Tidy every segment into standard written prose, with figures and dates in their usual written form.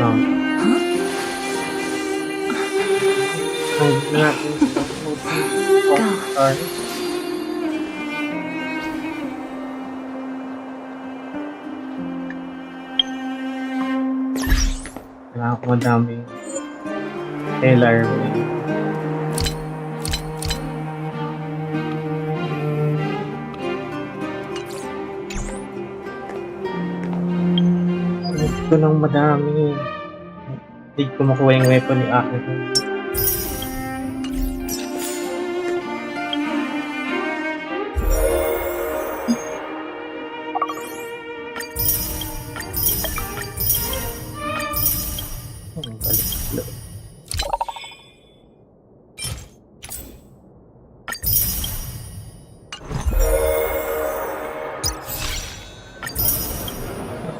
Um, hindi natin sa Honkai. Kailangan ko madami lalaro. Ito lang madami. Hindi ko makuha yung weapon ni Aki. Balik loob.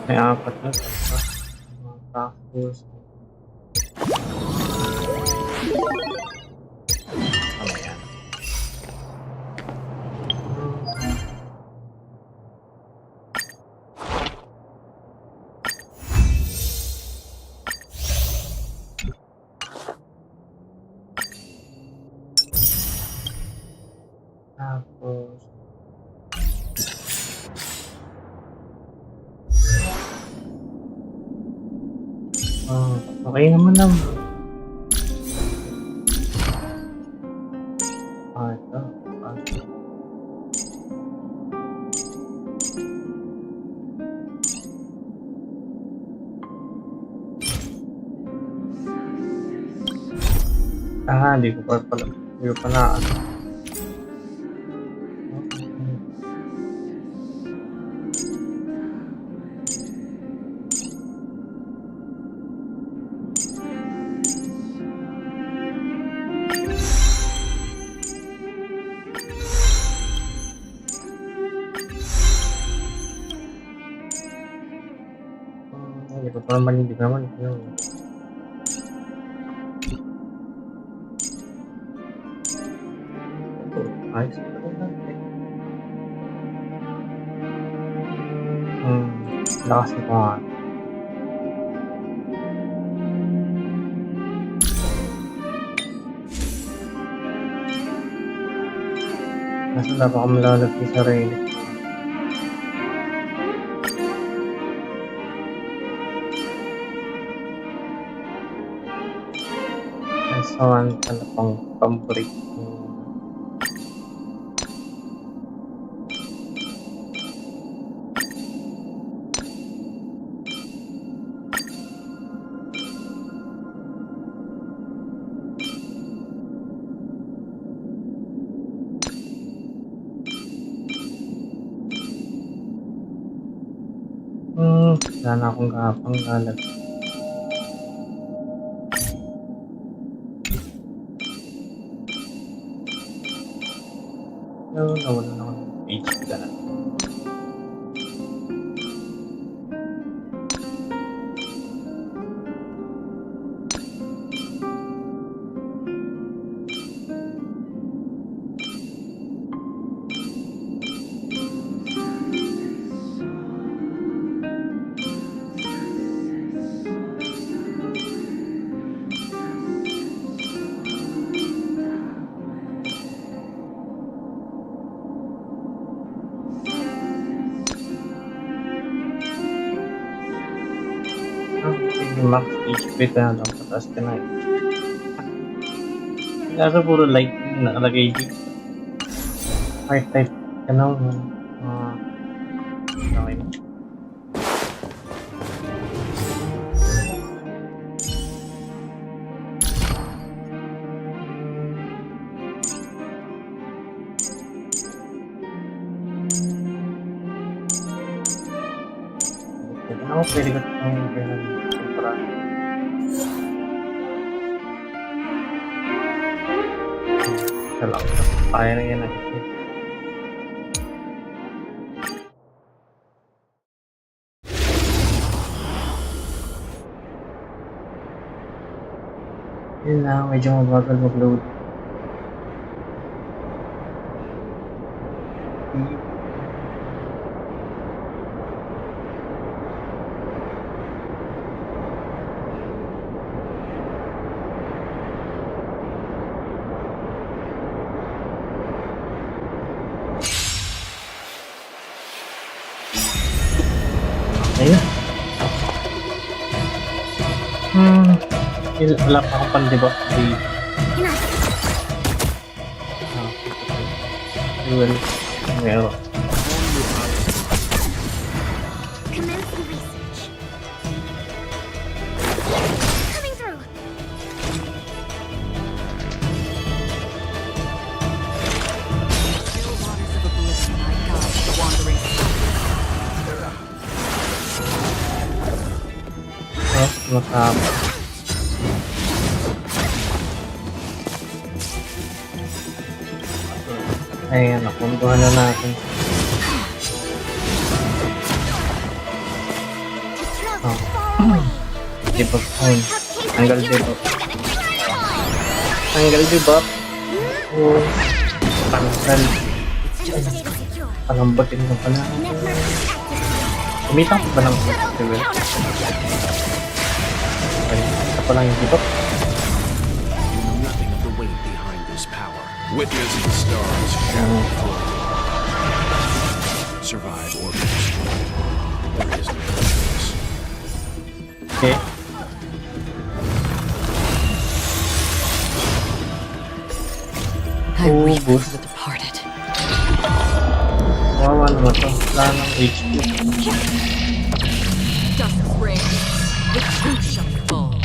May apat na tapos yan. Tapos okay naman lang. Ito. Hindi ko pa pala. Hindi ko pa na. Hindi ko pa naman, hindi naman. Ayos pa rin natin. Lakas nito nga. Nasa na baka malalagay sa relic. Saan pala pang-break. Wala na akong gapang lalagay. Nawala na ako ng HP ka na. Max HP ka na lang, pataas ka na. Nasa puro light yung nakalagay dito. Fire type ka na. Okay. Ako pwede ka itong pera. Salamat. Kaya na yan. Yun na, medyo mabagal mag-load. Ayun. Wala pa akong pan-debuff. Well, meron. Commencing research. Coming through. Still waters of oblivion I guide the wandering Oh, matama. Ayan, napuntuhan na natin. Oh. Debuff time. Tanggal debuff. Tanggal debuff. Oh. Tanggal. Palambatin mo pala. Kumita ko ba ng level? Ay, ito pa lang yung debuff. Nothing of the weight behind this power. Witness the stars shadow flow. Survive or be destroyed. There is no choice. Okay. I weep for Boost. the departed. Wawa naman to. Wala ng HP. Dust rain, the truth shall fall.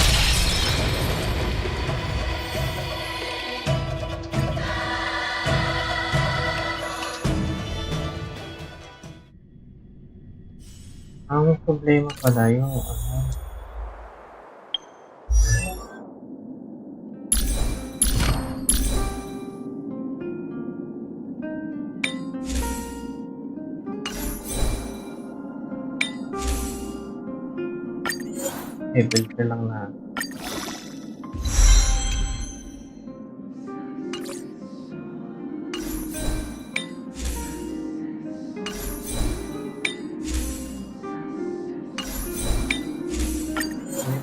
Ang problema pala yung ano. Build ka lang na.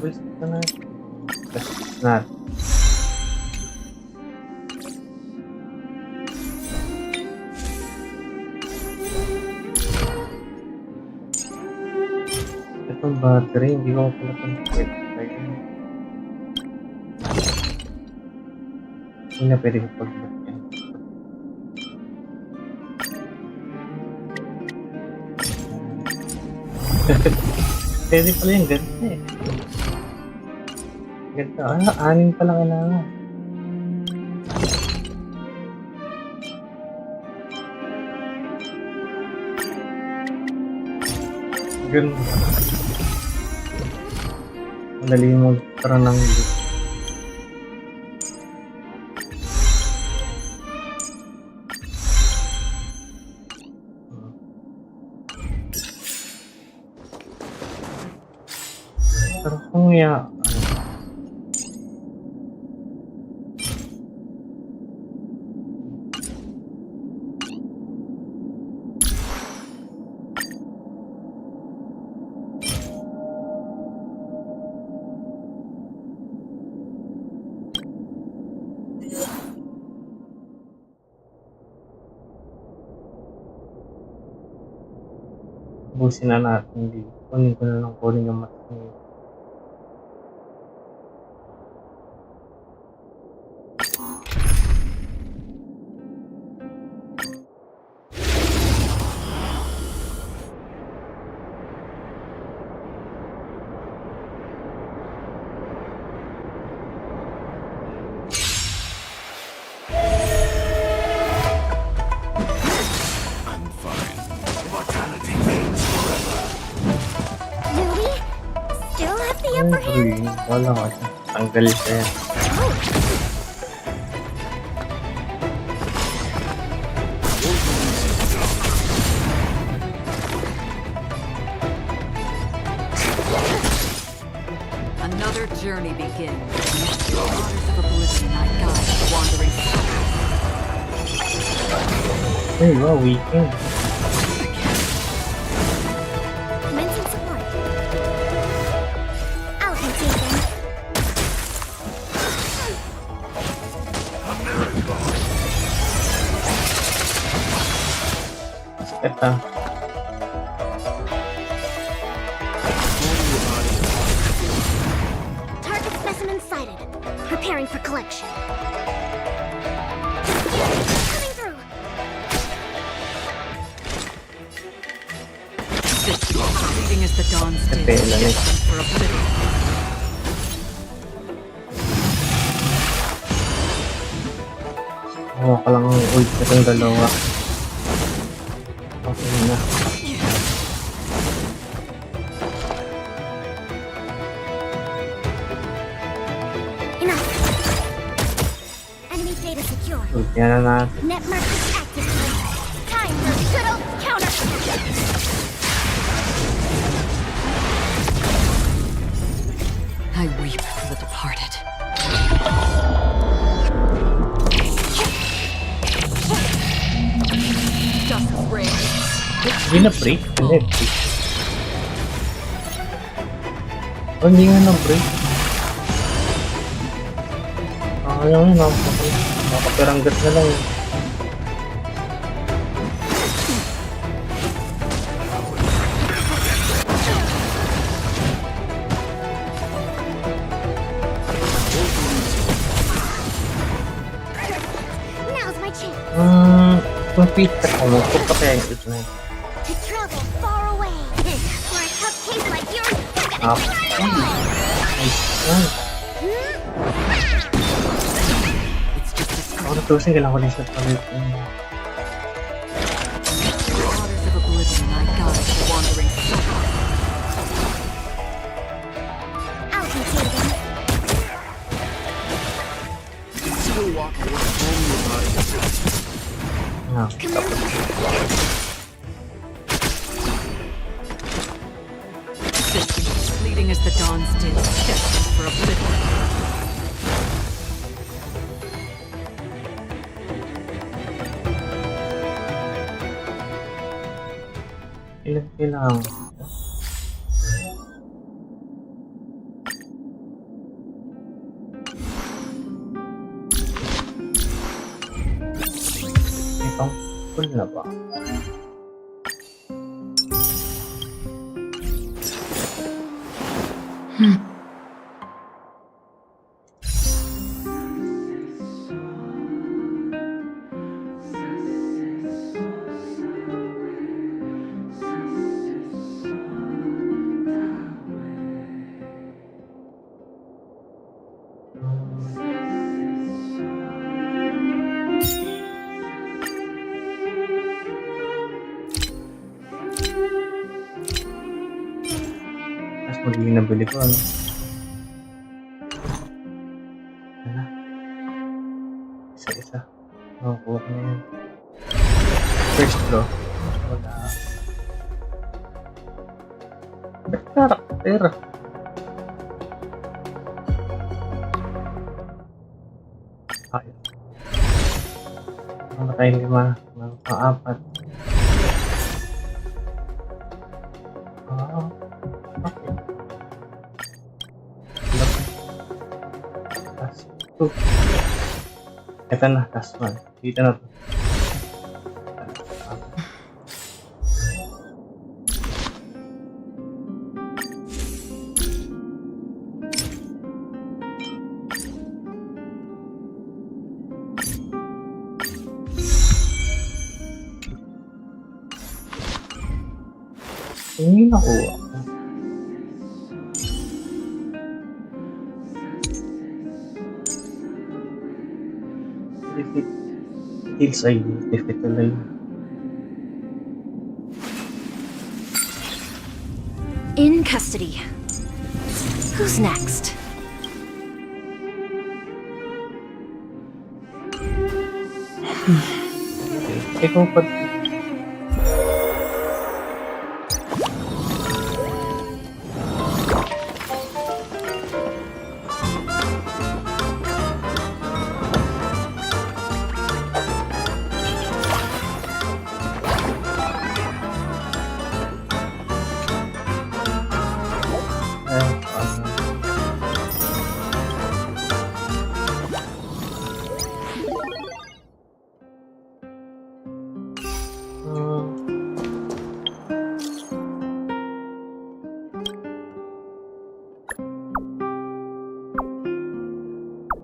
Build ka na. Best na. Itong battery, hindi ko pala itong quick. Hindi na pwede ko pag-lock yan. Pwede pala yung ganda eh. Ganda. Ano, 6 pala kailangan. Ganda. Madali mo tara ng loop. Pero kung busin na natin dito. Kunin ko na lang yung matin. I'm fine. Mortality reigns forever. Louis? Still have the upper hand? Wala ko siya. Tanggal siya. Oh, Another journey begins. Still waters of oblivion I guide the wandering Ay, wow, weekend. commencing support. I'll contain them. Ito. preparing for collection. Coming through. Fleeting as the dawn still, Kapela na. destined for oblivion. Hawa ka lang ng ult itong dalawa. Okay na. Enough. Enemy data secure. Ulti na natin. Netmark is activated. Time for a good old counter. I weep for the departed. Justice reigns. Hindi na break. Hindi break. Oh, hindi nga na break. Ayaw yun. Nakapiranggat na lang. Now's my chance Kung pizza ko, magpag ka kaya yung ult na yun. to travel far away. For a tough case like yours, I'm gonna Ah, take it nice. Nice. It's just a scratch. Ako natusin, kailangan ko din siya palit. Waters of oblivion, I guide the wandering soul. I'll contain them. Still walk away from your body. Ah, Fleeting as the dawn still, destined for oblivion. kailangan. Itong full na ba? Mas magiging nabili ko, ano? Ano? Isa-isa. Makukuha ko na yan. First draw. Wala. Ba't karakter? Ayun. Mamatay 5. Mga 4. Ah. Okay. Last 2. Ito na, last 1. Dito na to. Hindi nakuha. Defeat. Kills ay defeat alive. In custody. Who's next? Ikaw pa.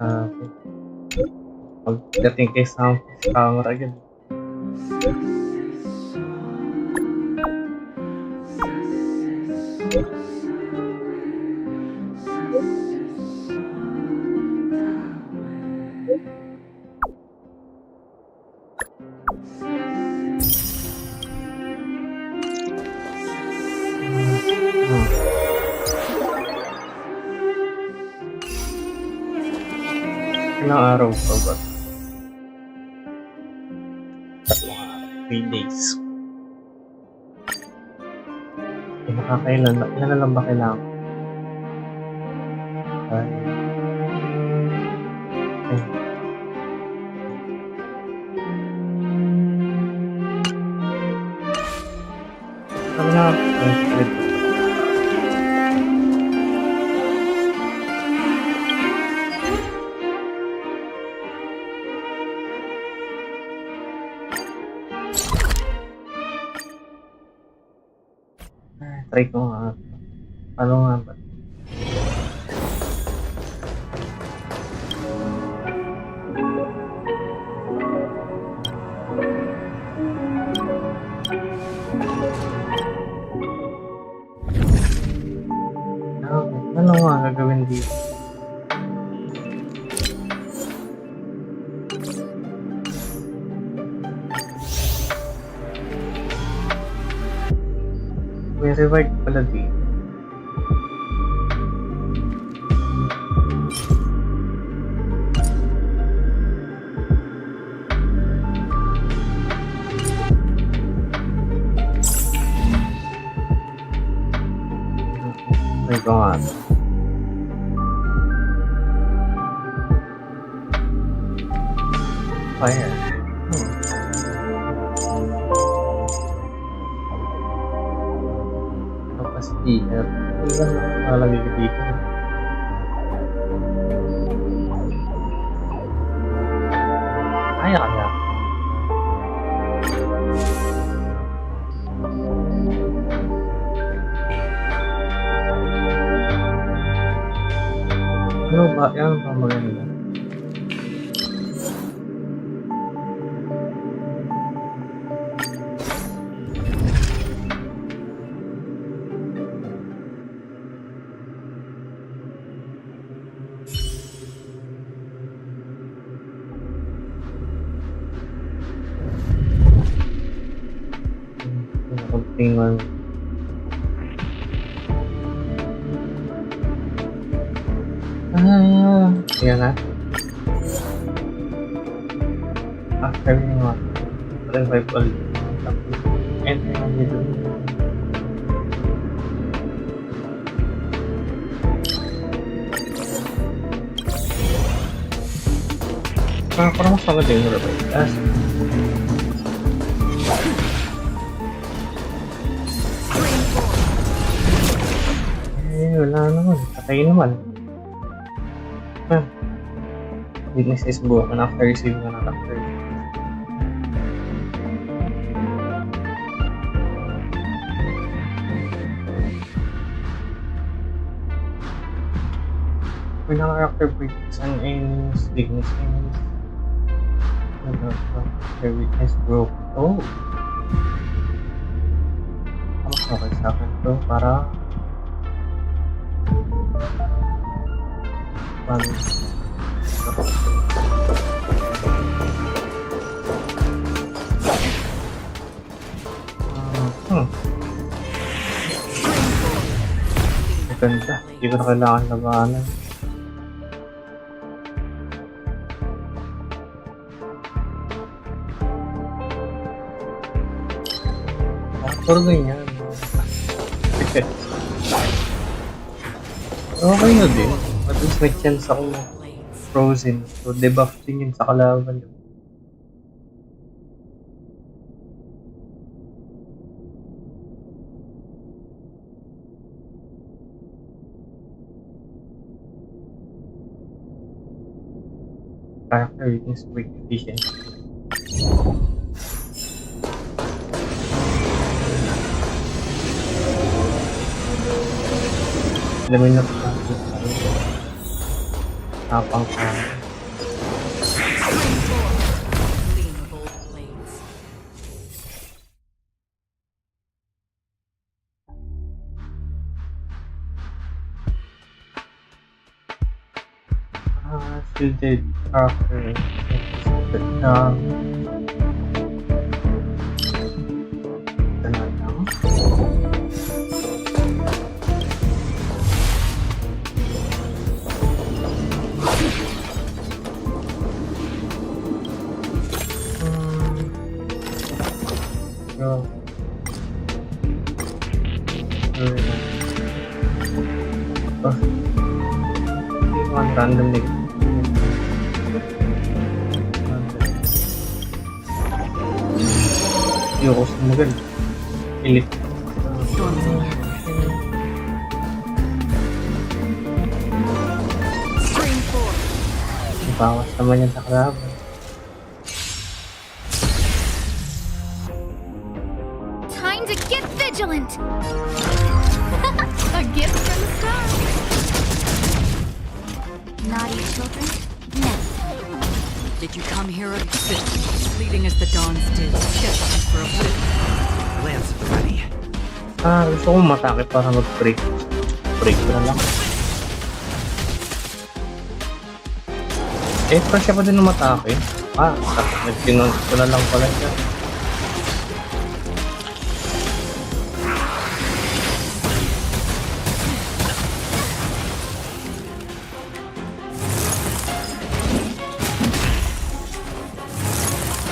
Okay. Pagdating kay sound camera agad. Ilang araw pa ba? 3 araw. 3 days. Nakakailan na. Ilan na lang ba kailangan? Ay. Ano na? Try ko nga. Ano nga ba? Ano nga gagawin dito? May reward pala dito. My God. Fire. Speaker. Ilan malalagay ka dito? Kaya kaya. Ano ba? Yan ba maganda? Tingnan. Yan na. After nyo, revive ulit. Enter na dito. Parang mas maganda yung revive. Wala naman. Patay naman. Weakness is broken after receiving an attack. When a character breaks an enemy's weakness, their weakness broke. Oh! Mas okay sa akin to para maganda. Hindi ko na kailangan labanan. Puro ganyan. Okay na din. At least may chance ako frozen. So debuff din yun sa kalaban. Character weakness, weak efficiency. Lamin na Tapang ka. Clean of old blades. Shielded after. Go. One randomly. Ayoko sumugal. Pilit. Storm's in here. Stream 4. Bawas naman yan sa kalaban. Time to get vigilant! A gift from the stars! Naughty children? No. Did you come here a bit? Fleeting as the dawns did. Just for a blip. Lance ready. Gusto kong matake para mag-break. Break ko na lang. Fresh ako din ng matake. Nagpinon ko na lang pala siya.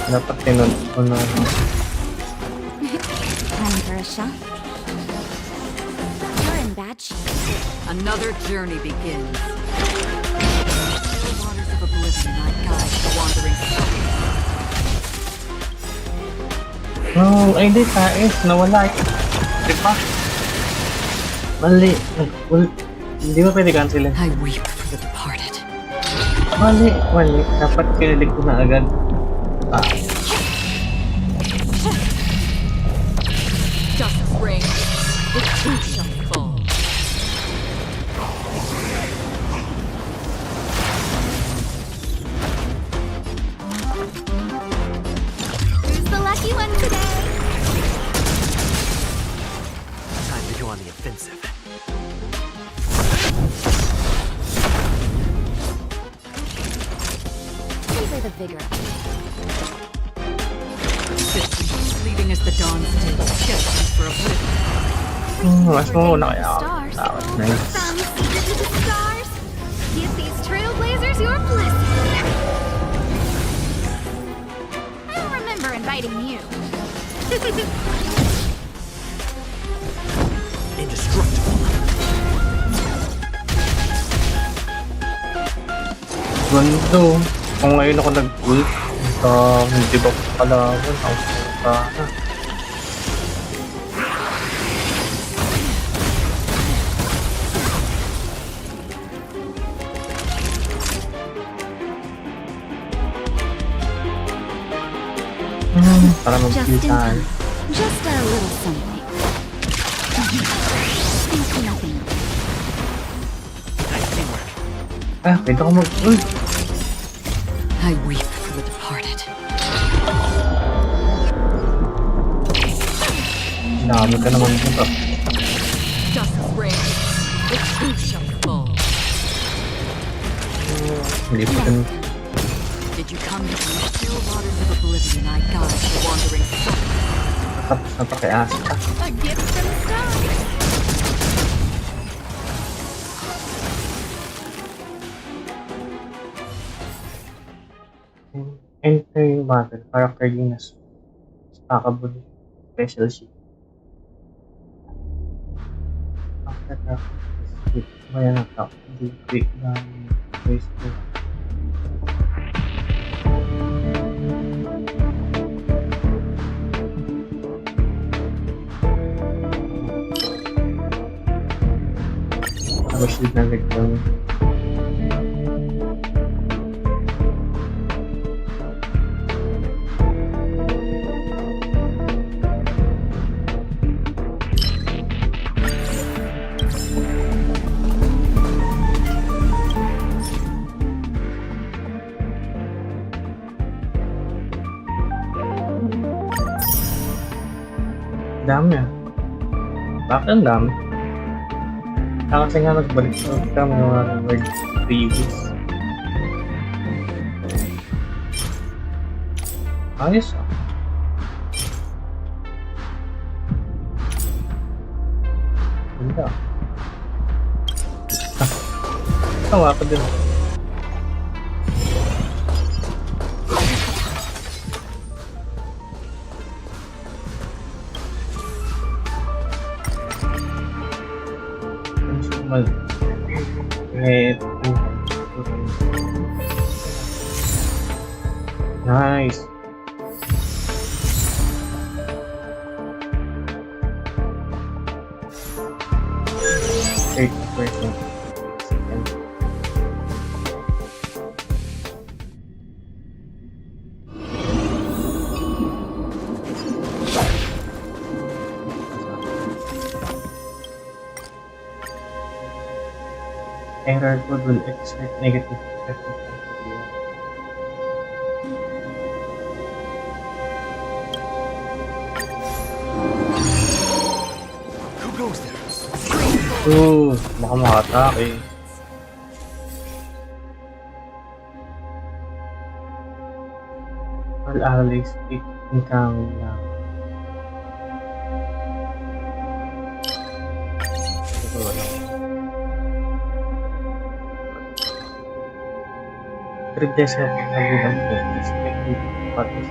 Dapat pinon ko na lang. Time for a shot. You're in bad shape. Another journey begins. The waters of oblivion I guide the wandering soul. No, ay hindi taes. Nawala eh. Diba? Mali. Hindi ba pwede cancelin? I weep for the departed. Mali. Dapat kinilig ko na agad. Justice reigns. The truth shall fall. Who's the lucky one today? Time to go on the offensive. Favor the vigor. Fleeting as the dawns did. Just for a blip. Mas muna kaya ako. Stars. Dapat nice. From secret to the stars. Give these trailblazers your blessing. I don't remember inviting you. Indestructible. Ganito. Kung ngayon ako nag-ult, hindi ba kalaban? Ako sa para Just in mag-kill time. Just a little something. Think nothing of it. Nice teamwork. Pwede ako mag-ult. I weep for the departed. Dami ka naman dito. Justice reigns. The truth shall fall. Hindi pa ganun. Did you come here from the still waters of oblivion I guide the wandering soul? Tapos na pakiasa. A gift from the stars. Enter yung battle. Character Linus. Stackable. Special sheet. After that, skip. Kaya na top. Hindi quick na face ko. Tapos shield na victim. Dami ah. Bakit ang dami? Kasi nga nagbalik sa kami ng mga word previous. Ayos ah. Ganda ah. Tawa ko din. Nice. Wait. Error code will exert negative effect on the player. Who goes there? Baka makatake. All allies speak in common lang. Replace na pagkagulang po. Expected parties.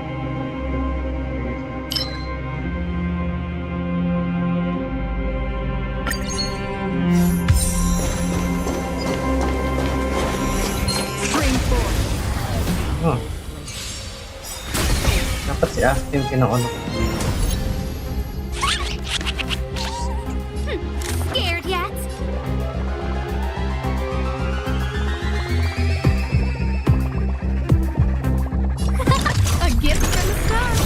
Dapat si Astin kinauna ko. Scared yet? A gift from the stars.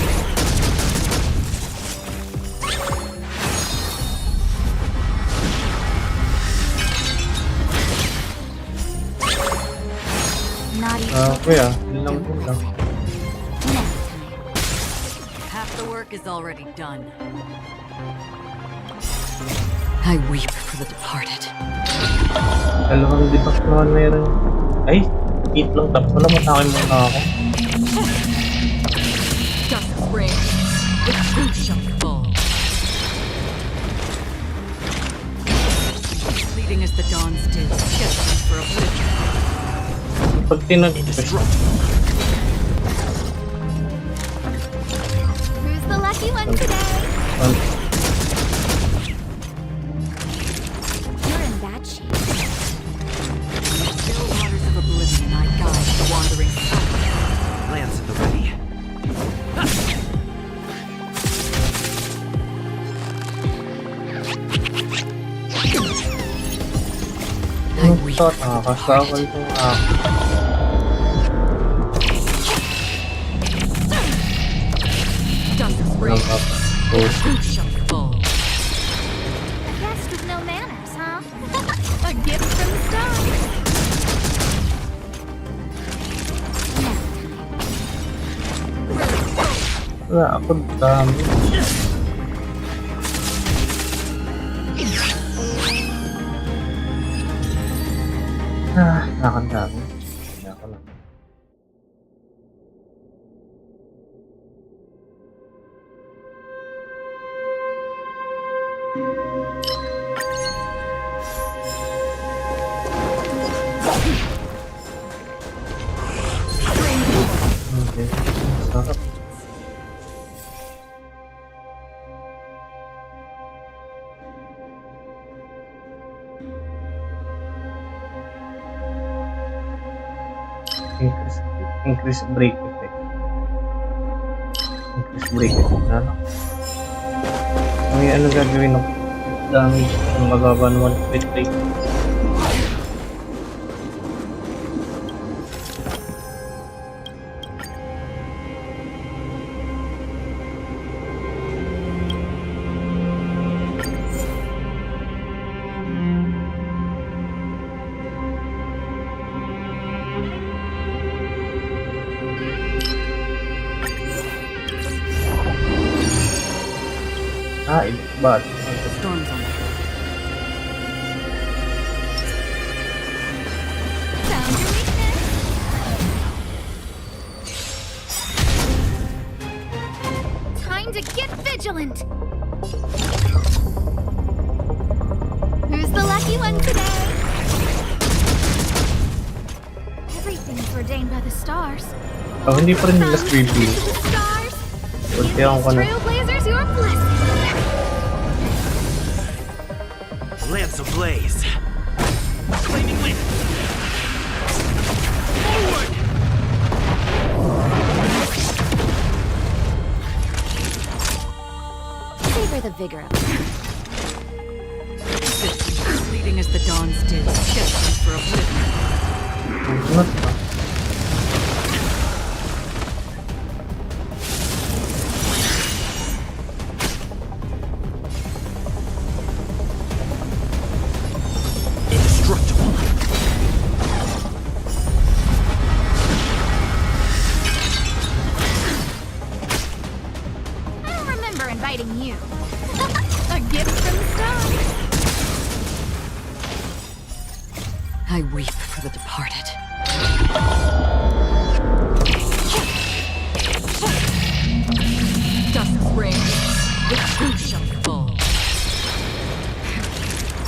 Naughty Kuya, yun lang po lang. Half the work is already done. I weep for the departed. Dalawang debug naman meron. Ay, eat lang. Tapos wala matakin muna ako. Just spring. The truth shall fall. Fleeting as the dawns did, destined for oblivion. Pag tinag-push, Who's the lucky one today? You're in bad shape. Still waters of oblivion I guide the wandering soul. Lance at the ready. I weep. nakakasawal ko nga. Just spring. Walang kapag. The truth shall fall. A guest with no manners, huh? A gift from the stars. Wala ako dami. Nakakandami. Hindi ako lang. Okay. Sarap. Increase break effect. Increase break effect. Ano? May ano gagawin ako? Damage kung magaba ng 1 crit rate. Balik. Storm's on the hood. Found your weakness. Time to get vigilant. Who's the lucky one today? Everything's ordained by the stars. Oh, hindi pa rin nila From creepy. to the stars. Give Kunti ako these na. trailblazers your blessing. Lance ablaze. Flaming wind. Forward! Savor the vigor of it. Fleeting as the dawn still, destined for oblivion. Ano to? Indestructible. I don't remember inviting you. A gift from the stars. I weep for the departed. Dusk reigns, the truth shall fall.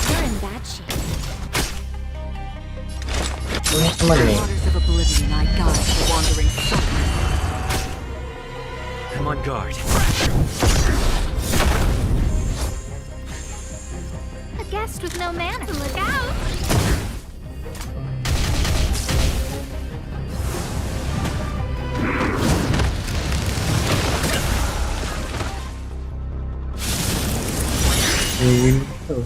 You're in bad shape. Ano naman eh? Waters of oblivion I guide the wandering soul. I'm on guard. A guest with no manners. Look out! Win to.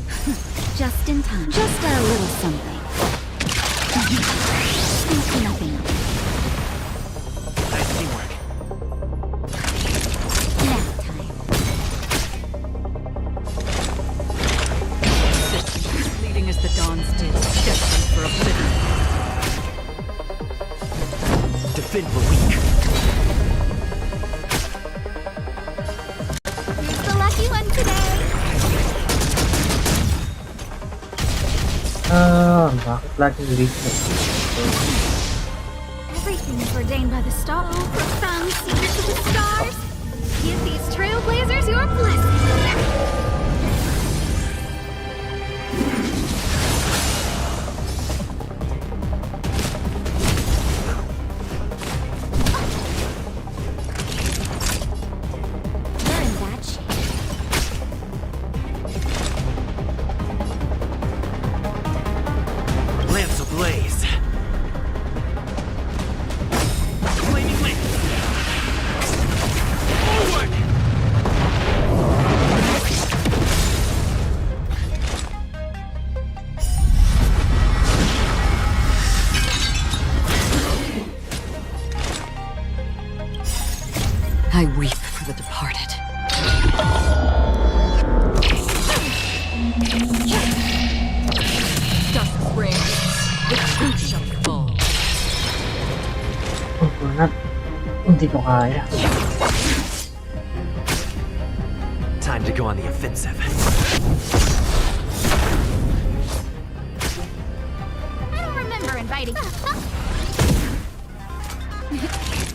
Just in time. Just a little something. Think nothing of it. Nice teamwork. Next time. Fleeting as the dawn still, destined for oblivion. Defend the weak. Who's the lucky one today? Bakit laging late? Everything's ordained by the stars. From sea to the stars. Give these trailblazers your blessing. You're in bad shape. Lance ablaze. Flaming wind. Forward! I weep for the departed. Dusk reigns, the truth shall fall. Hindi ko kaya. Time to go on the offensive. I don't remember inviting.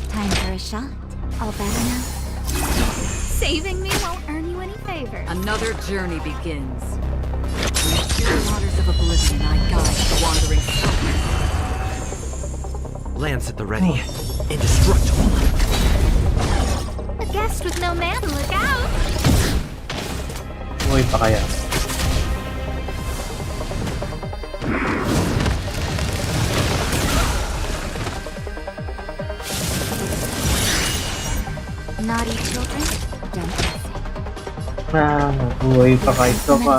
Time for a shot. All better now. Saving me won't earn you any favors. Another journey begins. Through the waters of oblivion I guide the wandering soul. Lance at the ready. Indestructible. A guest with no man. Look out! Umuwi pa kaya? Naughty children, don't mess it. Buhay pa kayo ito pa.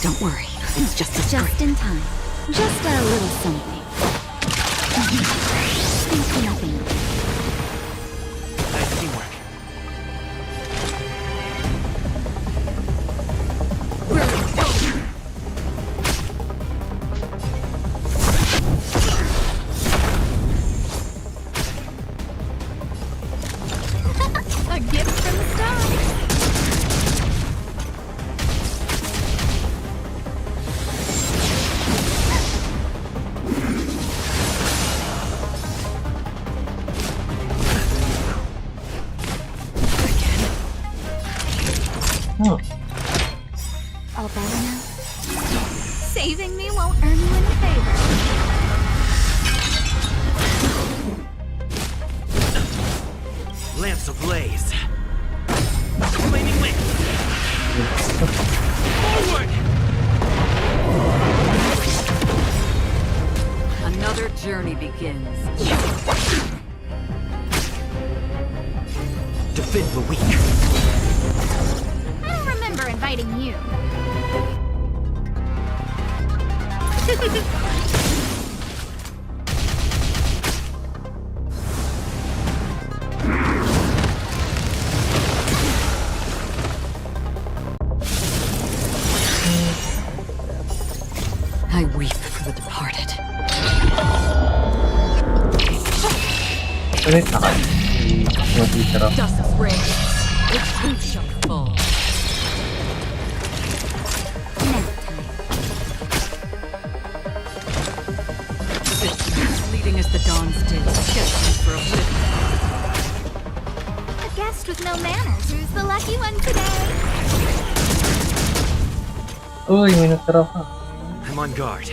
Don't worry, it's just a Just sprint. in time. Just a little something. Think nothing of it. Nice teamwork. A gift from the stars. Saving me won't earn you any favor. Lance ablaze. Flaming wings. Forward! Another journey begins. Defend the weak. I don't remember inviting you. I weep for the departed. Ulit na kayo. Matitira. Justice reigns. Its truth shall fall. Fleeting as the dawn's day. Destined for oblivion. A guest with no manners. Who's the lucky one today? Uy, may natira ka. I'm on guard.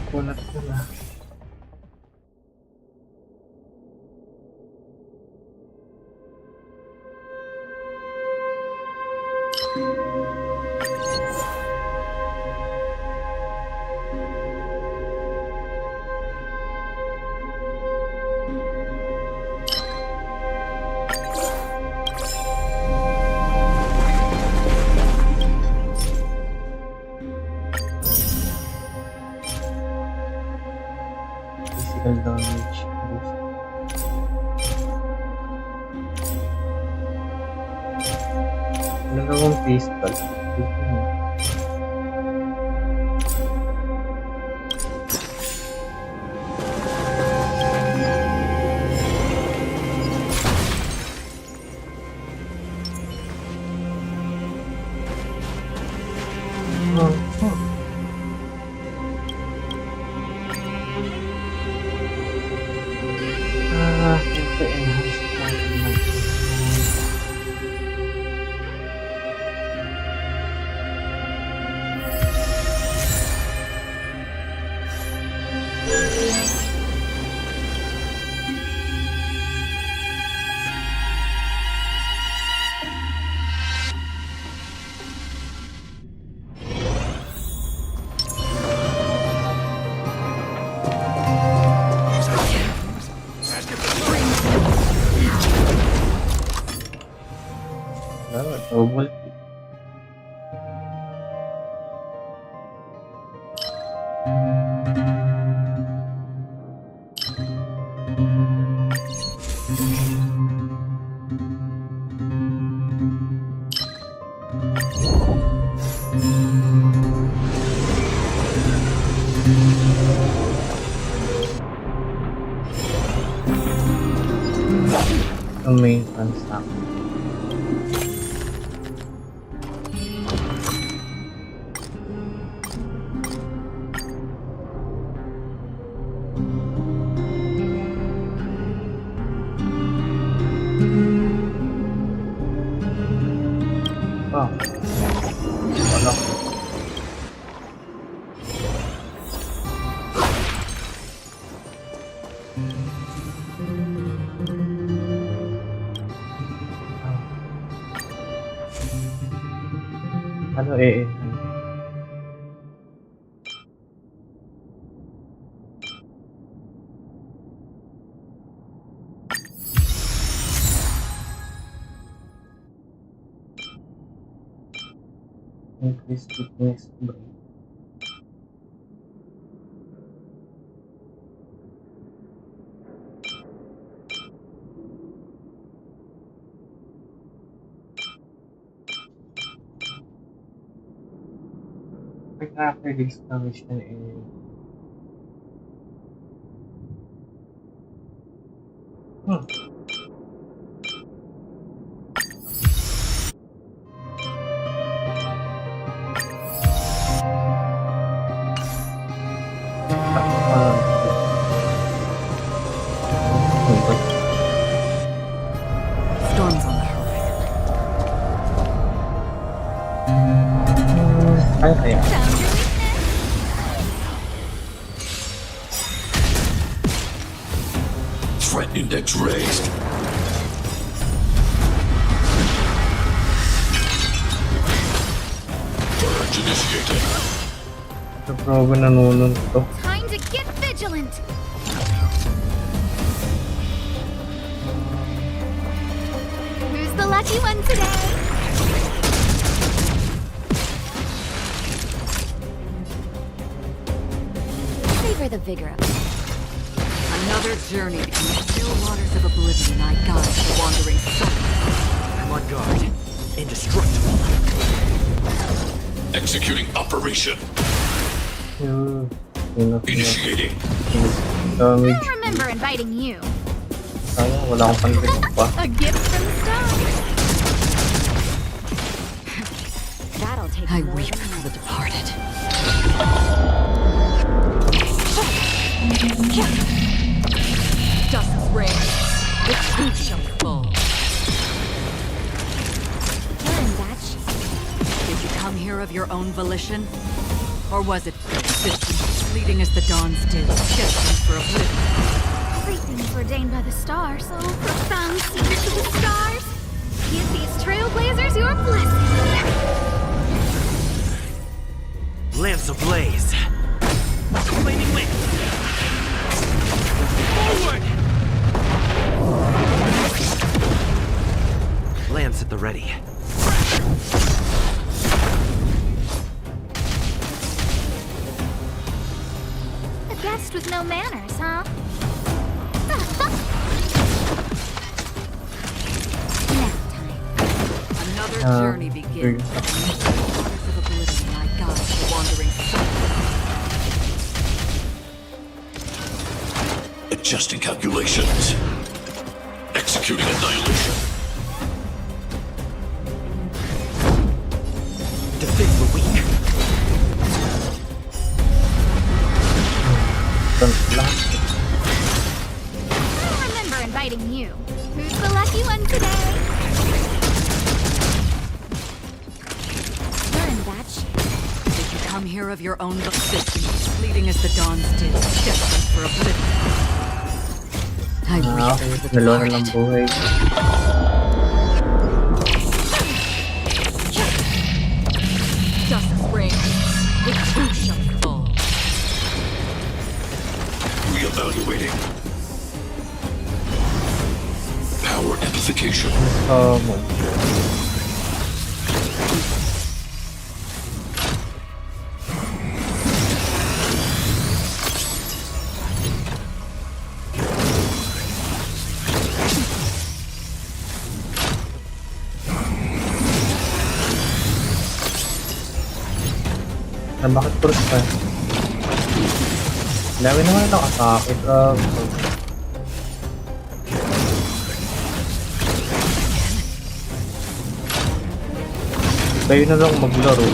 Kulat ko na. Physical damage boost. Dalawang pistol. Ito enhance natin. Double kick. Ang main transaction. Ah, wala. Ano eh? Increase fitness break. Pagka-release na mission eh. Storms on the horizon. Ay, ayan. Found your weakness. Threat index raised. Purge initiated. Sa probe nanunod to. Time to get vigilant. Who's the lucky one today? Savor the vigor of it. Another journey in the still waters of oblivion I guide the wandering soul. I'm on guard. Indestructible. Executing operation. Yun. Yun na. Initiating. Damage. I'll remember inviting you. Sayang, wala akong pandinig pa. A gift from the stars. That'll take I more weep than for the departed. Dust rain, the too shall fall. You're in bad shape. Did you come here of your own volition? Or was it persistence, fleeting as the dawn's dew, destined for oblivion? Everything's ordained by the stars. Oh, profound secrets of the stars. Give these trailblazers your blessing. Lance ablaze. Flaming wind. Forward! Lance at the ready. A guest with no manners, huh? Nap time. Another Ah, journey begins. okay. Waters of oblivion I guide the wandering soul. Adjusting calculations. Executing annihilation. Defend the weak. Ganun lang. I'll remember inviting you. Who's the lucky one today? You're in bad shape. Did you come here of your own volition, fleeting as the dawn's dew, destined for oblivion? I Ah, weep okay. for the Dalawa na lang departed. buhay. Dust rain, the too shall fall. Reevaluating. Power amplification. Mo. Na bakit puro ka? Dami naman ito atake. Kayo na lang maglaro.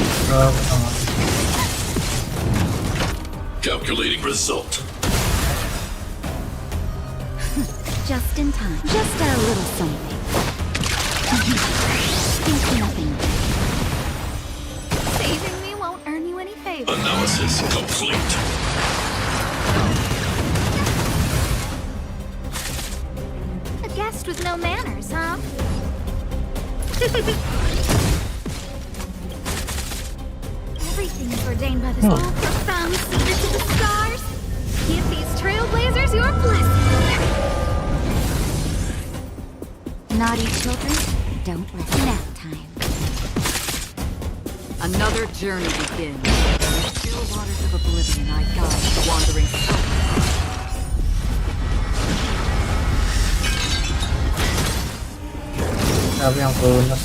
Calculating result. Just in time. Just a little something. Think nothing. Saving me won't earn you any favor. Analysis complete. A guest with no manners, huh? Everything's ordained by the soul. Profound secrets of the stars. Give these trailblazers your blessing. Naughty children, don't rest. Nap time. Another journey begins. In the still waters of oblivion I guide the wandering soul. Sabi ang bonus.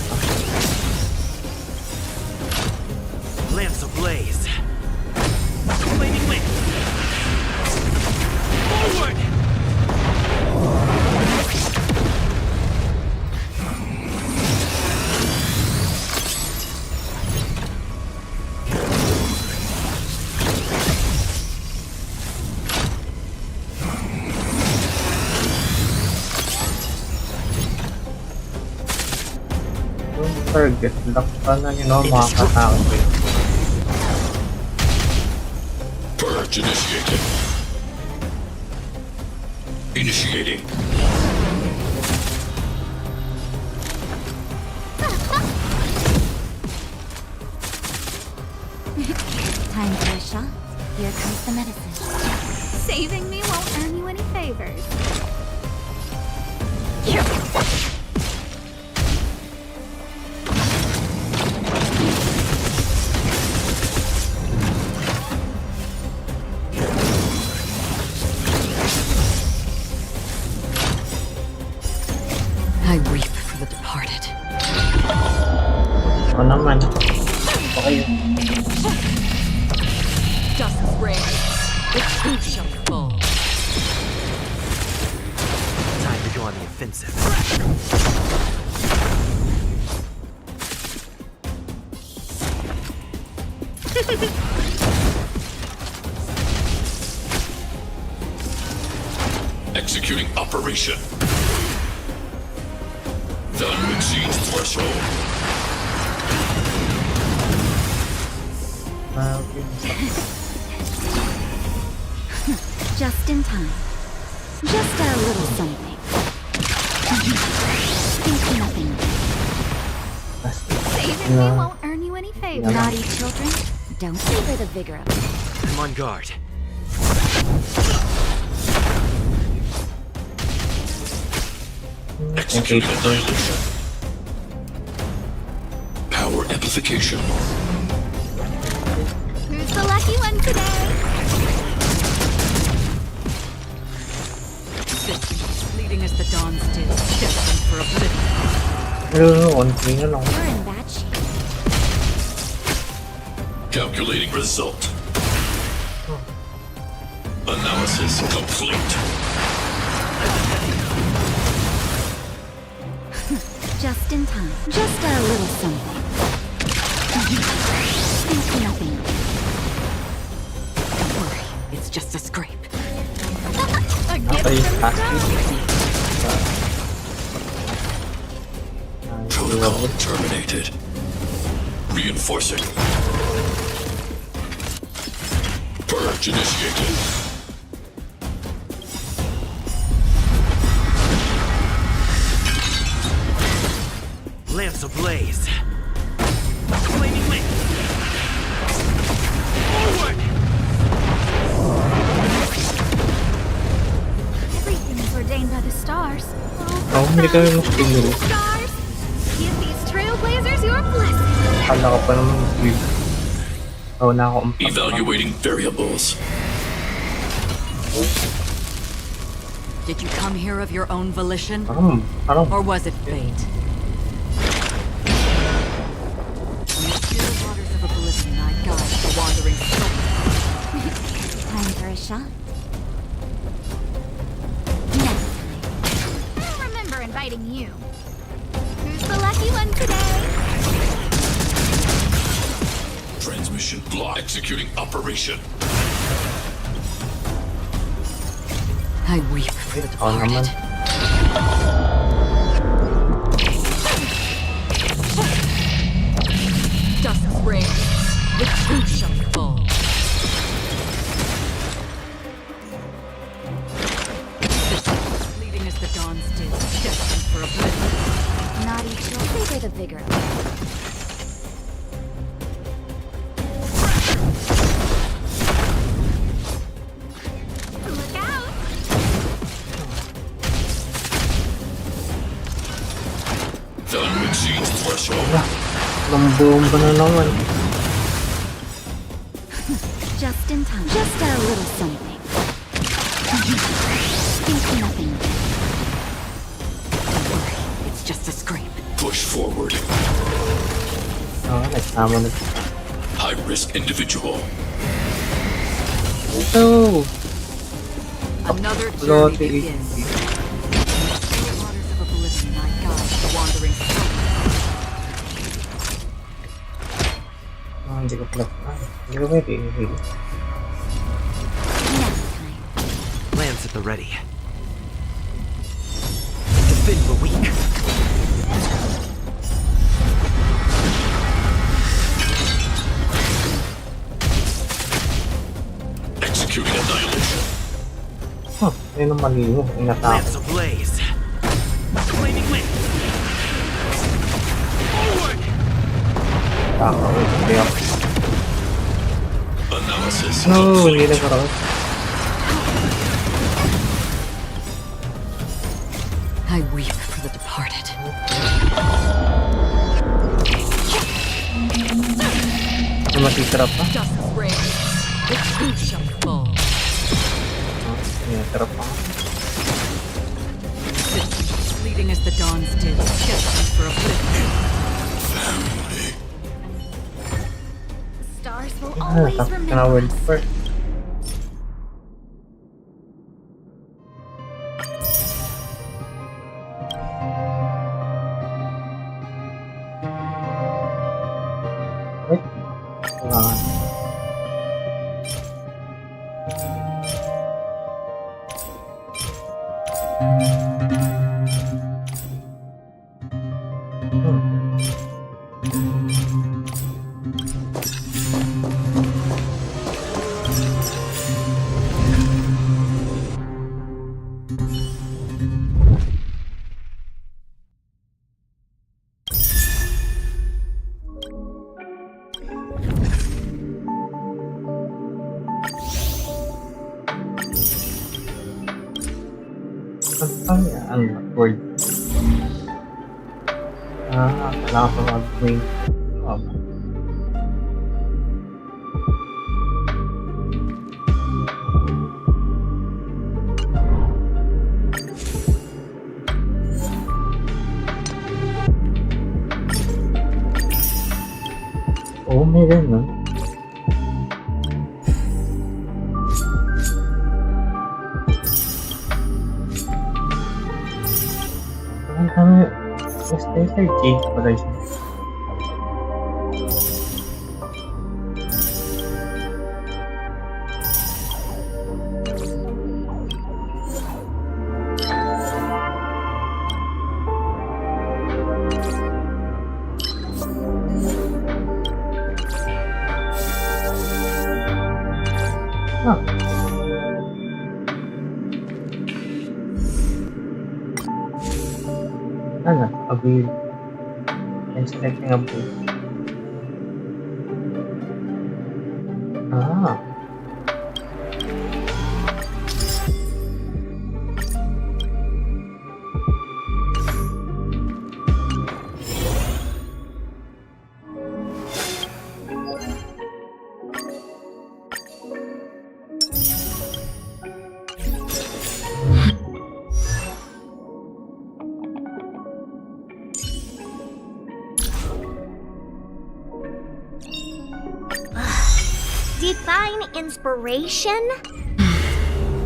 Lance ablaze. Flaming wind. Forward! Yung target, lock pa na yun, no? Makakatake ko yun. Purge initiated. Initiating. Time for a shot. Here comes the medicine. Saving me won't earn you any favors. I weep for the departed. Ako naman. Okay. Dust reigns. The truth shall fall. Time to go on the offensive. Executing operation. The exceeds threshold. Just in time. Just a little something. Think nothing. Saving me won't earn you any favors. Naughty children, don't favor the vigor of it. I'm on guard. Executing annihilation. Power amplification. Who's the lucky one today? Fleeting as the dawn still, destined for oblivion. Konti na lang. You're in bad shape. Calculating result. Analysis complete. Just in time. Just a little something. Think nothing. Don't worry, it's just a scrape. A gift Okay, from the passive. Protocol terminated. Reinforcing. Purge initiated. Lance ablaze. Flaming wind. Forward! Everything is ordained by the stars. Oh, hindi kami mag-tingin. Stars, give these trailblazers your blessing. Kala ko pa naman mag-tingin. Oo na ako umpak. Evaluating variables. Did you come here of your own volition? Parang Or was it fate? In the pure waters of oblivion, I guide the wandering soul. Time for a shot. Next time. I'll remember inviting you. Who's the lucky one today? Transmission block. Executing operation. I weep for the ako naman. departed. Dust reigns. The truth shall fall. Fleeting as the dawn still, destined for oblivion. Naughty children, favor the vigor. Look out! The exceeds threshold. Lambo ba na naman? Just in time. Just a little something. Think nothing. Don't worry, it's just a scrape. Push forward. Nagsama na. High risk individual. Oh! Another Lord, journey begins. In the pure waters of oblivion, I guide the wandering soul. Hindi ko pala. Hindi ko pwede. Next time. Lance at the ready. Defend the weak. Ayun ang mali mo. Inatake. Lance ablaze. Flaming wind. Forward. Taka. Hindi ako. Analysis. No, hindi nagkaroon. I weep for the departed. May matitira pa. Dust reigns. The truth shall fall. May matitira pa. Fleeting as the dawn's did, destined for oblivion. The stars will Ah, always tapos ka na remember world us. first. Wait. Kailangan. Ano yan? Word. Kailangan ko mag-wing. Oh, may ganun. Ang dami. Mr. G pala siya. Ah. Ano? Avail. I'm selecting a book. Ah. Define inspiration?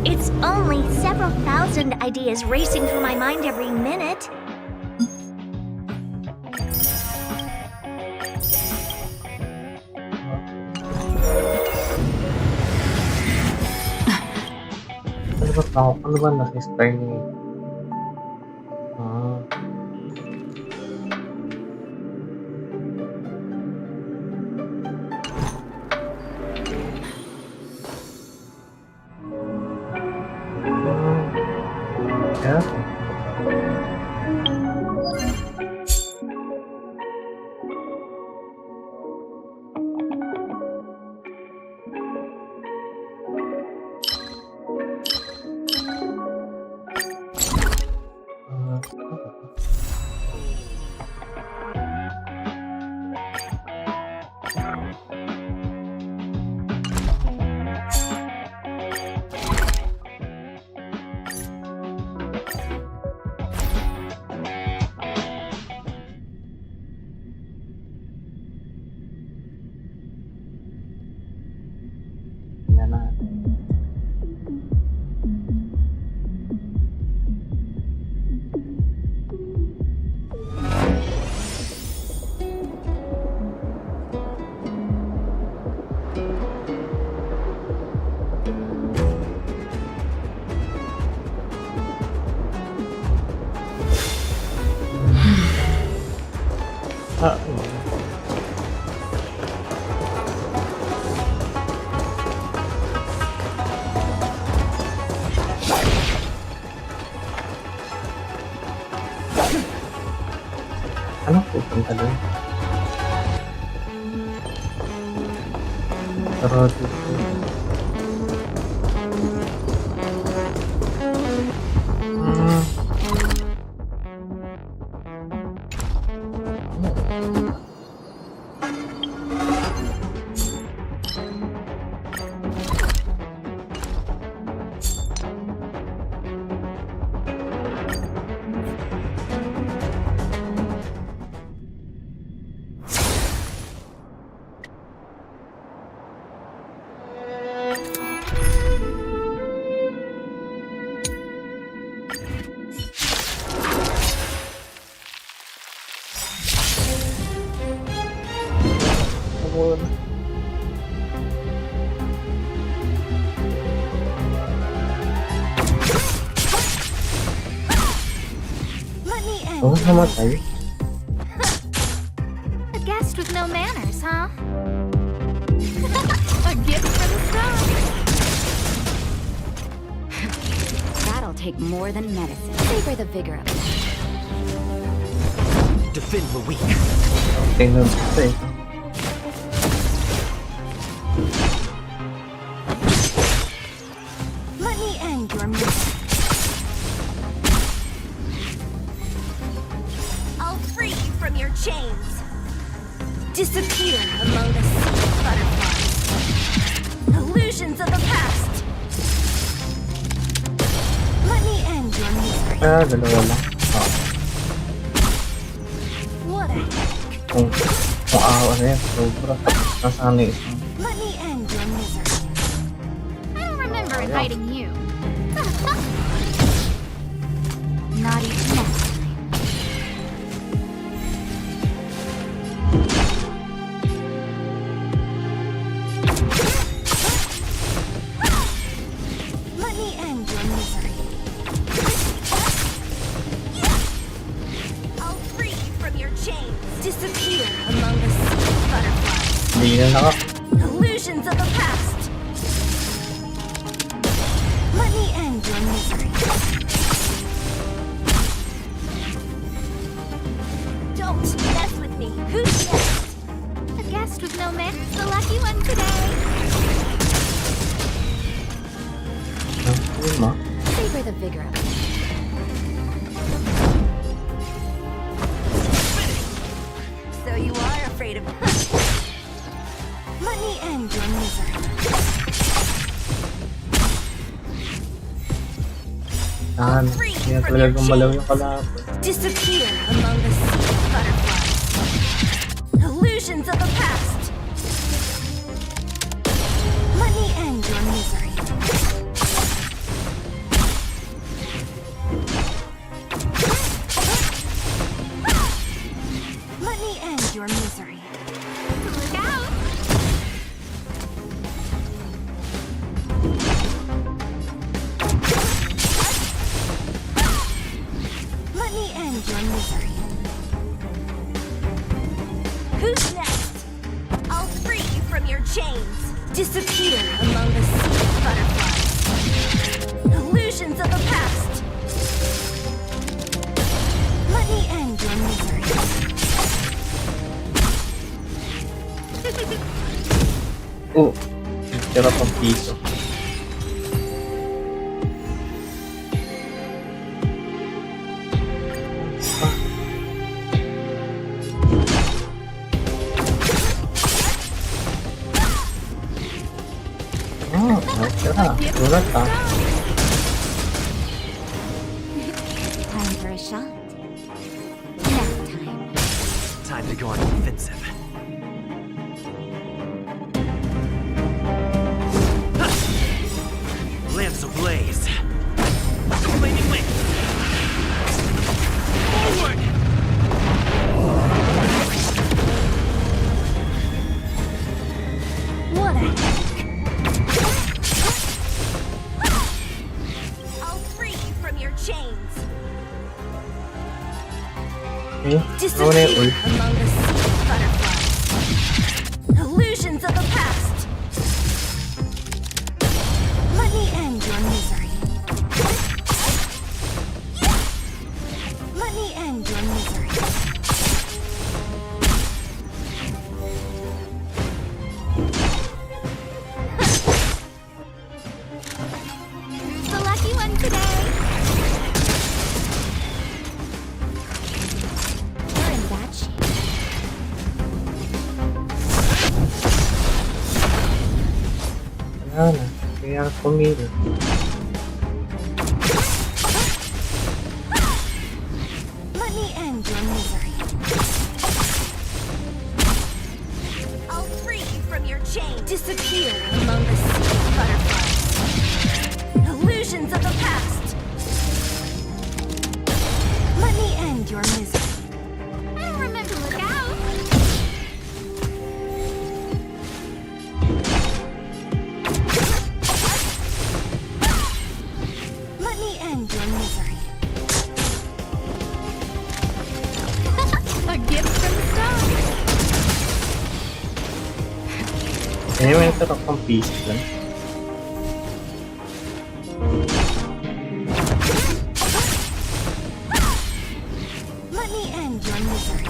It's only several thousand ideas racing through my mind every minute. Ano ba tao? Ano ba nag-inspire ni... Ah. Yeah. Yan na. Ah, Ano pupunta doon? Pero dito. Let me end. Oh, namatay. A guest with no manners, huh? A gift from the stars. That'll take more than medicine. Savor the vigor of it. Defend the weak. Tingnan ko ito eh. Let me end your misery. I'll free you from your chains. Disappear among the sea butterflies. Illusions of the past. Let me end your misery. Ah, dalawa lang. Ah, What a kung aawa na yan, sobra. Nasaan na isang. Let me end your misery. I don't remember inviting you. Not even next time. Let me end your misery. I'll free you from your chains. Disappear among the sea butterflies. Hindi na naka. Illusions of the past. Let me end your misery. Don't mess with me. Who's next? A guest with no manners, the lucky one today. Yun ma. Savor the vigor of it. So you are afraid of Let me end your misery. Saan? Hindi na talaga gumalaw yung kalaban. disappear among the sea butterflies. Illusions of the past. Let me end your misery. Let me end your misery. Look out! Let me end your misery. Who's next? I'll free you from your chains. Disappear among the sea butterflies. Illusions of the past. Let me end your misery. Oh, tira pang piso. Oh, tira. Ulat ah. Time for a shot. Nap time. Time to go on the offensive. Lance ablaze. Flaming wings. Forward! What a I'll free you from your chains. Eh, nawala yung Disappear ult. among the sea butterflies. Illusions of the past. Let me end your misery. Let me end your misery. Ano, kaya pumili. Let me end your misery. I'll free you from your chain. Disappear among the sea of butterflies. Illusions of the past. Let me end your misery. Remember, look out! Let me end your misery. A gift from the stars. Anyway, ito akong piece lang. Let me end your misery.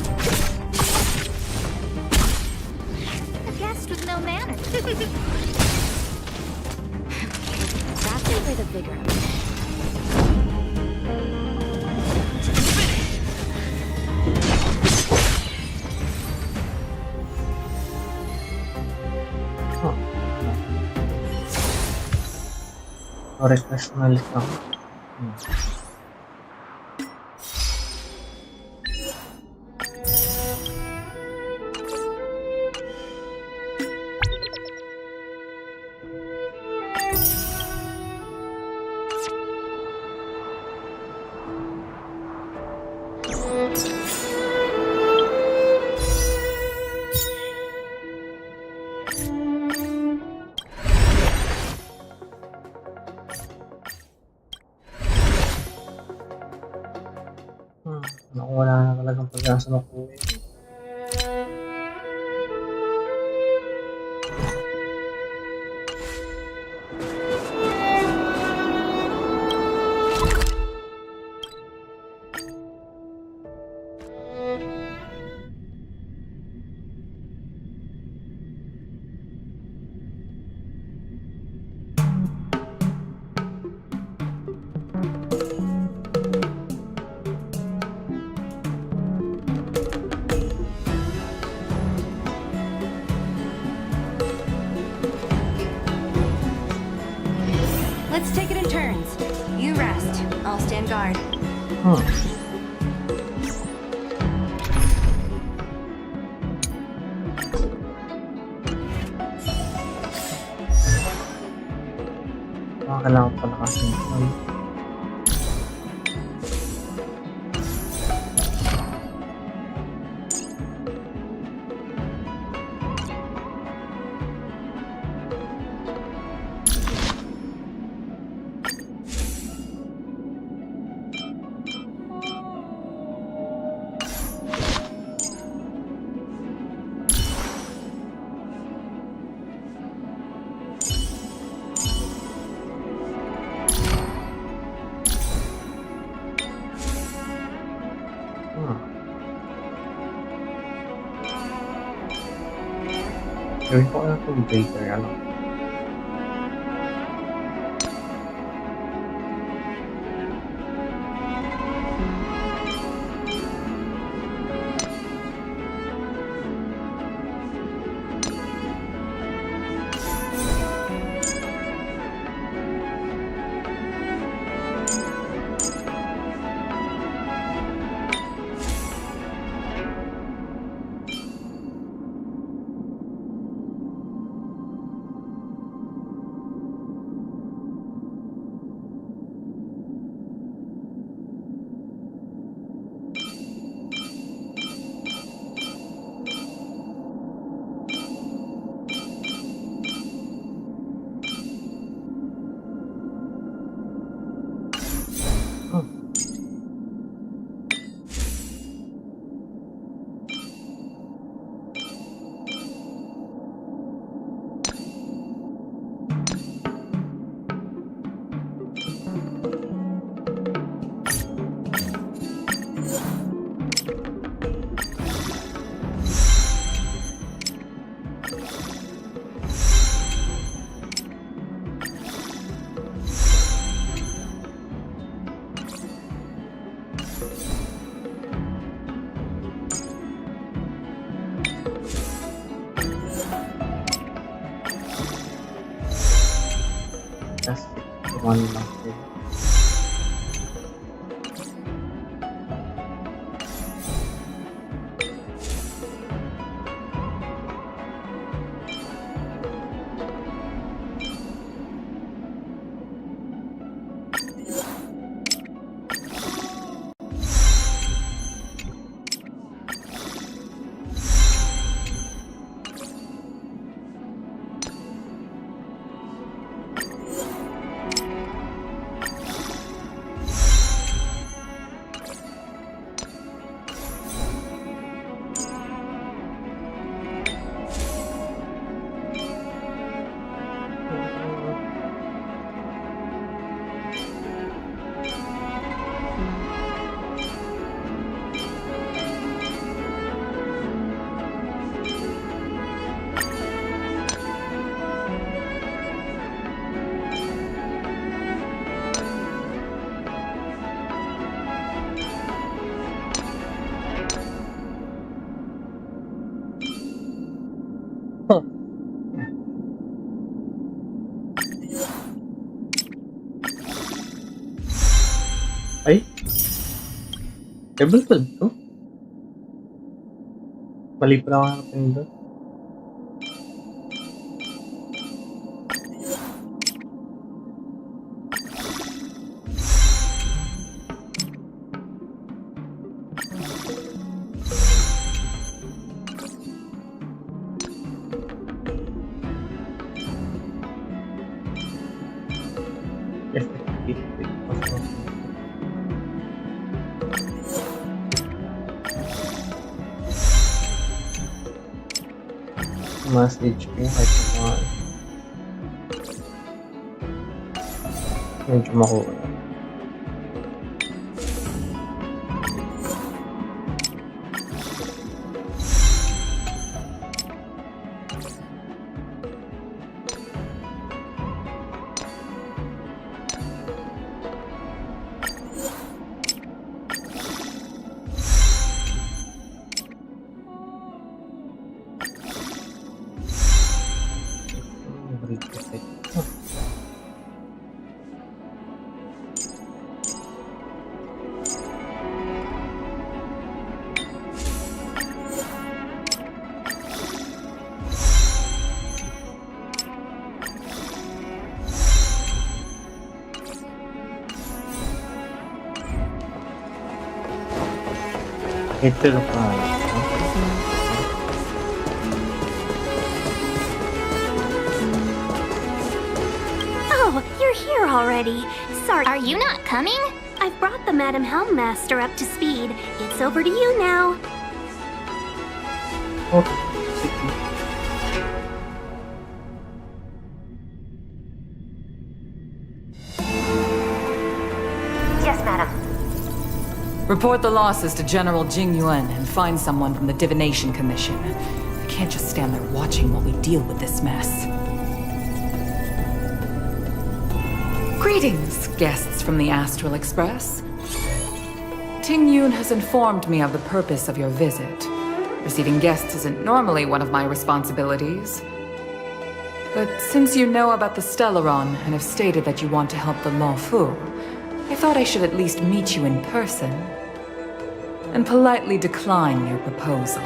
A guest with no manners. That's it for the bigger. Oh. Request na ulit ako. Naku, wala na talagang pag-asa makuha. Let's take it in turns. You rest. I'll stand guard. Kailangan pala kasi gawin ko na itong breaker, ano? One lang. Ay? Level 12 to? Mali pa lang ang pindot. Mas HP kahit naman medyo makuha. Ito lang pa. Oh, you're here already. Sorry. Are you not coming? I've brought the Madam Helmmaster up to speed. It's over to you now. Oh, sige. Yes, madam. Report the losses to General Jing Yuan and find someone from the Divination Commission. I can't just stand there watching while we deal with this mess. Greetings, guests from the Astral Express. Ting Yun has informed me of the purpose of your visit. Receiving guests isn't normally one of my responsibilities. But since you know about the Stellaron and have stated that you want to help the Lawfu, I thought I should at least meet you in person and politely decline your proposal.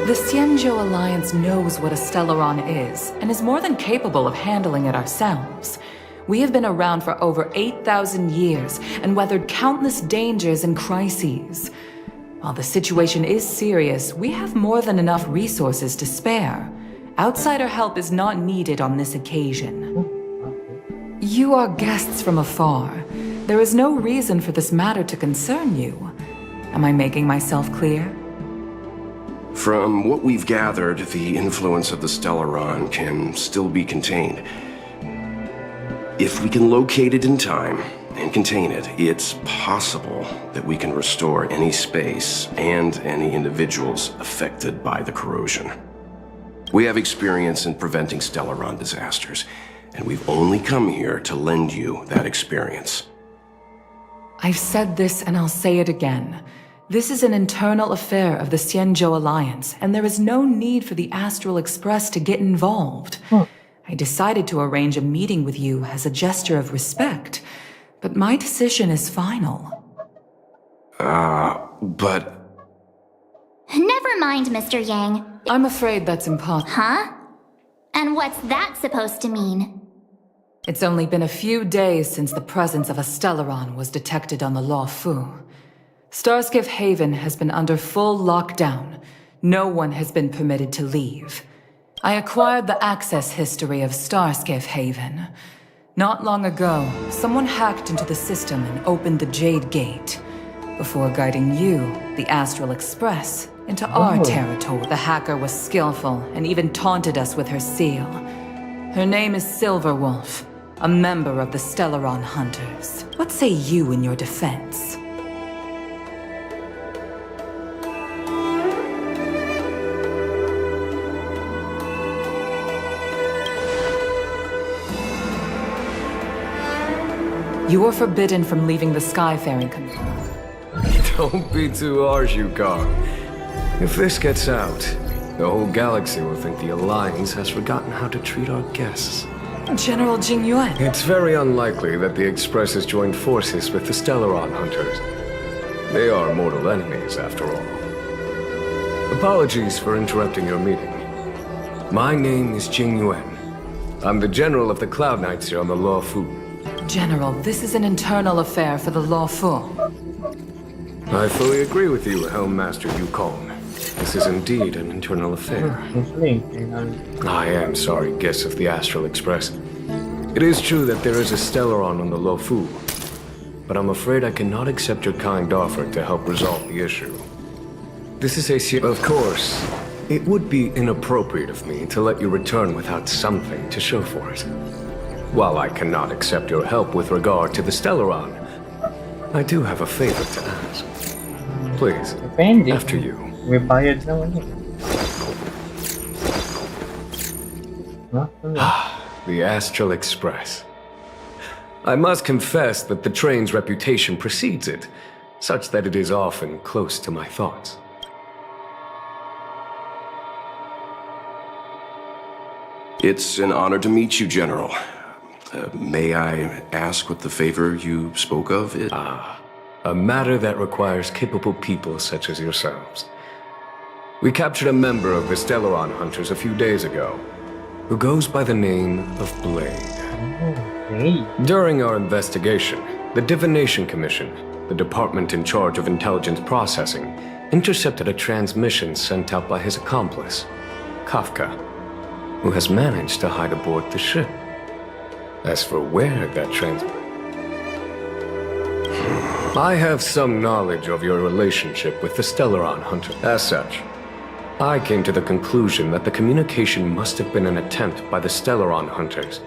The Xianzhou Alliance knows what a Stellaron is, and is more than capable of handling it ourselves. We have been around for over 8,000 years, and weathered countless dangers and crises. While the situation is serious, we have more than enough resources to spare. Outsider help is not needed on this occasion. You are guests from afar. There is no reason for this matter to concern you. Am I making myself clear? From what we've gathered, the influence of the Stellaron can still be contained. If we can locate it in time and contain it, it's possible that we can restore any space and any individuals affected by the corrosion. We have experience in preventing Stellaron disasters, and we've only come here to lend you that experience. I've said this and I'll say it again. This is an internal affair of the Xianzhou Alliance, and there is no need for the Astral Express to get involved. I decided to arrange a meeting with you as a gesture of respect, but my decision is final. But... Never mind, Mr. Yang. I'm afraid that's impossible. Huh? And what's that supposed to mean? It's only been a few days since the presence of a Stellaron was detected on the Law Fu. Starskiff Haven has been under full lockdown. No one has been permitted to leave. I acquired the access history of Starskiff Haven. Not long ago, someone hacked into the system and opened the Jade Gate, before guiding you, the Astral Express, into our territory. The hacker was skillful and even taunted us with her seal. Her name is Silverwolf, a member of the Stellaron Hunters. What say you in your defense? You are forbidden from leaving the Skyfaring community. Don't be too harsh, Yukong. If this gets out, the whole galaxy will think the Alliance has forgotten how to treat our guests. General Jingyuan. It's very unlikely that the Express has joined forces with the Stellaron Hunters. They are mortal enemies, after all. Apologies for interrupting your meeting. My name is Jingyuan. I'm the General of the Cloud Knights here on the Law Fu. General, this is an internal affair for the Law Fu. I fully agree with you, Helm Master Yukong. This is indeed an internal affair. I am sorry, guests of the Astral Express. It is true that there is a Stellaron on the Lo Fu, but I'm afraid I cannot accept your kind offer to help resolve the issue. This is a Of course, it would be inappropriate of me to let you return without something to show for it. While I cannot accept your help with regard to the Stellaron, I do have a favor to ask. Please, after you. May bayad naman eh. The Astral Express. I must confess that the train's reputation precedes it, such that it is often close to my thoughts. It's an honor to meet you, General. May I ask what the favor you spoke of is? A matter that requires capable people such as yourselves. We captured a member of the Stellaron Hunters a few days ago, who goes by the name of Blade. During our investigation, the Divination Commission, the department in charge of intelligence processing, intercepted a transmission sent out by his accomplice, Kafka, who has managed to hide aboard the ship. As for where that I have some knowledge of your relationship with the Stellaron Hunter. As such, I came to the conclusion that the communication must have been an attempt by the Stellaron Hunters.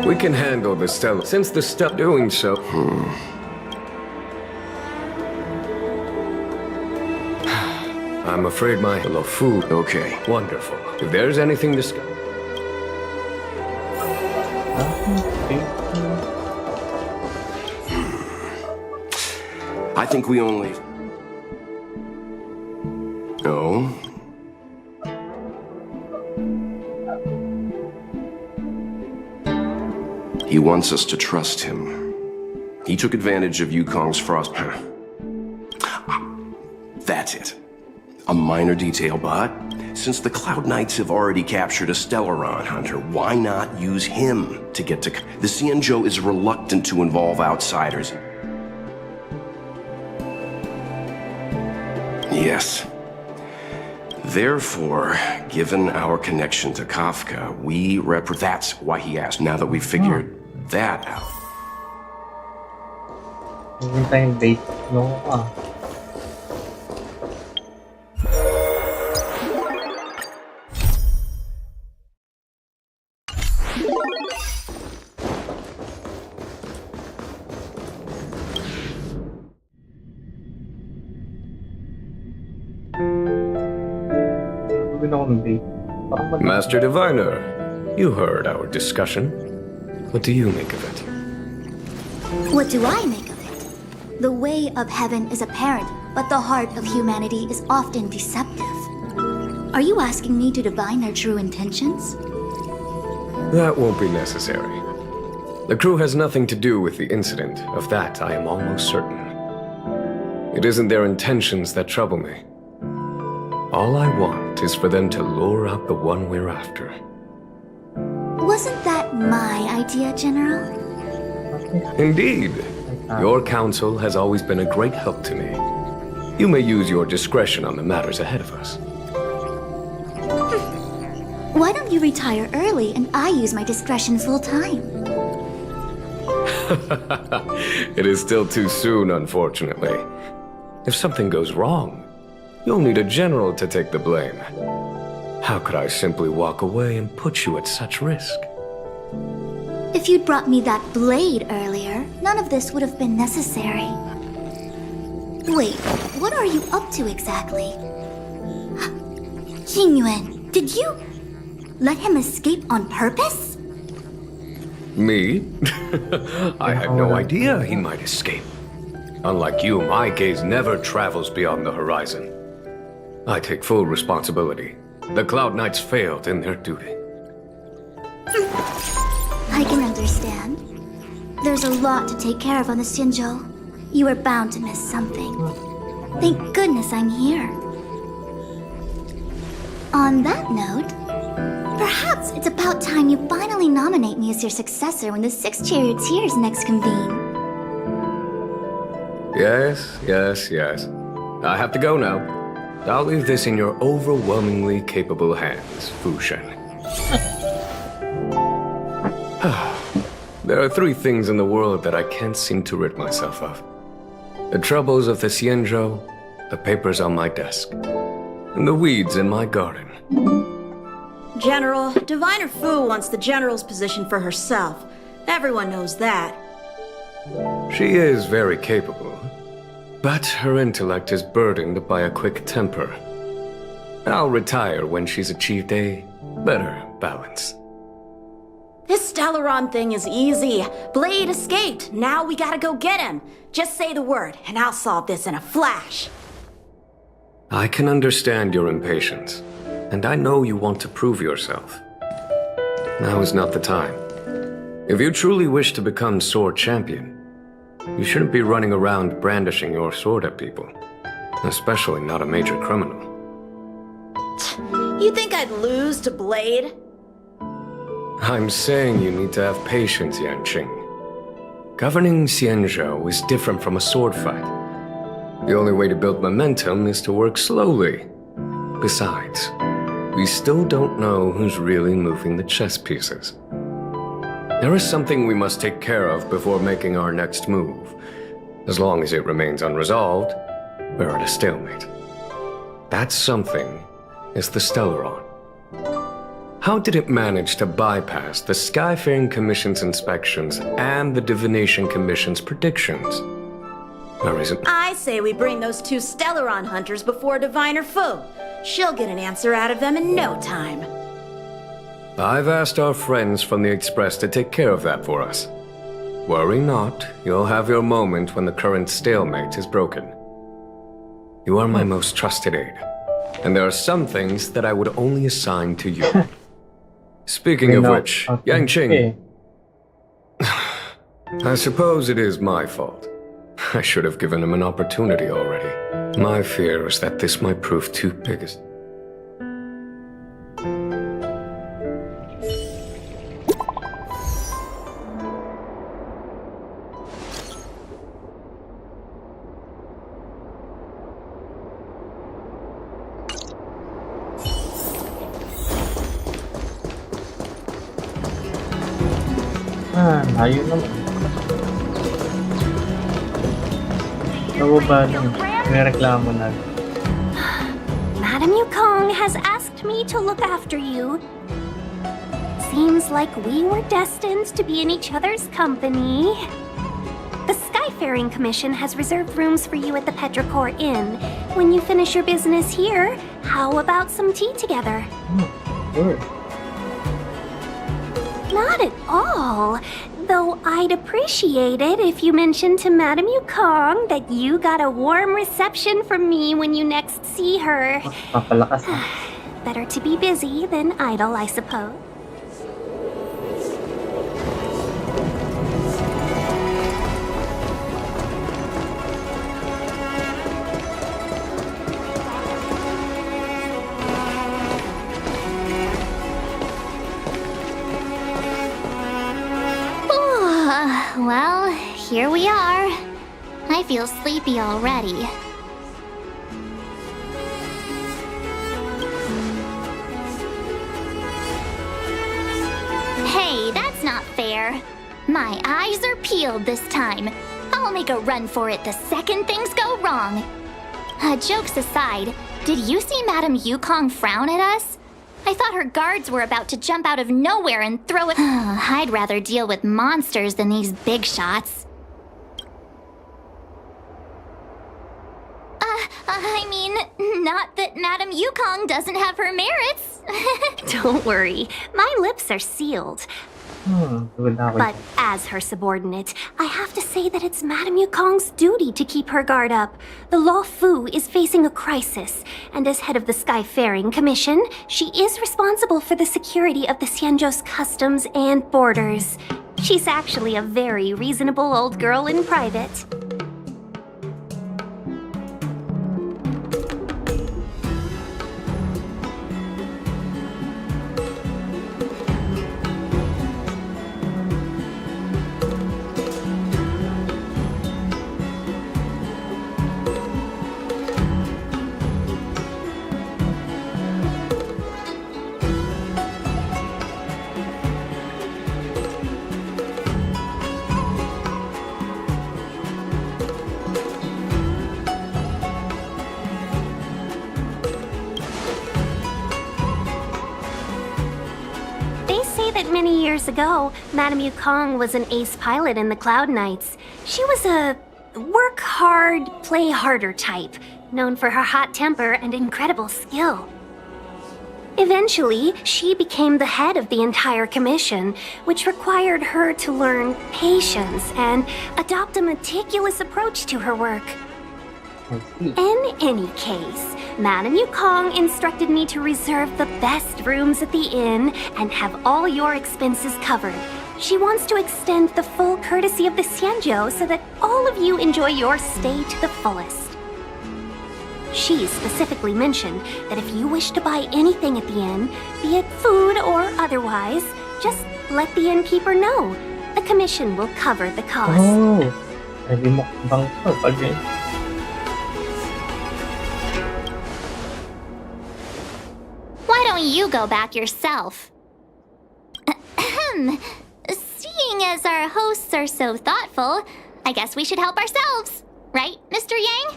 We can handle the since the doing so. I'm afraid my food. Okay. Wonderful. If there's anything to discuss. I think we only... No. He wants us to trust him. He took advantage of Yukong's frost... That's it. A minor detail, but since the Cloud Knights have already captured a Stellaron Hunter, why not use him to get to... The Xianzhou is reluctant to involve outsiders. Yes. Therefore, given our connection to Kafka, that's why he asked. Now that we've figured that out. Master Diviner, you heard our discussion. What do you make of it? What do I make of it? The way of heaven is apparent, but the heart of humanity is often deceptive. Are you asking me to divine their true intentions? That won't be necessary. The crew has nothing to do with the incident. Of that, I am almost certain. It isn't their intentions that trouble me. All I want is for them to lure out the one we're after. Wasn't that my idea, General? Indeed. Your counsel has always been a great help to me. You may use your discretion on the matters ahead of us. Why don't you retire early and I use my discretion full time? It is still too soon, unfortunately. If something goes wrong, you'll need a general to take the blame. How could I simply walk away and put you at such risk? If you'd brought me that blade earlier, none of this would have been necessary. Wait, what are you up to exactly? Qingyuan, did you let him escape on purpose? Me? I had no idea he might escape. Unlike you, my gaze never travels beyond the horizon. I take full responsibility. The Cloud Knights failed in their duty. I can understand. There's a lot to take care of on the Xinzhou. You are bound to miss something. Thank goodness I'm here. On that note, perhaps it's about time you finally nominate me as your successor when the Six Charioteers next convene. Yes. I have to go now. I'll leave this in your overwhelmingly capable hands, Fu Shen. There are three things in the world that I can't seem to rid myself of. The troubles of the Xianzhou, the papers on my desk, and the weeds in my garden. General, Diviner Fu wants the General's position for herself. Everyone knows that. She is very capable, but her intellect is burdened by a quick temper. I'll retire when she's achieved a better balance. This Stellaron thing is easy. Blade escaped. Now we gotta go get him. Just say the word, and I'll solve this in a flash. I can understand your impatience, and I know you want to prove yourself. Now is not the time. If you truly wish to become sword champion, you shouldn't be running around brandishing your sword at people, especially not a major criminal. You think I'd lose to Blade? I'm saying you need to have patience, Yanqing. Governing Xianzhou is different from a sword fight. The only way to build momentum is to work slowly. Besides, we still don't know who's really moving the chess pieces. There is something we must take care of before making our next move. As long as it remains unresolved, we're at a stalemate. That something is the Stellaron. How did it manage to bypass the Skyfaring Commission's inspections and the Divination Commission's predictions? Or is it... I say we bring those two Stellaron hunters before Diviner Fu. She'll get an answer out of them in no time. I've asked our friends from the Express to take care of that for us. Worry not, you'll have your moment when the current stalemate is broken. You are my most trusted aide, and there are some things that I would only assign to you. Speaking of which, Yanqing, I suppose it is my fault. I should have given him an opportunity already. My fear is that this might prove too big a... Layo naman. Nababa lang. May reklamo na. Madame Yukong has asked me to look after you. Seems like we were destined to be in each other's company. The Skyfaring Commission has reserved rooms for you at the Petrichor Inn. When you finish your business here, how about some tea together? Sure. Not at all. Though I'd appreciate it if you mentioned to Madame Yukong that you got a warm reception from me when you next see her. Papalakas ha. Better to be busy than idle, I suppose. Well, here we are. I feel sleepy already. Hey, that's not fair. My eyes are peeled this time. I'll make a run for it the second things go wrong. Jokes aside, did you see Madame Yukong frown at us? I thought her guards were about to jump out of nowhere and throw it. I'd rather deal with monsters than these big shots. I mean, not that Madame Yukong doesn't have her merits. Don't worry, my lips are sealed. But as her subordinate, I have to say that it's Madame Yukong's duty to keep her guard up. The Law Fu is facing a crisis, and as head of the Skyfaring Commission, she is responsible for the security of the Xianzhou's customs and borders. She's actually a very reasonable old girl in private. Many years ago, Madame Yukong was an ace pilot in the Cloud Knights. She was a work hard, play harder type, known for her hot temper and incredible skill. Eventually, she became the head of the entire commission, which required her to learn patience and adopt a meticulous approach to her work. In any case, Madame Yukong instructed me to reserve the best rooms at the inn and have all your expenses covered. She wants to extend the full courtesy of the Xianzhou so that all of you enjoy your stay to the fullest. She specifically mentioned that if you wish to buy anything at the inn, be it food or otherwise, just let the innkeeper know. The commission will cover the cost. Oh, sabi mo bang to, pag Why don't you go back yourself? Seeing as our hosts are so thoughtful, I guess we should help ourselves. Right, Mr. Yang?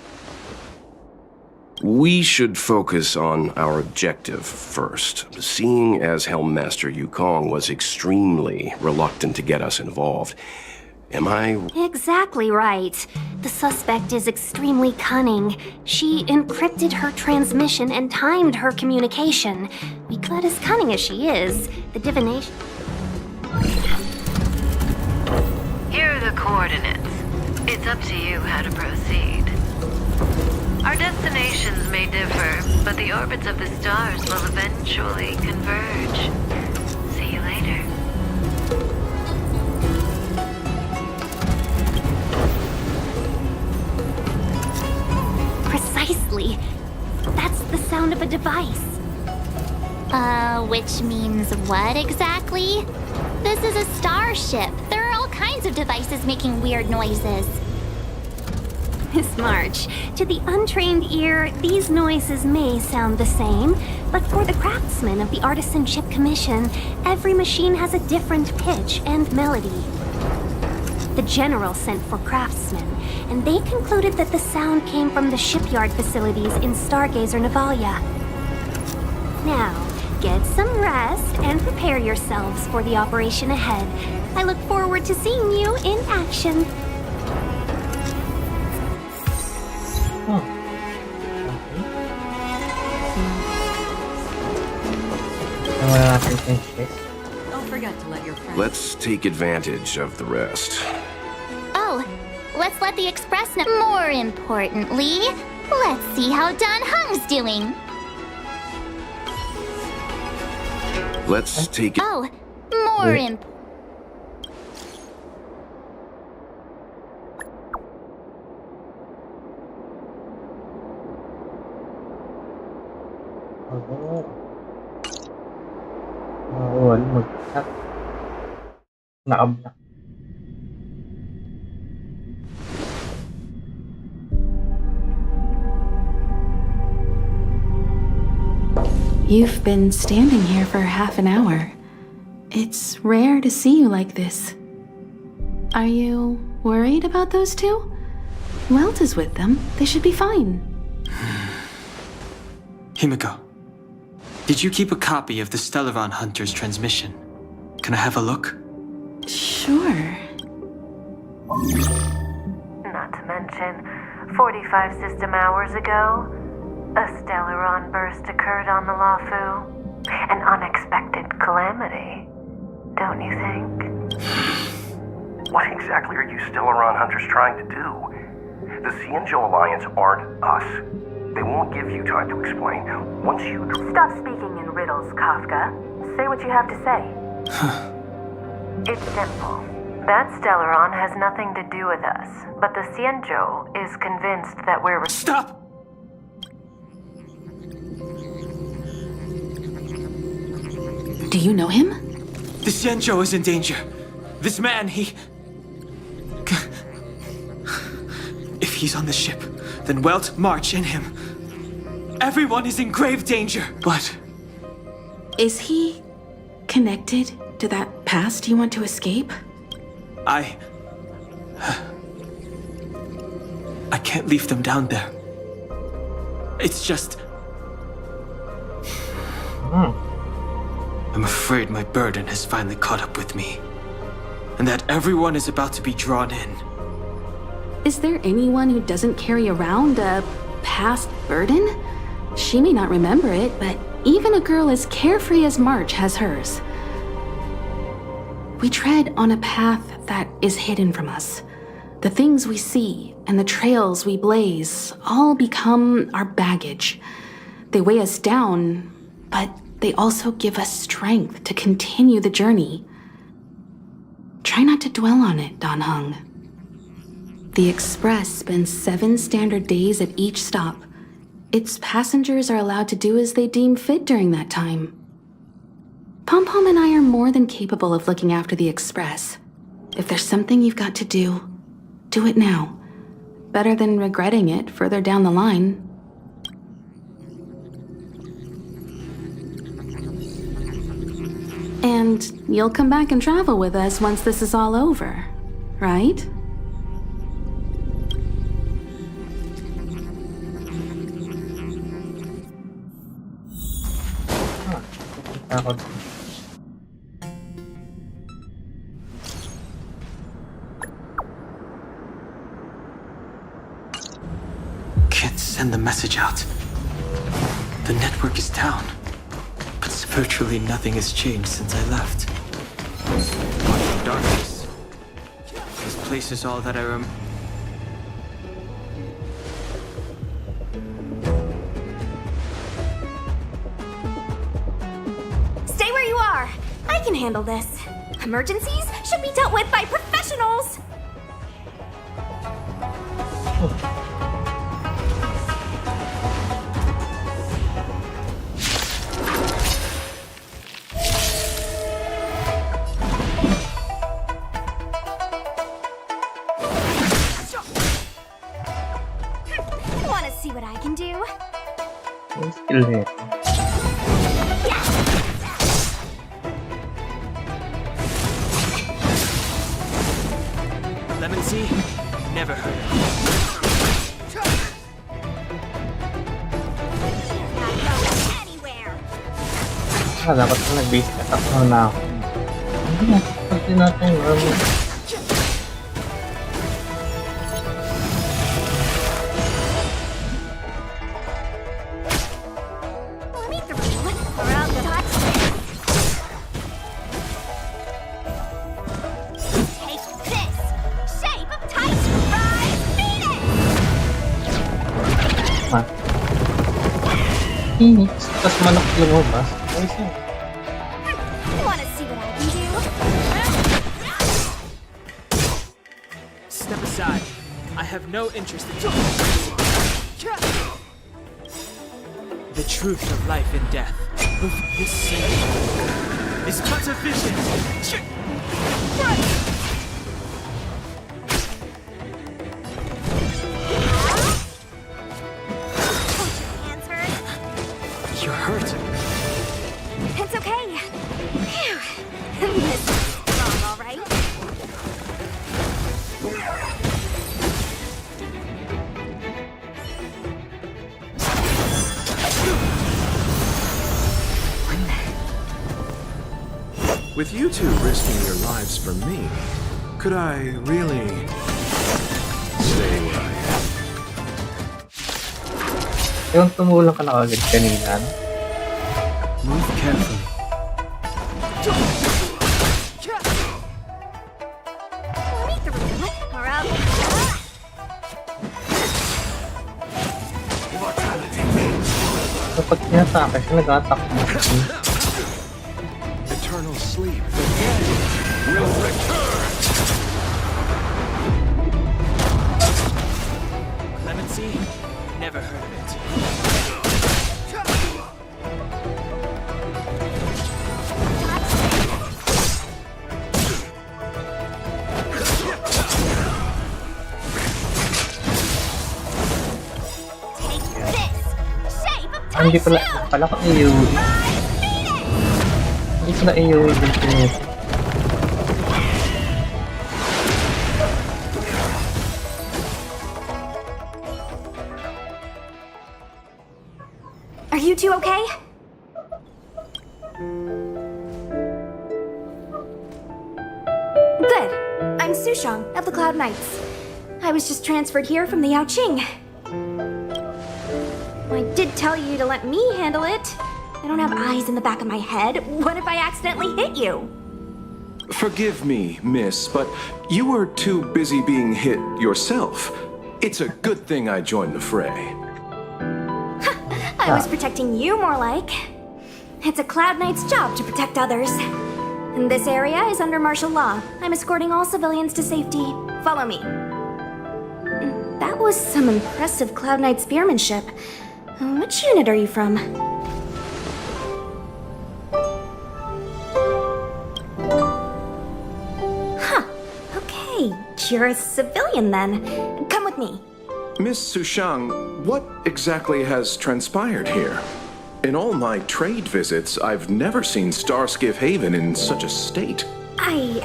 We should focus on our objective first. Seeing as Helmmaster Yukong was extremely reluctant to get us involved, am I... Exactly right. The suspect is extremely cunning. She encrypted her transmission and timed her communication. But as cunning as she is, the divination... Here are the coordinates. It's up to you how to proceed. Our destinations may differ, but the orbits of the stars will eventually converge. See you later. Precisely. That's the sound of a device. Which means what exactly? This is a starship. There are all kinds of devices making weird noises. Miss March, to the untrained ear, these noises may sound the same, but for the craftsmen of the Artisanship Commission, every machine has a different pitch and melody. The General sent for craftsmen, and they concluded that the sound came from the shipyard facilities in Stargazer Navalia. Now, get some rest and prepare yourselves for the operation ahead. I look forward to seeing you in action. Wala natin yung chest. Oh, for forget to let your friends... Let's take advantage of the rest. Oh, let's let the Express know. More importantly, let's see how Dan Hung's doing. Let's take it. Oh, more important. Bawal mag-chat. Nakablock. You've been standing here for half an hour. It's rare to see you like this. Are you worried about those two? Welt is with them. They should be fine. Himiko, did you keep a copy of the Stellaron Hunter's transmission? Can I have a look? Sure. Not to mention, 45 system hours ago, a Stellaron burst occurred on the Lafu. An unexpected calamity, don't you think? What exactly are you Stellaron Hunters trying to do? The Cienjo Alliance aren't us. They won't give you time to explain. Once you... Stop speaking in riddles, Kafka. Say what you have to say. It's simple. That Stellaron has nothing to do with us, but the Cienjo is convinced that we're... Stop! Do you know him? The Cienjo is in danger. This man, he... If he's on the ship, then Welt, March, and him. Everyone is in grave danger. But... Is he connected to that past you want to escape? I can't leave them down there. It's just... I'm afraid my burden has finally caught up with me. And that everyone is about to be drawn in. Is there anyone who doesn't carry around a past burden? She may not remember it, but even a girl as carefree as March has hers. We tread on a path that is hidden from us. The things we see and the trails we blaze all become our baggage. They weigh us down, but they also give us strength to continue the journey. Try not to dwell on it, Dan Hung. The Express spends 7 standard days at each stop. Its passengers are allowed to do as they deem fit during that time. Pom Pom and I are more than capable of looking after the Express. If there's something you've got to do, do it now. Better than regretting it further down the line. And you'll come back and travel with us once this is all over, right? Can't send the message out. The network is down. But virtually nothing has changed since I left. Watching darkness. This place is all that I remember. Stay where you are. I can handle this. Emergencies should be dealt with by professionals. Want to see what I can do? Still there. Lemon Sea? Never heard of it. Dapat ko nag-base attack na ako. Hindi na. Pagsin natin. Let me through. Around the touch. Phoenix, tas manok lumabas. Ayos na. Wanna see what I can do? Step aside. I have no interest in talking. The truth of life and death. Of this century is but a vision. Hands hurt. You're hurt. It's okay. Phew. This is strong, all right. With you two risking your lives for me, could I really stay where I am? Yung tumulong ka na agad kanina. Move carefully. Let me through. Or else. Kapag tinatake siya, nag-attack mo. Eternal sleep, the dead will return! Clemency? Never heard of it. Take this. Shape of Ah, hindi pala, Taishu. pala ko iyo. Hindi ko na iyo yung pinit. Are you two okay? Good. I'm Sushang of the Cloud Knights. I was just transferred here from the Yaoqing. I did tell you to let me handle it. I don't have eyes in the back of my head. What if I accidentally hit you? Forgive me, miss, but you were too busy being hit yourself. It's a good thing I joined the fray. I was protecting you more like. It's a Cloud Knight's job to protect others. And this area is under martial law. I'm escorting all civilians to safety. Follow me. That was some impressive Cloud Knight spearmanship. Which unit are you from? Huh. Okay, you're a civilian then. Come with me. Miss Sushang, what exactly has transpired here? In all my trade visits, I've never seen Starskiff Haven in such a state. I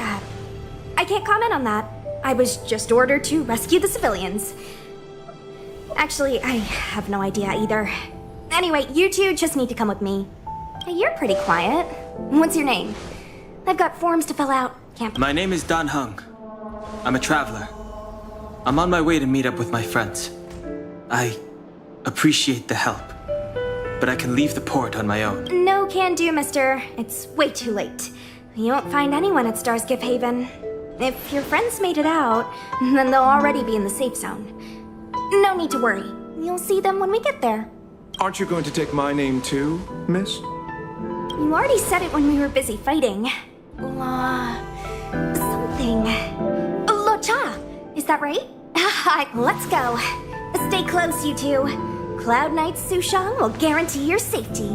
can't comment on that. I was just ordered to rescue the civilians. Actually, I have no idea either. Anyway, you two just need to come with me. Hey, you're pretty quiet. What's your name? I've got forms to fill out. Can't. My name is Dan Hung. I'm a traveler. I'm on my way to meet up with my friends. I appreciate the help, but I can leave the port on my own. No can do, mister. It's way too late. You won't find anyone at Starskiff Haven. If your friends made it out, then they'll already be in the safe zone. No need to worry. You'll see them when we get there. Aren't you going to take my name too, miss? You already said it when we were busy fighting. Something. Locha! Is that right? Let's go. Stay close, you two. Cloud Knight Sushang will guarantee your safety.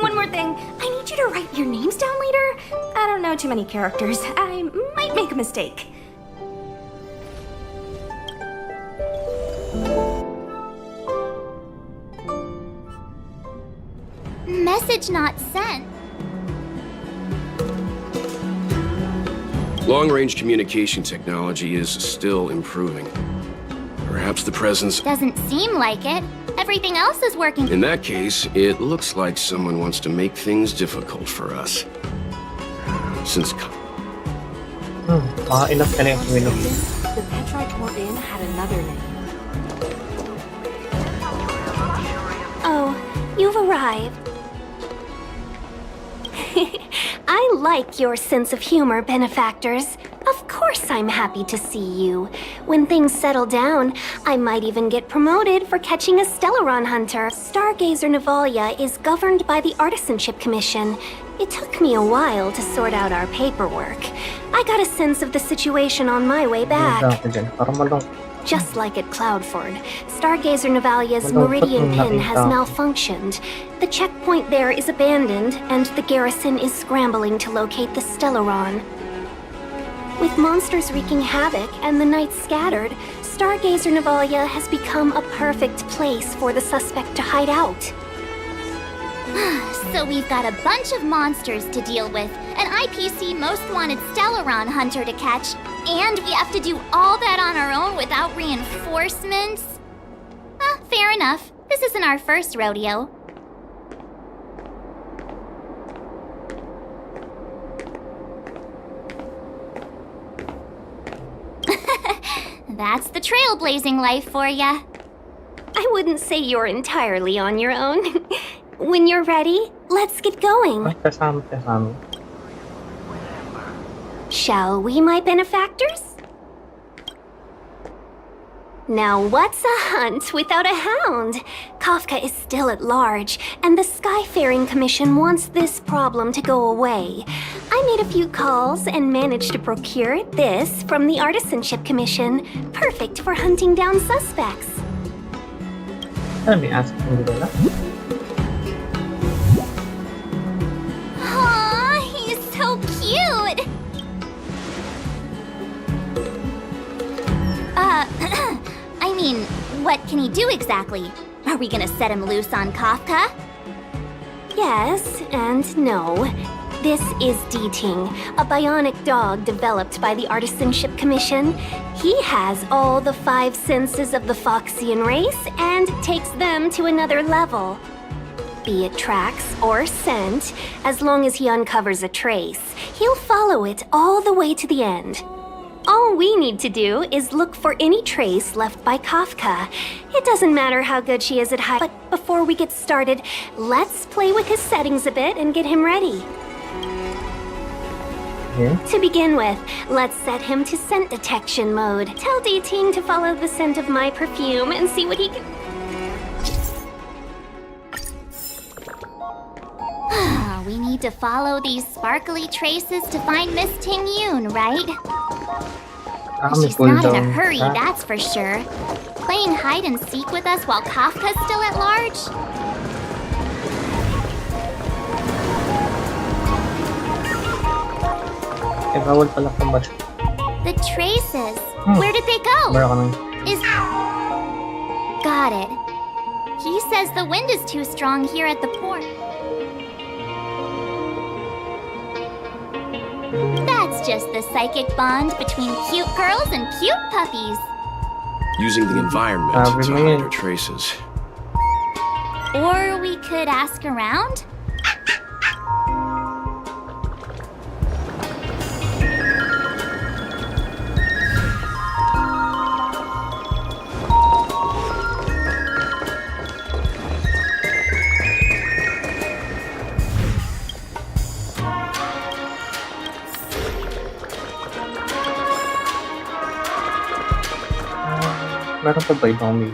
One more thing. I need you to write your names down later. I don't know too many characters. I might make a mistake. Message not sent. Long-range communication technology is still improving. Perhaps the presence... Doesn't seem like it. Everything else is working. In that case, it looks like someone wants to make things difficult for us. Since... Ilang ka na yung minum. The Petrite we're in had another name. Oh, you've arrived. I like your sense of humor, benefactors. Of course I'm happy to see you. When things settle down, I might even get promoted for catching a Stellaron hunter. Stargazer Navalia is governed by the Artisanship Commission. It took me a while to sort out our paperwork. I got a sense of the situation on my way back. Just like at Cloudford, Stargazer Navalia's Meridian Pin has malfunctioned. The checkpoint there is abandoned, and the garrison is scrambling to locate the Stellaron. With monsters wreaking havoc and the night scattered, Stargazer Navalia has become a perfect place for the suspect to hide out. So we've got a bunch of monsters to deal with, an IPC Most Wanted Stellaron hunter to catch, and we have to do all that on our own without reinforcements? Fair enough. This isn't our first rodeo. That's the trailblazing life for ya. I wouldn't say you're entirely on your own. When you're ready, let's get going. Shall we, my benefactors? Now what's a hunt without a hound? Kafka is still at large, and the Skyfaring Commission wants this problem to go away. I made a few calls and managed to procure this from the Artisanship Commission. Perfect for hunting down suspects. Aw, he's so cute! I mean, what can he do exactly? Are we gonna set him loose on Kafka? Yes and no. This is D-Ting, a bionic dog developed by the Artisanship Commission. He has all the 5 senses of the Foxian race and takes them to another level. Be it tracks or scent, as long as he uncovers a trace, he'll follow it all the way to the end. All we need to do is look for any trace left by Kafka. It doesn't matter how good she is at hiding. But before we get started, let's play with his settings a bit and get him ready. To begin with, let's set him to scent detection mode. Tell D-Ting to follow the scent of my perfume and see what he can... We need to follow these sparkly traces to find Miss Ting Yoon, right? She's not in a hurry, that's for sure. Playing hide and seek with us while Kafka's still at large? The traces. Where did they go? Got it. He says the wind is too strong here at the port. That's just the psychic bond between cute girls and cute puppies. Using the environment to hide our traces. Or we could ask around? Meron pa ba ibang may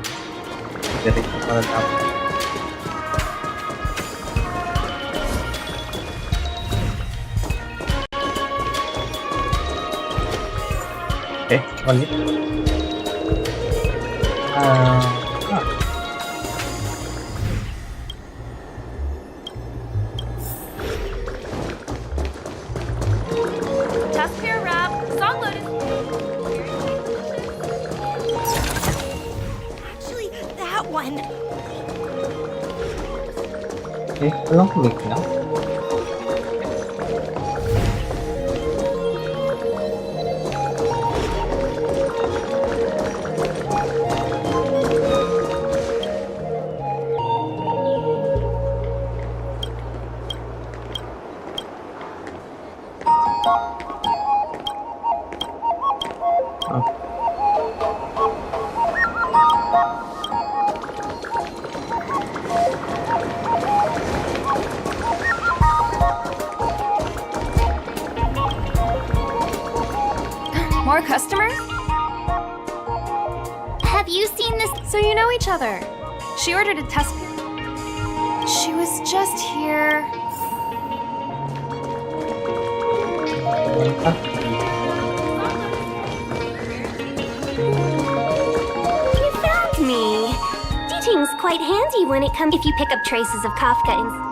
direct para dapat? Mali. Task pair wrap. Song loaded. Actually, that one. Walang click lang. more customers? Have you seen this? So you know each other. She ordered a test. She was just here. You found me. Dating's quite handy when it comes if you pick up traces of Kafka in.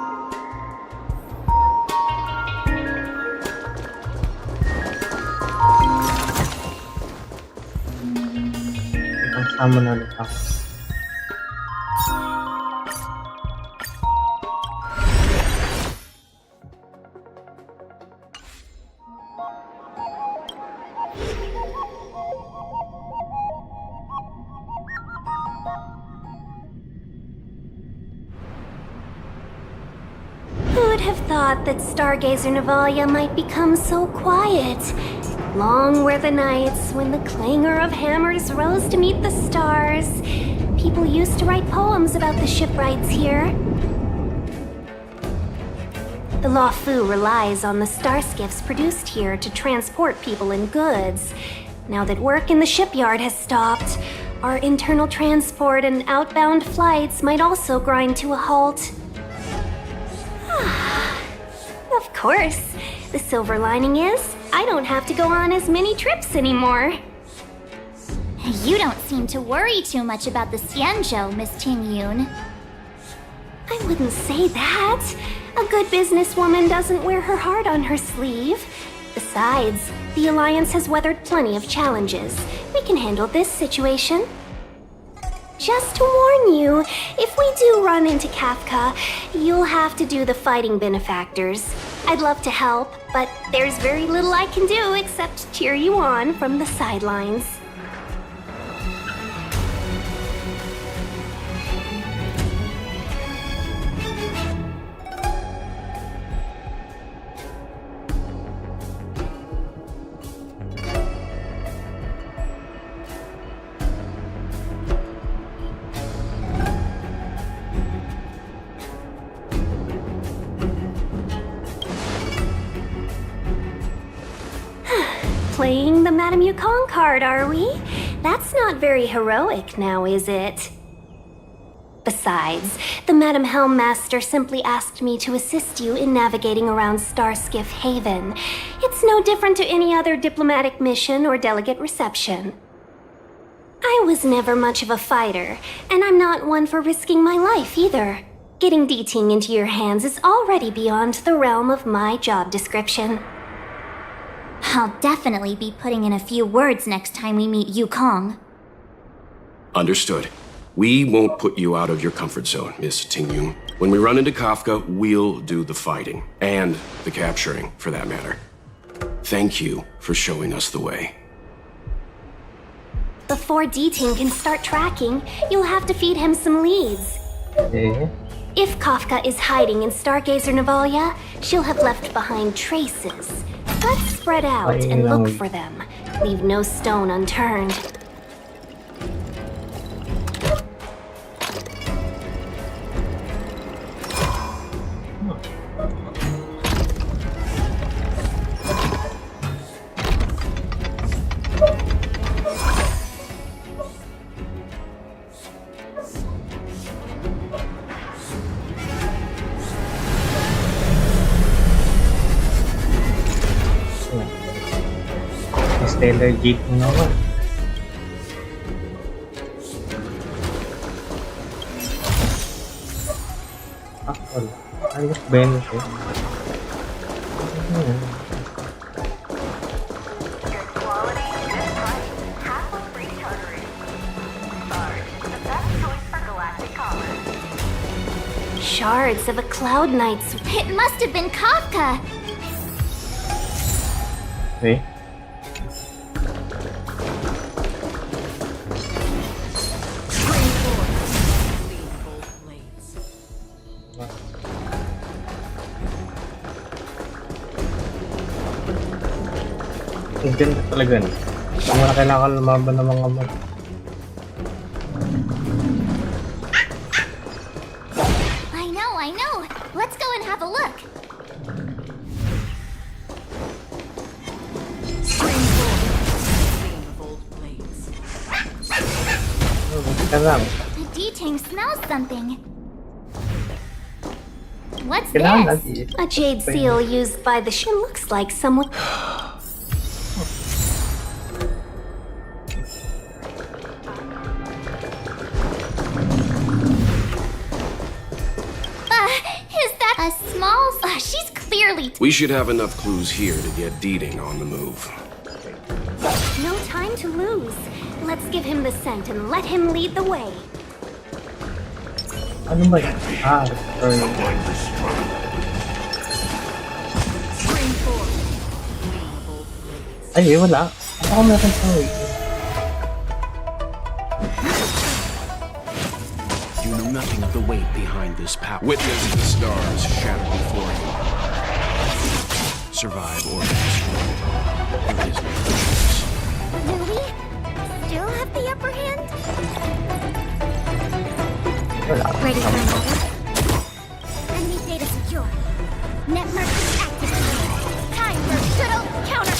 Sama na ulit ako. Who would have thought that Stargazer Navalia might become so quiet? Long were the nights when the clangor of hammers rose to meet the stars. People used to write poems about the shipwrights here. The Lafu relies on the star skiffs produced here to transport people and goods. Now that work in the shipyard has stopped, our internal transport and outbound flights might also grind to a halt. Of course. The silver lining is, I don't have to go on as many trips anymore. You don't seem to worry too much about the Xianzhou, Miss Ting Yun. I wouldn't say that. A good businesswoman doesn't wear her heart on her sleeve. Besides, the Alliance has weathered plenty of challenges. We can handle this situation. Just to warn you, if we do run into Kafka, you'll have to do the fighting benefactors. I'd love to help, but there's very little I can do except cheer you on from the sidelines. Playing the Madame Yukong card, are we? That's not very heroic now, is it? Besides, the Madame Helmmaster simply asked me to assist you in navigating around Starskiff Haven. It's no different to any other diplomatic mission or delegate reception. I was never much of a fighter, and I'm not one for risking my life either. Getting Deeting into your hands is already beyond the realm of my job description. I'll definitely be putting in a few words next time we meet Yukong. Understood. We won't put you out of your comfort zone, Miss Tingyun. When we run into Kafka, we'll do the fighting. And the capturing, for that matter. Thank you for showing us the way. Before Deeting can start tracking, you'll have to feed him some leads. Okay. If Kafka is hiding in Stargazer Navalia, she'll have left behind traces. Let's spread out and look for them. Leave no stone unturned. Stellar Gate naman. Wala. Ayos benefit. Shards of a Cloud Knight's. It must have been Kafka! Okay. Ang ganda talaga niya. Ang mga kailangan lumaban ng mga mag... I know. Let's go and have a look. Teka lang. The D-Ting smells something. What's Kailangan this? natin. A jade seal used by the She looks like someone. Is that a small... she's clearly... We should have enough clues here to get Deeding on the move. No time to lose. Let's give him the scent and let him lead the way. Ano ba yun? Sorry. Ay, wala. Ako meron sa You know nothing of the weight behind this power. Witness the stars shatter before you. Survive or destroy. There is no choice. Do we still have the upper hand? Ready for another? Enemy data secure. Network is activated. Time for good old counter.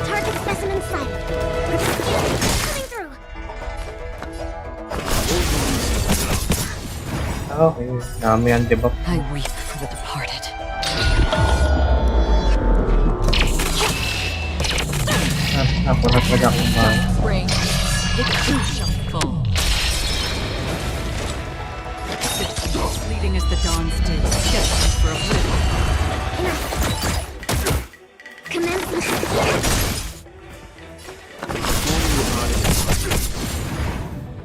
Target specimen sighted. Coming through. Okay, dami yan, di ba? I weep for the departed. Ako na talaga akong ba? Spring, it too shall fall. Fleeting as the dawn's day, destined for oblivion. Commencing.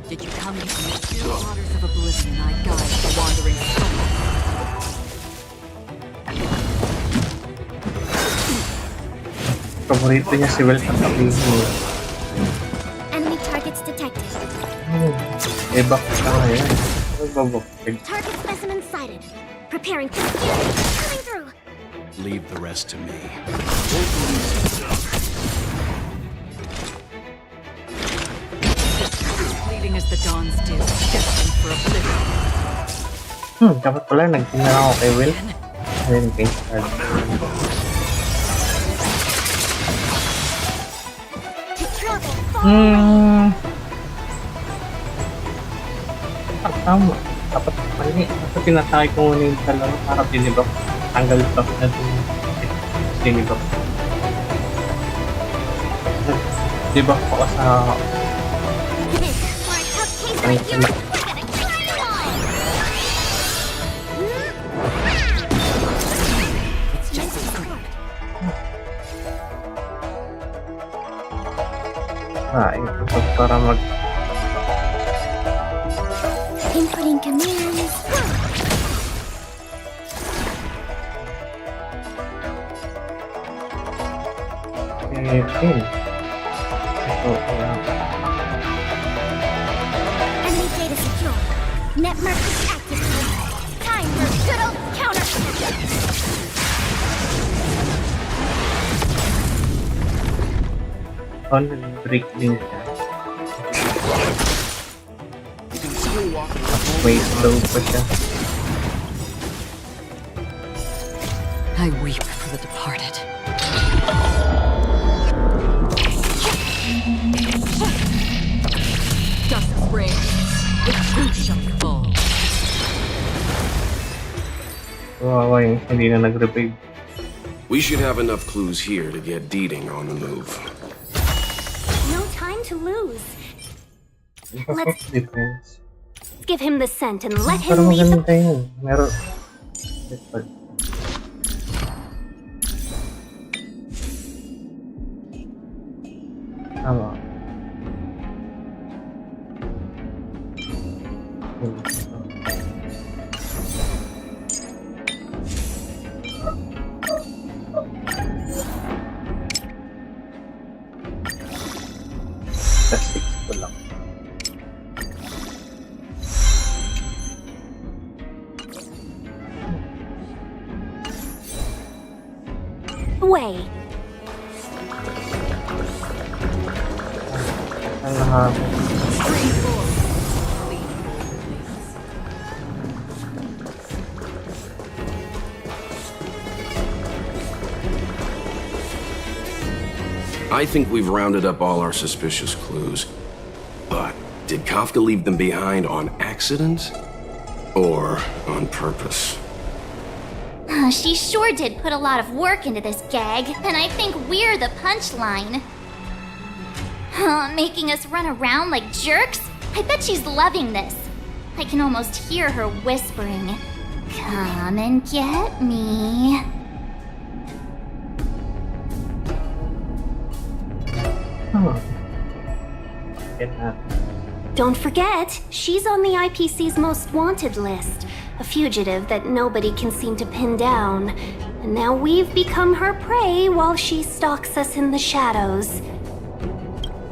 Did you come here from the still waters of oblivion? I guide the wandering soul. Paborito niya si Will sa tabi niya. Enemy targets detected. Back ka ngayon. Magbabok. Target specimen sighted. Preparing to coming through. Leave the rest to me. Fleeting as the dawn's dew, destined for oblivion. Dapat pala nagtingin ako kay Will. Ayun, kay Stard. Tama. Dapat mali. Dapat pinatay ko muna yung dalawa para dinibak. Tanggal buff na dinibak. Dibak ko sa... Ay, sama. Ito para mag... Inputting commands. Okay. Enemy data secure. Network is activated. Time for good old counter. On break din siya. Way slow pa siya. I weep for the departed. Dusk springs, it too shall fall. Wawa yung hindi na nag-revive. We should have enough clues here to get Deeding on the move. No time to lose. Let's Defense. give him the scent and let Pero him lead the... maganda yun. Meron... Tama. Sa 6 ko lang. Way. Ang lahat. I think we've rounded up all our suspicious clues. But did Kafka leave them behind on accident? Or on purpose? She sure did put a lot of work into this gag, and I think we're the punchline. Making us run around like jerks? I bet she's loving this. I can almost hear her whispering, "Come and get me." Don't forget, she's on the IPC's most wanted list. A fugitive that nobody can seem to pin down. And now we've become her prey while she stalks us in the shadows.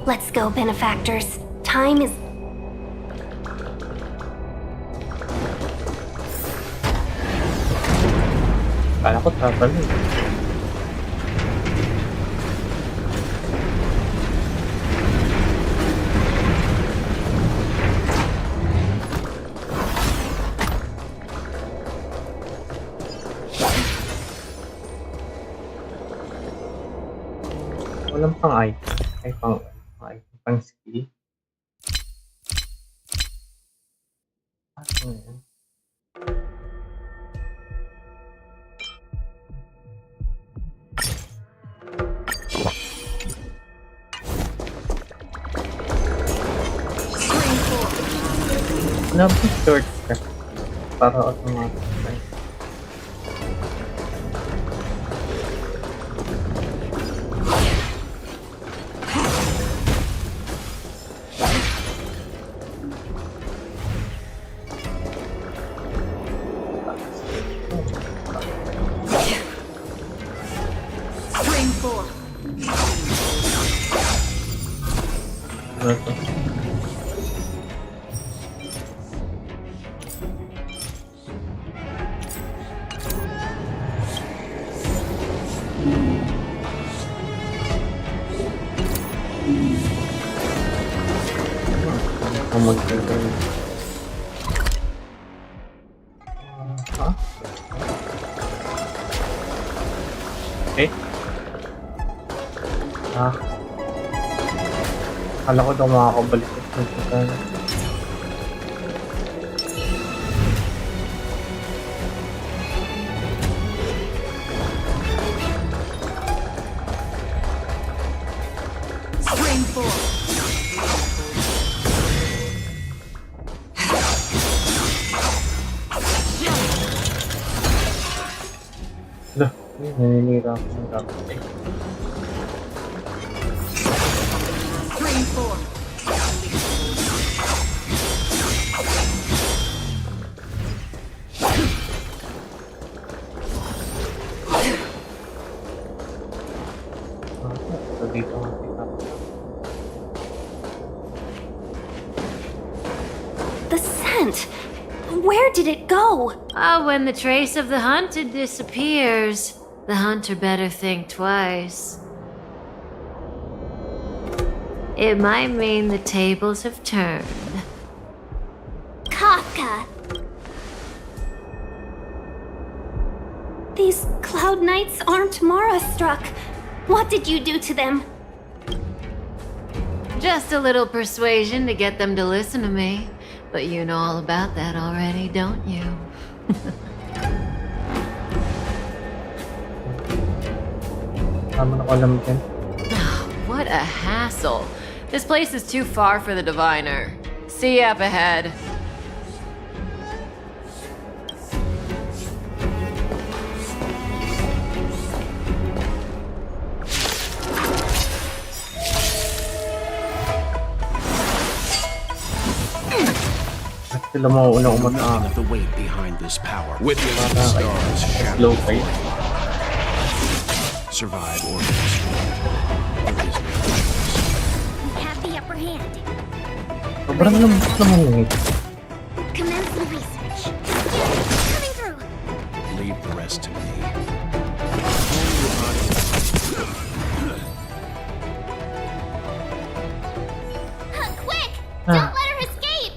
Let's go, benefactors. Time is... Kala ko tatanong. Walang pang item. Ay, pang skill. Ano yan? Wala ba shortcut? Para automatic. Okay. Akala ko daw makakabalik ito sa naninira ako ng dapat. The scent! Where did it go? When the trace of the hunted disappears, the hunter better think twice. It might mean the tables have turned. Kafka! These cloud knights aren't Mara-struck. What did you do to them? Just a little persuasion to get them to listen to me. But you know all about that already, don't you? What a hassle. This place is too far for the diviner. See you up ahead. Sila mauuna Nothing of the weight behind this power. Witness the stars shadow. Slow fight. Survive or be destroyed. There is no choice. We have the upper hand. Sobrang lambot naman yun. Commence the research. Coming through. Leave the rest to me. Quick! Don't let her escape!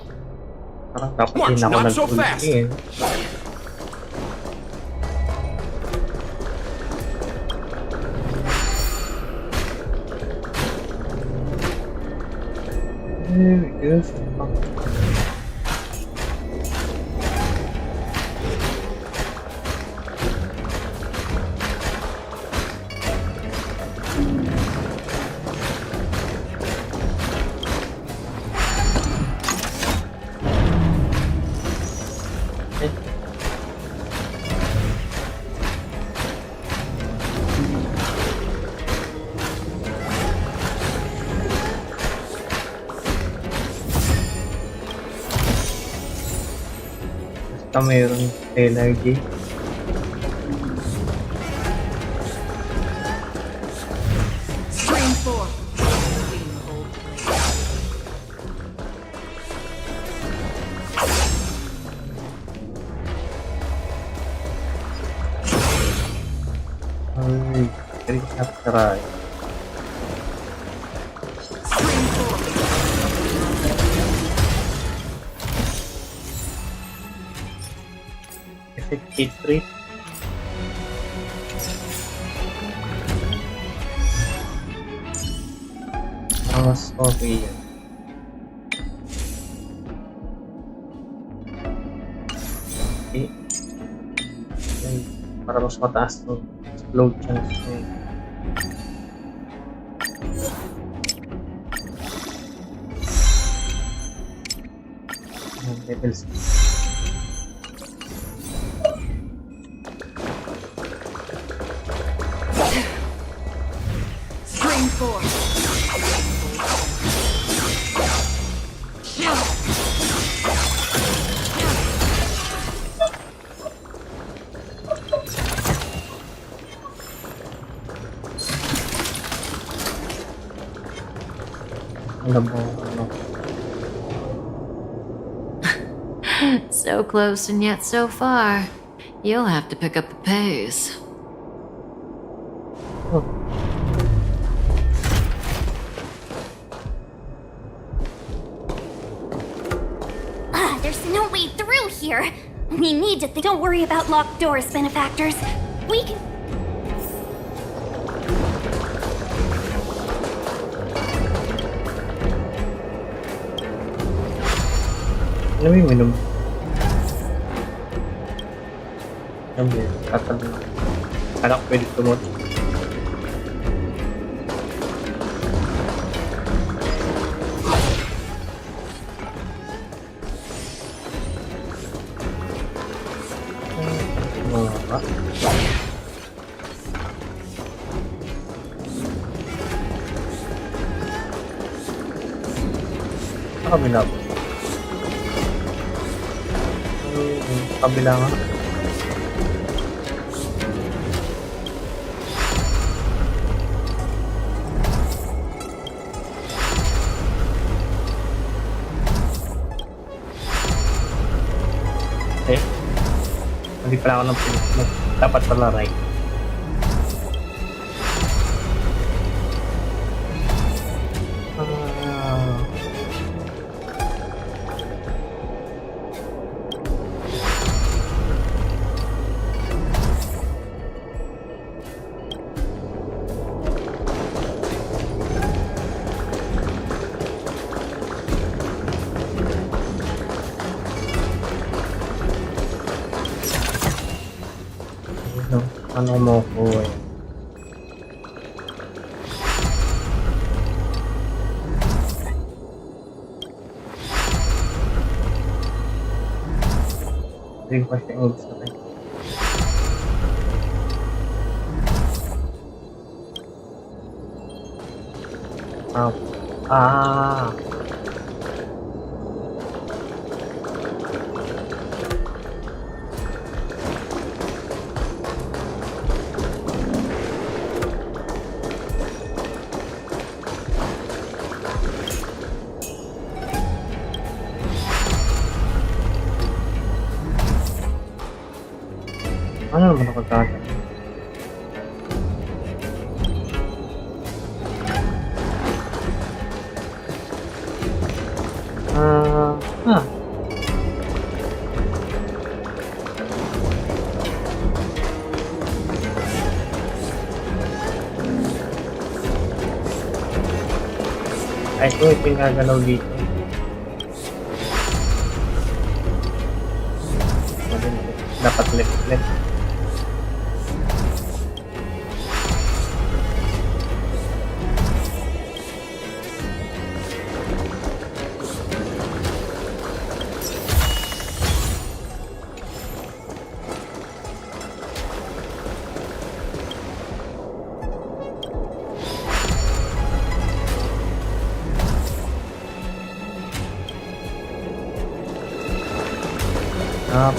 Parang dapat din ako nag-ulti eh. Yes. Basta mayroong energy. Stream 4. Ay, very try. Stream 4. Effective rate. Mas okay yan. Okay. Okay. Para mas mataas ng explode chance niya. Level 6. Stream 4. Alam mo, ano. So close and yet so far. You'll have to pick up the pace. There's no way through here. We need to think. Don't worry about locked doors, benefactors. We can. Alam mo yung minum. Alam mo yun, tatanong. Anak, pwede tumot. Kabila po. Kabila nga. Eh? Hindi pala ako ng pinag. Dapat pala right. Ano mo ko eh. Hindi ko kasi ang gusto tayo. Ano naman ako kagad? Ay, ito yung gagalaw dito. map.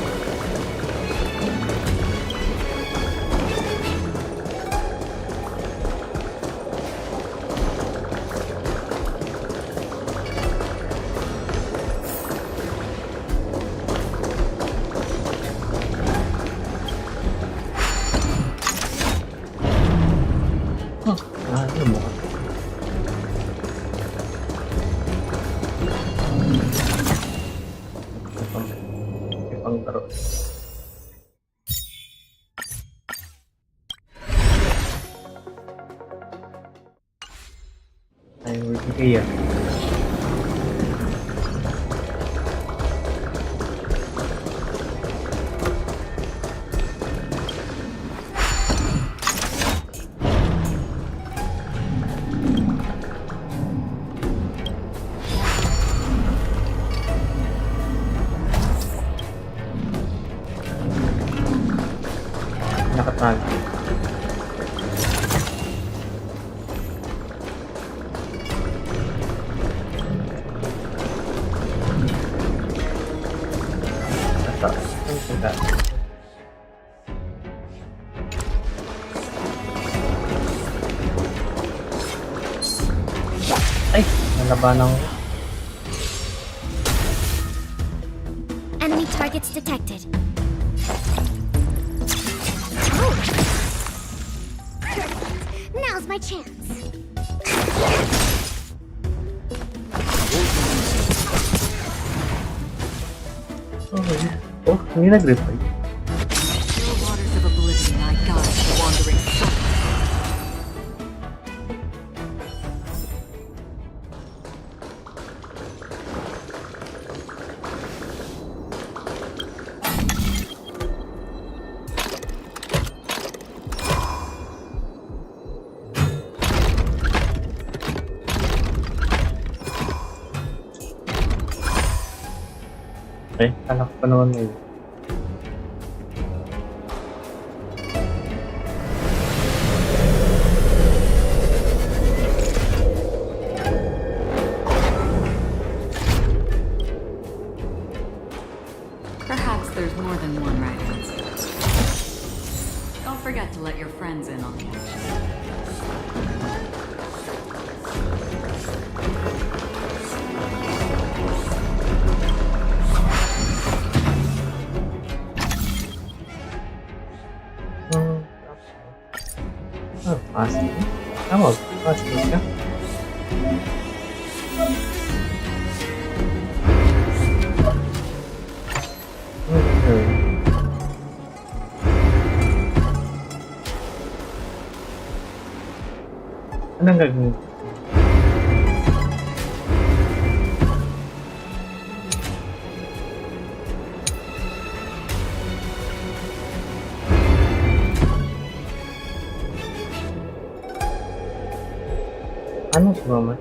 Ano mo? Ipang laro. Ay, Wikipedia. Nakatag. Ay, nalabanan ko. Enemy targets detected. Now's my chance. Oh, hindi nag-reply. Still waters of oblivion I guide the wandering soul. Okay, anak pa naman mo yun. Perhaps there's more than one right answer. Don't forget to let your friends in on the action. Pasti. Tama, pasti siya. Anong gagawin? Ano si Mama?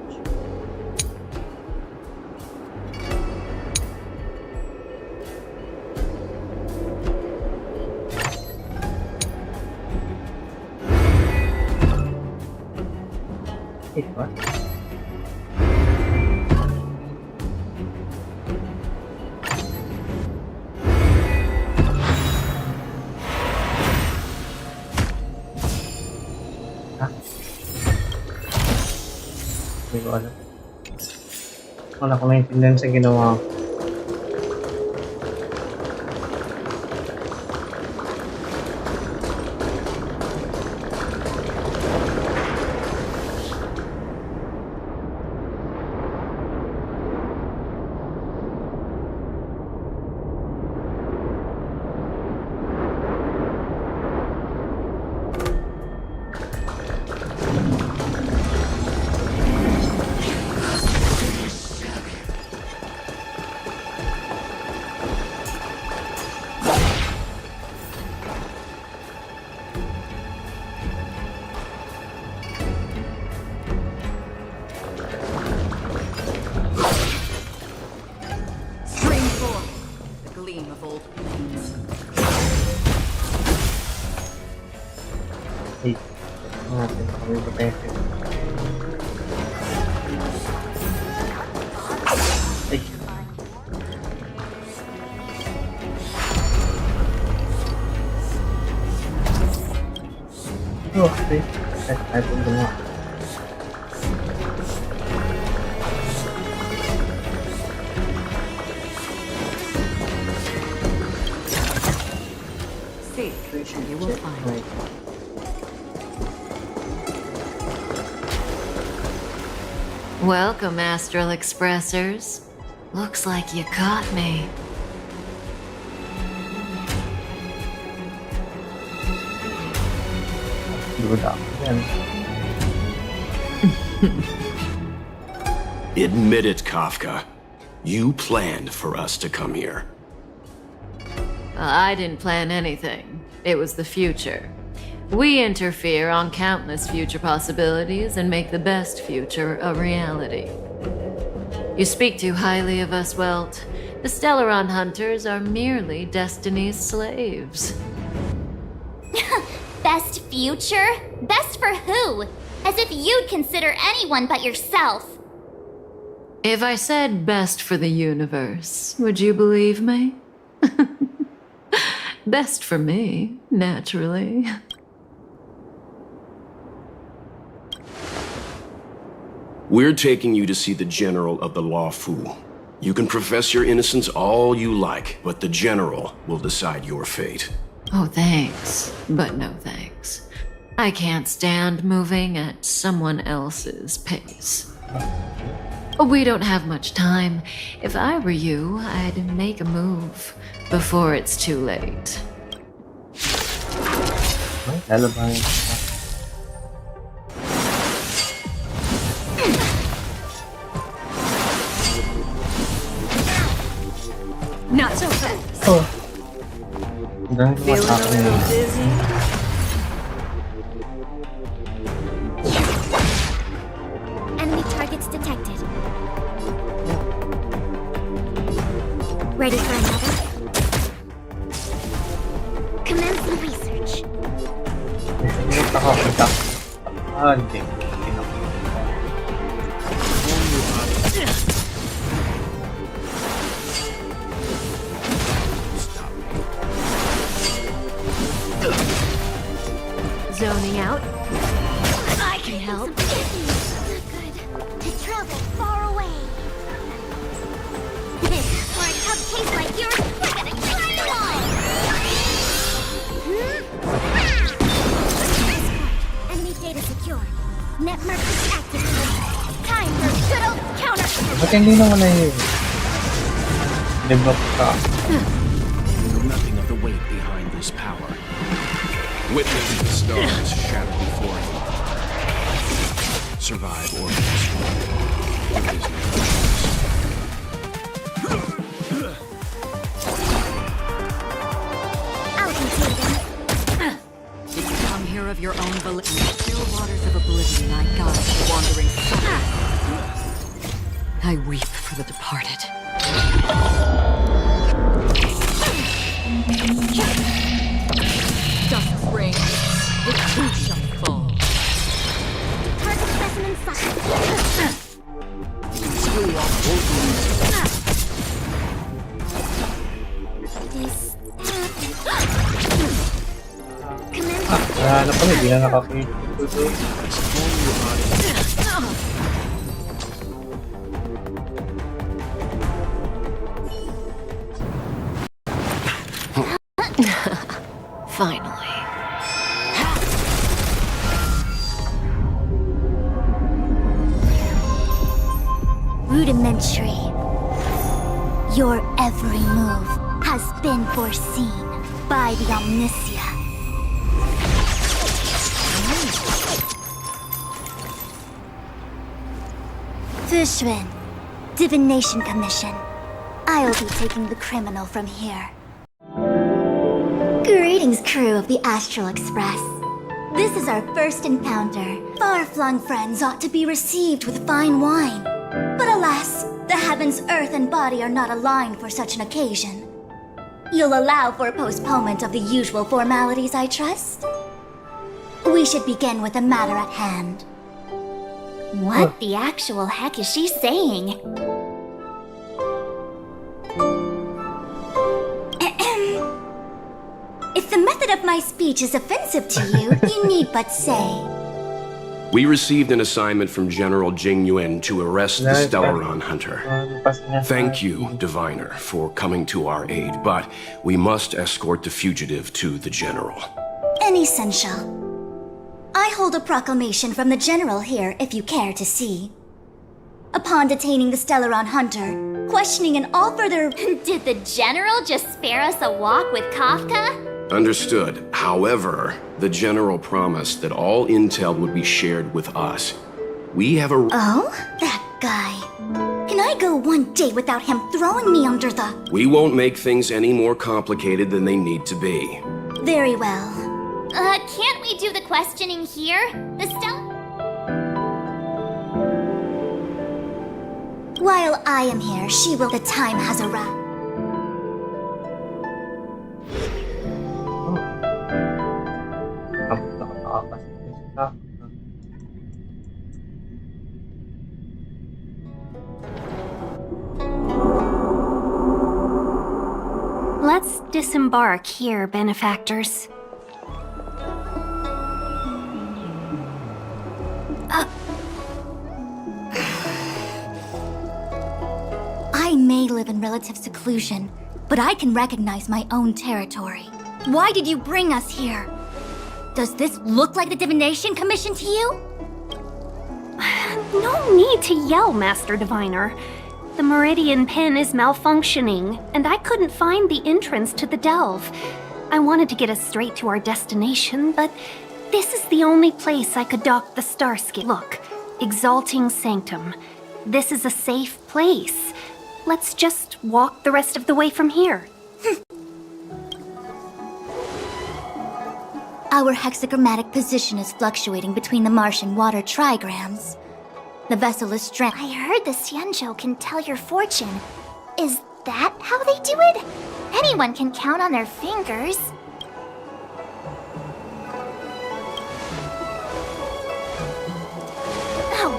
What? Hah? Hindi ko alam. Wala ko maintindihan sa ginawa ko. Natin kami protected. Ay. Oh, okay. Ay, punto mo. You will find. Welcome, Astral Expressors. Looks like you caught me. Admit it, Kafka. You planned for us to come here. I didn't plan anything. It was the future. We interfere on countless future possibilities and make the best future a reality. You speak too highly of us, Welt. The Stellaron Hunters are merely Destiny's slaves. Best future? Best for who? As if you'd consider anyone but yourself. If I said best for the universe, would you believe me? Best for me, naturally. We're taking you to see the General of the Law Fu. You can profess your innocence all you like, but the General will decide your fate. Oh, thanks, but no thanks. I can't stand moving at someone else's pace. We don't have much time. If I were you, I'd make a move before it's too late. Not so fast. Oh. Feeling a little dizzy? Enemy targets detected. Ready for another? Commencing research. Zoning out. I can help. Not good. To travel far away. For a tough case like yours, we're gonna try them all. Enemy data secure. Network is active. Time for good old counter. Ba't hindi naman na yun? Develop ka. Nothing of the weight behind this power. Witness the stars shatter before you. Survive or destroy. There is no choice. I'll contain them. Did you come here of your own volition? Still waters of oblivion, I guide the wandering soul. I weep for the departed. Dust rain, it too shall fall. Target specimen sighted. This Wala na pala, hindi na nakakita. Finally. rudimentary. Your every move has been foreseen by the Omniscia. Fushun, Divination Commission. I'll be taking the criminal from here. Greetings, crew of the Astral Express. This is our first encounter. Far-flung friends ought to be received with fine wine. But alas, the heavens, earth, and body are not aligned for such an occasion. You'll allow for a postponement of the usual formalities, I trust? We should begin with the matter at hand. What the actual heck is she saying? If the method of If my speech is offensive to you, you need but say. We received an assignment from General Jing Yuan to arrest the Stellaron Hunter. Thank you, Diviner, for coming to our aid, but we must escort the fugitive to the General. Essential. I hold a proclamation from the General here, if you care to see. Upon detaining the Stellaron Hunter, questioning and all further... Did the General just spare us a walk with Kafka? Understood. However, the General promised that all intel would be shared with us. We have a... Oh? That guy. Can I go one day without him throwing me under the... We won't make things any more complicated than they need to be. Very well. Can't we do the questioning here? The While I am here, she will... The time has arrived. Let's disembark here, benefactors. I may live in relative seclusion, but I can recognize my own territory. Why did you bring us here? Does this look like the Divination Commission to you? No need to yell, Master Diviner. The Meridian Pin is malfunctioning, and I couldn't find the entrance to the delve. I wanted to get us straight to our destination, but this is the only place I could dock the Starscape. Look, Exalting Sanctum. This is a safe place. Let's just walk the rest of the way from here. Our hexagrammatic position is fluctuating between the Martian water trigrams. The vessel is stranded. I heard the Xianzhou can tell your fortune. Is that how they do it? Anyone can count on their fingers.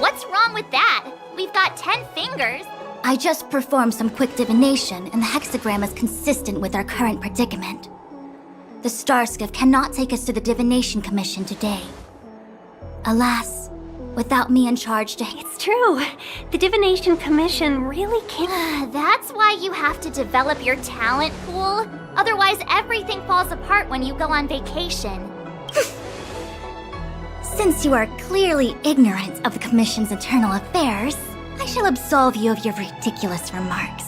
What's wrong with that? We've got 10 fingers. I just performed some quick divination, and the hexagram is consistent with our current predicament. The Starskiff cannot take us to the Divination Commission today. Alas, without me in charge to... It's true. The Divination Commission really can't... That's why you have to develop your talent pool. Otherwise, everything falls apart when you go on vacation. Since you are clearly ignorant of the Commission's internal affairs, I shall absolve you of your ridiculous remarks.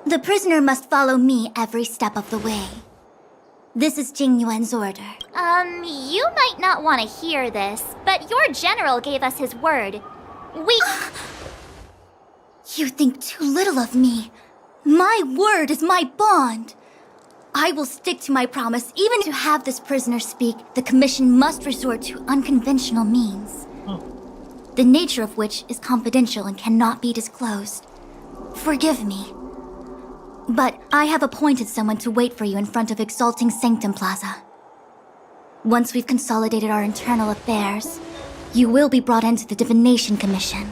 The prisoner must follow me every step of the way. This is Jing Yuan's order. You might not want to hear this, but your general gave us his word. You think too little of me. My word is my bond. I will stick to my promise. Even to have this prisoner speak, the Commission must resort to unconventional means. The nature of which is confidential and cannot be disclosed. Forgive me. But I have appointed someone to wait for you in front of Exalting Sanctum Plaza. Once we've consolidated our internal affairs, you will be brought into the Divination Commission.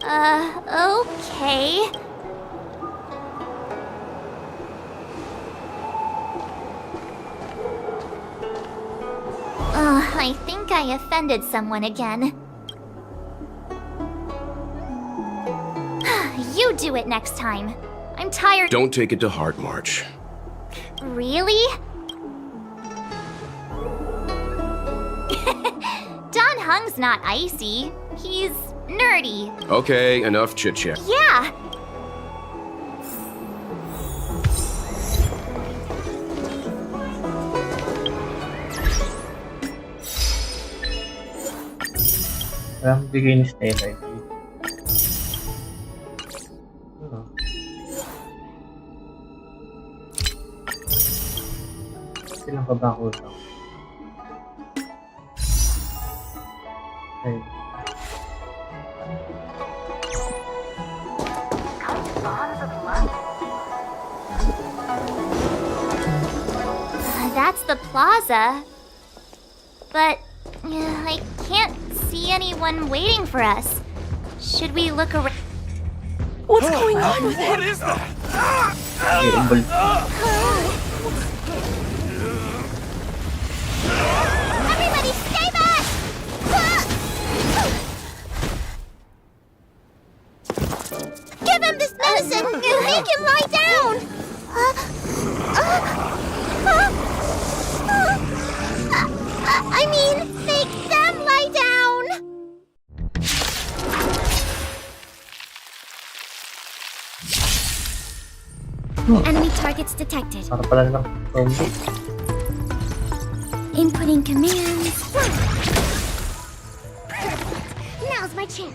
Okay. I think I offended someone again. You do it next time. I'm tired. Don't take it to heart, March. Really? Don Hung's not icy. He's nerdy. Okay, enough chit-chat. Yeah. Parang bigay ni Stella. Silang pa ba ako ito? Okay. That's the plaza. But I can't see anyone waiting for us. Should we look around? What's going on with him? What is that? Everybody stay back! Give him this medicine and make him lie down! I mean, make them lie down! Enemy targets detected. Para pala lang zombie. Inputting commands. Now's my chance.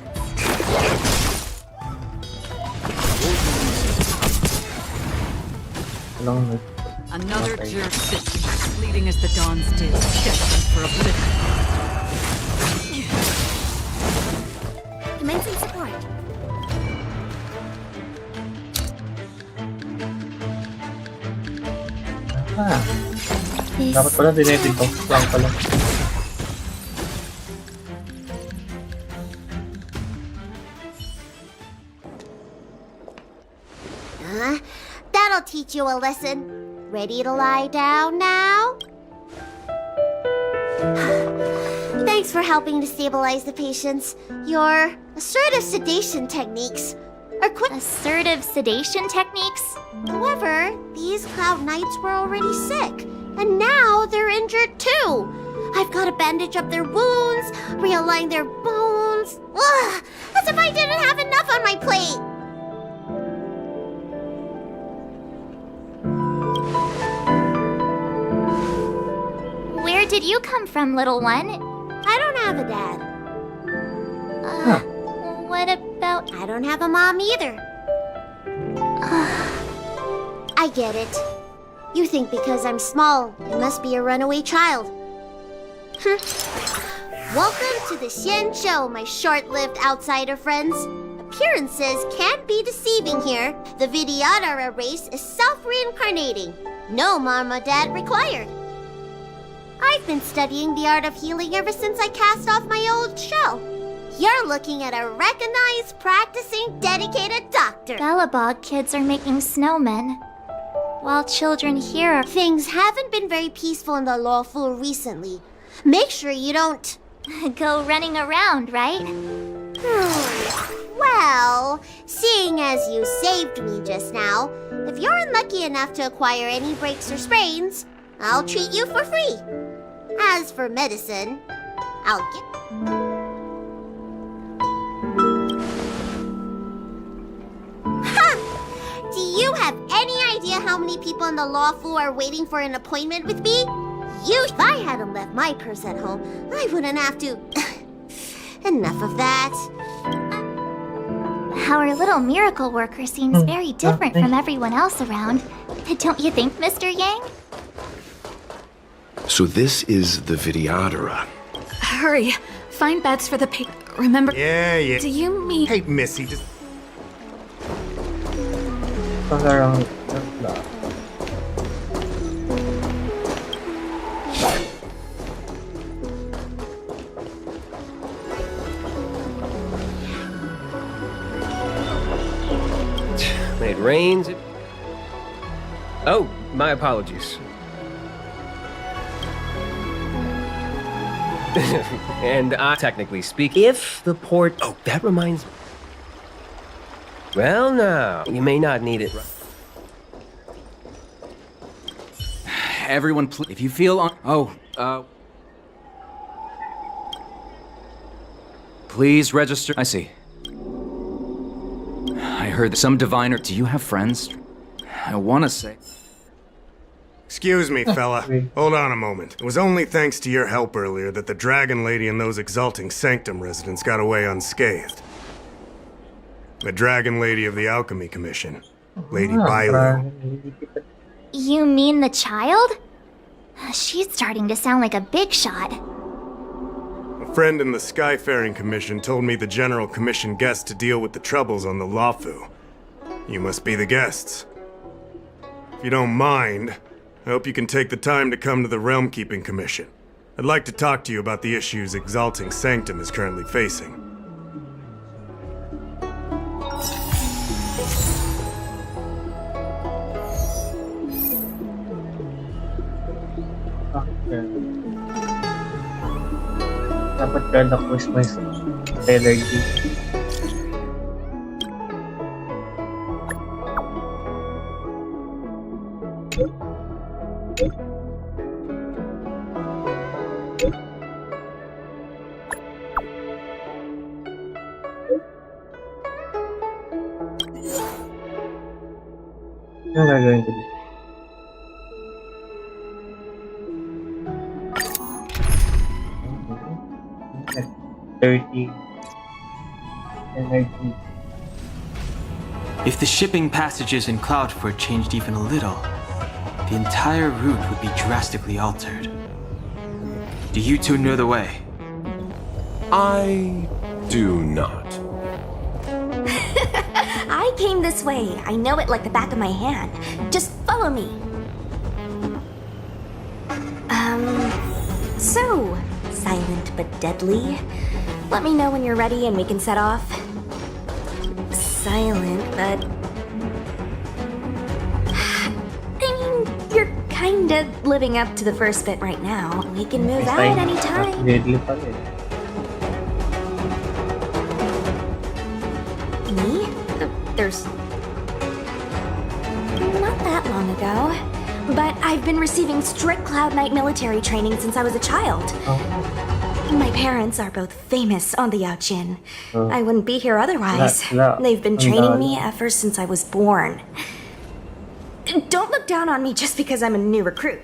Another jurisdiction, fleeting as the dawn's dew, destined for oblivion. Commencing support. Dapat pala dinedit ko. Lang pala. That'll teach you a lesson. Ready to lie down now? Thanks for helping to stabilize the patients. Your assertive sedation techniques are quick. Assertive sedation techniques? However, these Cloud Knights were already sick, and now they're injured too. I've got to bandage up their wounds, realign their bones. Ugh, as if I didn't have enough on my plate. Where did you come from, little one? I don't have a dad. What about... I don't have a mom either. I get it. You think because I'm small, I must be a runaway child. Welcome to the Xian Show, my short-lived outsider friends. Appearances can be deceiving here. The Vidyadhara race is self-reincarnating. No mom or dad required. I've been studying the art of healing ever since I cast off my old shell. You're looking at a recognized, practicing, dedicated doctor. Belobog kids are making snowmen, while children here are... Things haven't been very peaceful in the lawful recently. Make sure you don't... go running around, right? Well, seeing as you saved me just now, if you're unlucky enough to acquire any breaks or sprains, I'll treat you for free. As for medicine, I'll get... Do you have any idea how many people on the law floor are waiting for an appointment with me? If I hadn't left my purse at home, I wouldn't have to... Enough of that. Our little miracle worker seems very different from everyone else around. Don't you think, Mr. Yang? So this is the Vidyadhara. Hurry. Find beds for the Remember... Yeah. Do you mean... Hey, Missy, just... It rains. Oh, my apologies. And I technically speak, if the port... Oh, that reminds me. Well, now, you may not need it. Everyone, if you feel on... Please register. I see. I heard that some diviner... Do you have friends? I want to say... Excuse me, fella. Hold on a moment. It was only thanks to your help earlier that the Dragon Lady and those exalting Sanctum residents got away unscathed. The Dragon Lady of the Alchemy Commission, Lady Bailu. You mean the child? She's starting to sound like a big shot. A friend in the Skyfaring Commission told me the General commissioned guests to deal with the troubles on the Lafu. You must be the guests. If you don't mind, I hope you can take the time to come to the Realm Keeping Commission. I'd like to talk to you about the issues Exalting Sanctum is currently facing. Yan. Dapat kada quiz may stellar G. Ano gagawin ko dito? Energy. If the shipping passages in Cloudford changed even a little, the entire route would be drastically altered. Do you two know the way? I do not. I came this way. I know it like the back of my hand. Just follow me. So, silent but deadly. Let me know when you're ready and we can set off. Silent, but... I mean, you're kinda living up to the first bit right now. We can move out anytime. Deadly pala eh. Me? There's... Not that long ago. But I've been receiving strict Cloud Knight military training since I was a child. My parents are both famous on the Yaojin. I wouldn't be here otherwise. They've been training me ever since I was born. Don't look down on me just because I'm a new recruit.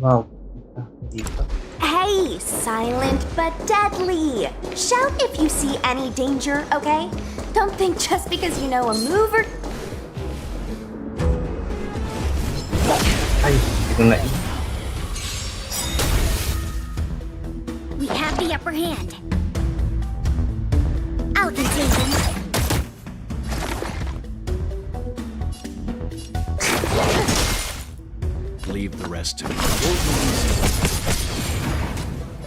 Wow. Hey, silent but deadly. Shout if you see any danger, okay? Don't think just because you know a move or... Ay, ito na eh. We have the upper hand. I'll contain them. Leave the rest to me.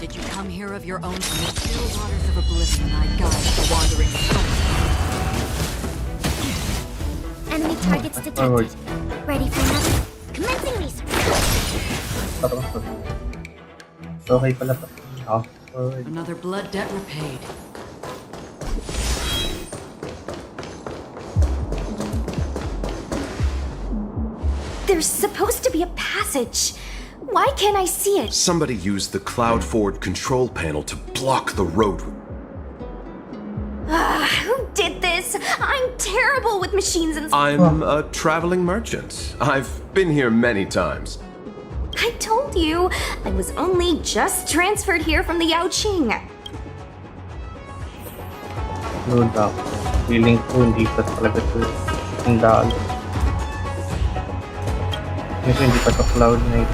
Did you come here of your own? In the still waters of oblivion, I guide the wandering soul. Enemy targets detected. Ready for another? Commencing research. Okay pala pa. Another blood debt repaid. There's supposed to be a passage. Why can't I see it? Somebody used the Cloudford control panel to block the road. Who did this? I'm terrible with machines and... I'm a traveling merchant. I've been here many times. I told you, I was only just transferred here from the Yaoqing. Load up. Feeling ko hindi pa talaga ito sandalo. Kasi hindi pa ito Cloud Knight.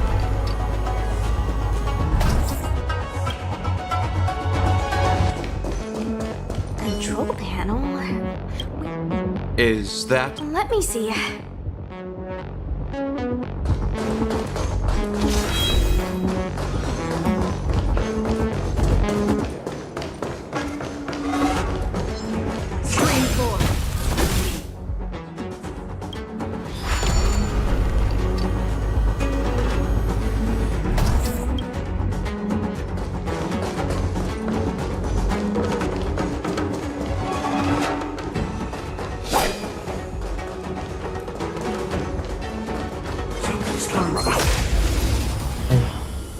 Control panel? Is that... Let me see.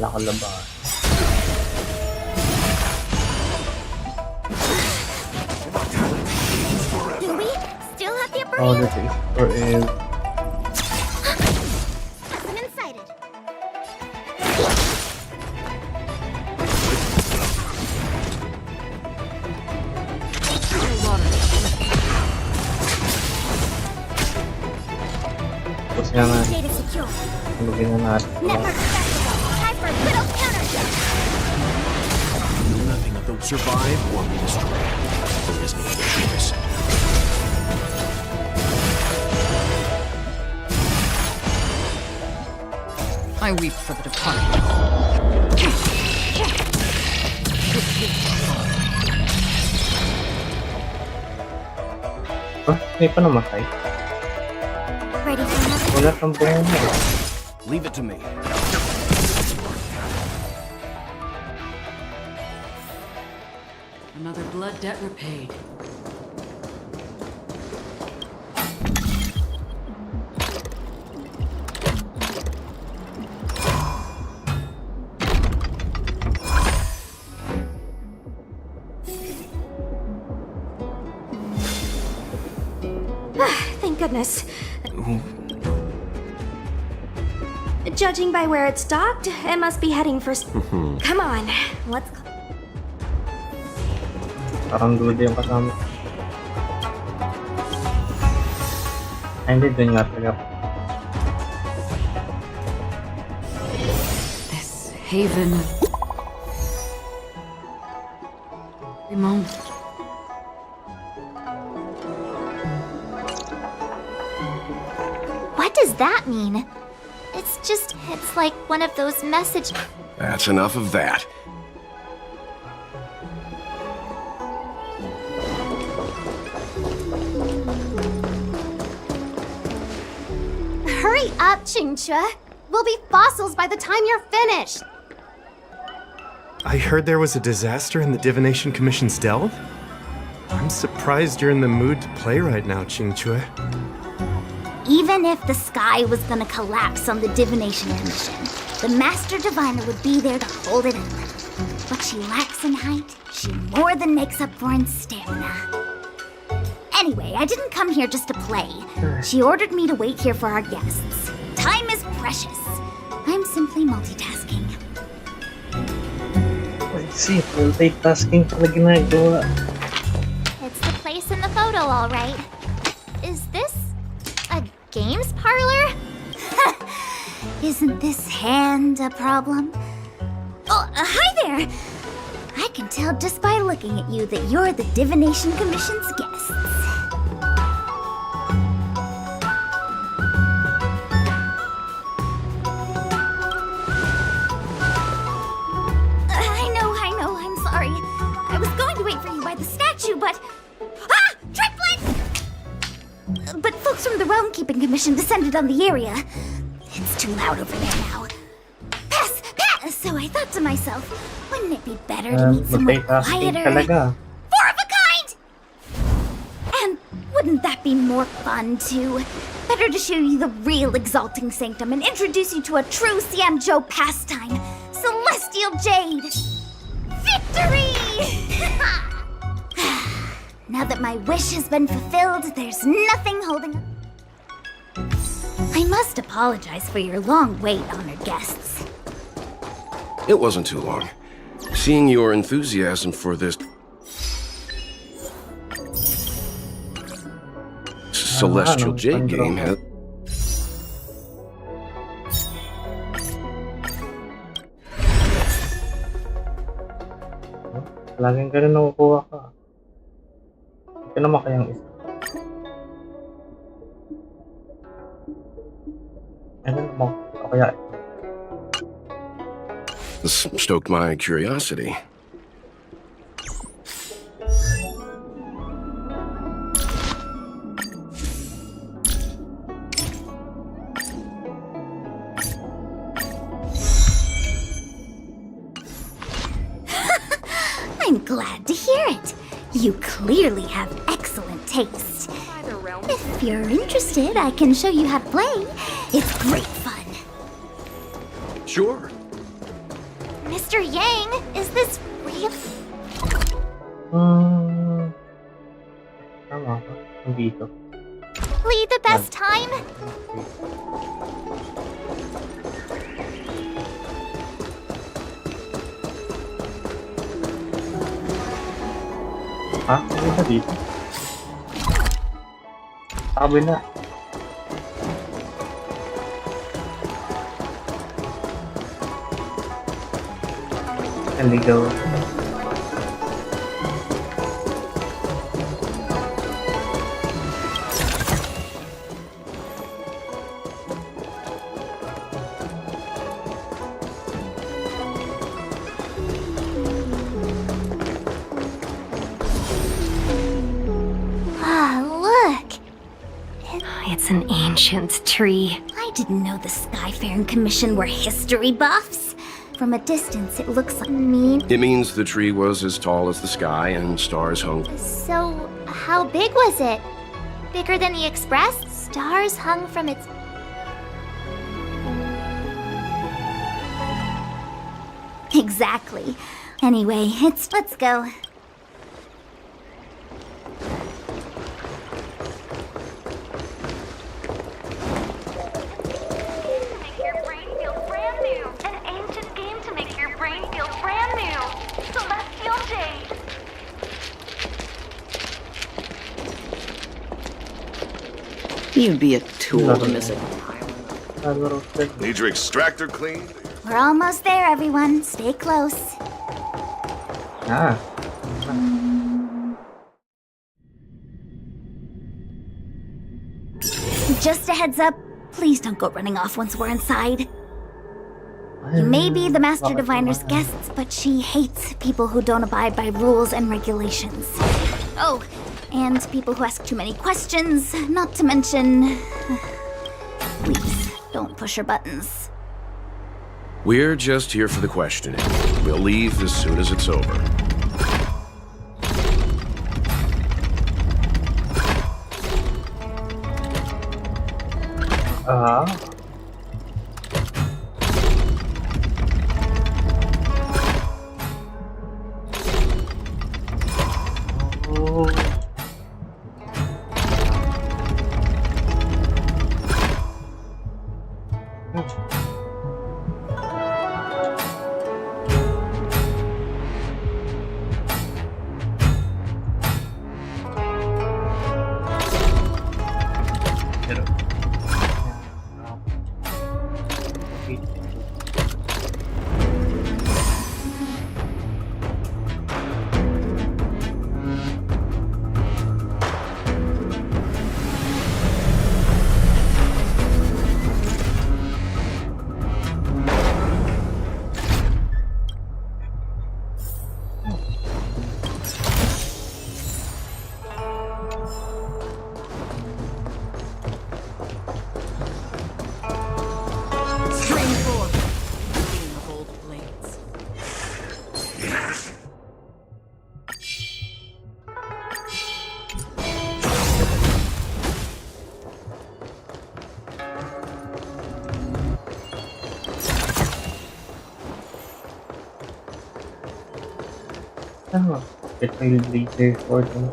Wala ko labahan. Do we still have the upper Oh, hand? this is forever. Specimen sighted. Tapos nga nga, Data secure. lugin na natin. Network accessible. Time for a little counter. Nothing of the Survive or be destroyed. There is no other choice. I weep for the departed. Ah, hindi pa namatay. Ready for another? Wala kang buong mo. Leave it to me. Another blood debt repaid. Thank goodness. Judging by where it's docked, it must be heading for... Come on, let's... Parang dude yung kasama. Ay, hindi. Doon nga talaga. This haven. Every moment. What does that mean? It's like one of those messages. That's enough of that. Hurry up, Chingchua. We'll be fossils by the time you're finished. I heard there was a disaster in the Divination Commission's delve? I'm surprised you're in the mood to play right now, Qingchue. Even if the sky was gonna collapse on the Divination Commission, the Master Diviner would be there to hold it up. What she lacks in height, she more than makes up for in stamina. Anyway, I didn't come here just to play. She ordered me to wait here for our guests. Time is precious. I'm simply multitasking. I see, multitasking pala ginagawa. It's the place in the photo, all right. Is this a games parlor? Isn't this hand a problem? Oh, hi there! I can tell just by looking at you that you're the Divination Commission's guests. I know, I'm sorry. I was going to wait for you by the statue, but... Ah! Triplet! But folks from the Realm Keeping Commission descended on the area. It's too loud over there now. Pass! Pass! So I thought to myself, wouldn't it be better to meet somewhere quieter? Four of a kind! And wouldn't that be more fun, too? Better to show you the real Exalting Sanctum and introduce you to a true Xianzhou pastime. Celestial Jade! Victory! Now that my wish has been fulfilled, there's nothing holding up. I must apologize for your long wait, honored guests. It wasn't too long. Seeing your enthusiasm for this Celestial Jade game has... Laging ganun nakukuha ka. Ito naman kayang isa. Ano naman kaya? This stoked my curiosity. I'm glad to hear it. You clearly have excellent taste. If you're interested, I can show you how to play. It's great fun. Sure. Mr. Yang, is this real? Tama ka. Nandito. Really the best time? Ha? Ano ba dito? Sabi na. Naligaw. an ancient tree. I didn't know the Skyfaring Commission were history buffs. From a distance, it looks like mean. It means the tree was as tall as the sky and stars hung. So, how big was it? Bigger than the Express? Stars hung from its... Exactly. Anyway, let's go. You'd be a tool to miss it. Need your extractor cleaned? We're almost there, everyone. Stay close. Ah. Just a heads up, please don't go running off once we're inside. You may be the Master Diviner's guests, but she hates people who don't abide by rules and regulations. Oh, and people who ask too many questions, not to mention... Please, don't push her buttons. We're just here for the questioning. We'll leave as soon as it's over. Oh, it will be there for them.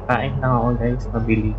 Kain lang ako guys, mabilis.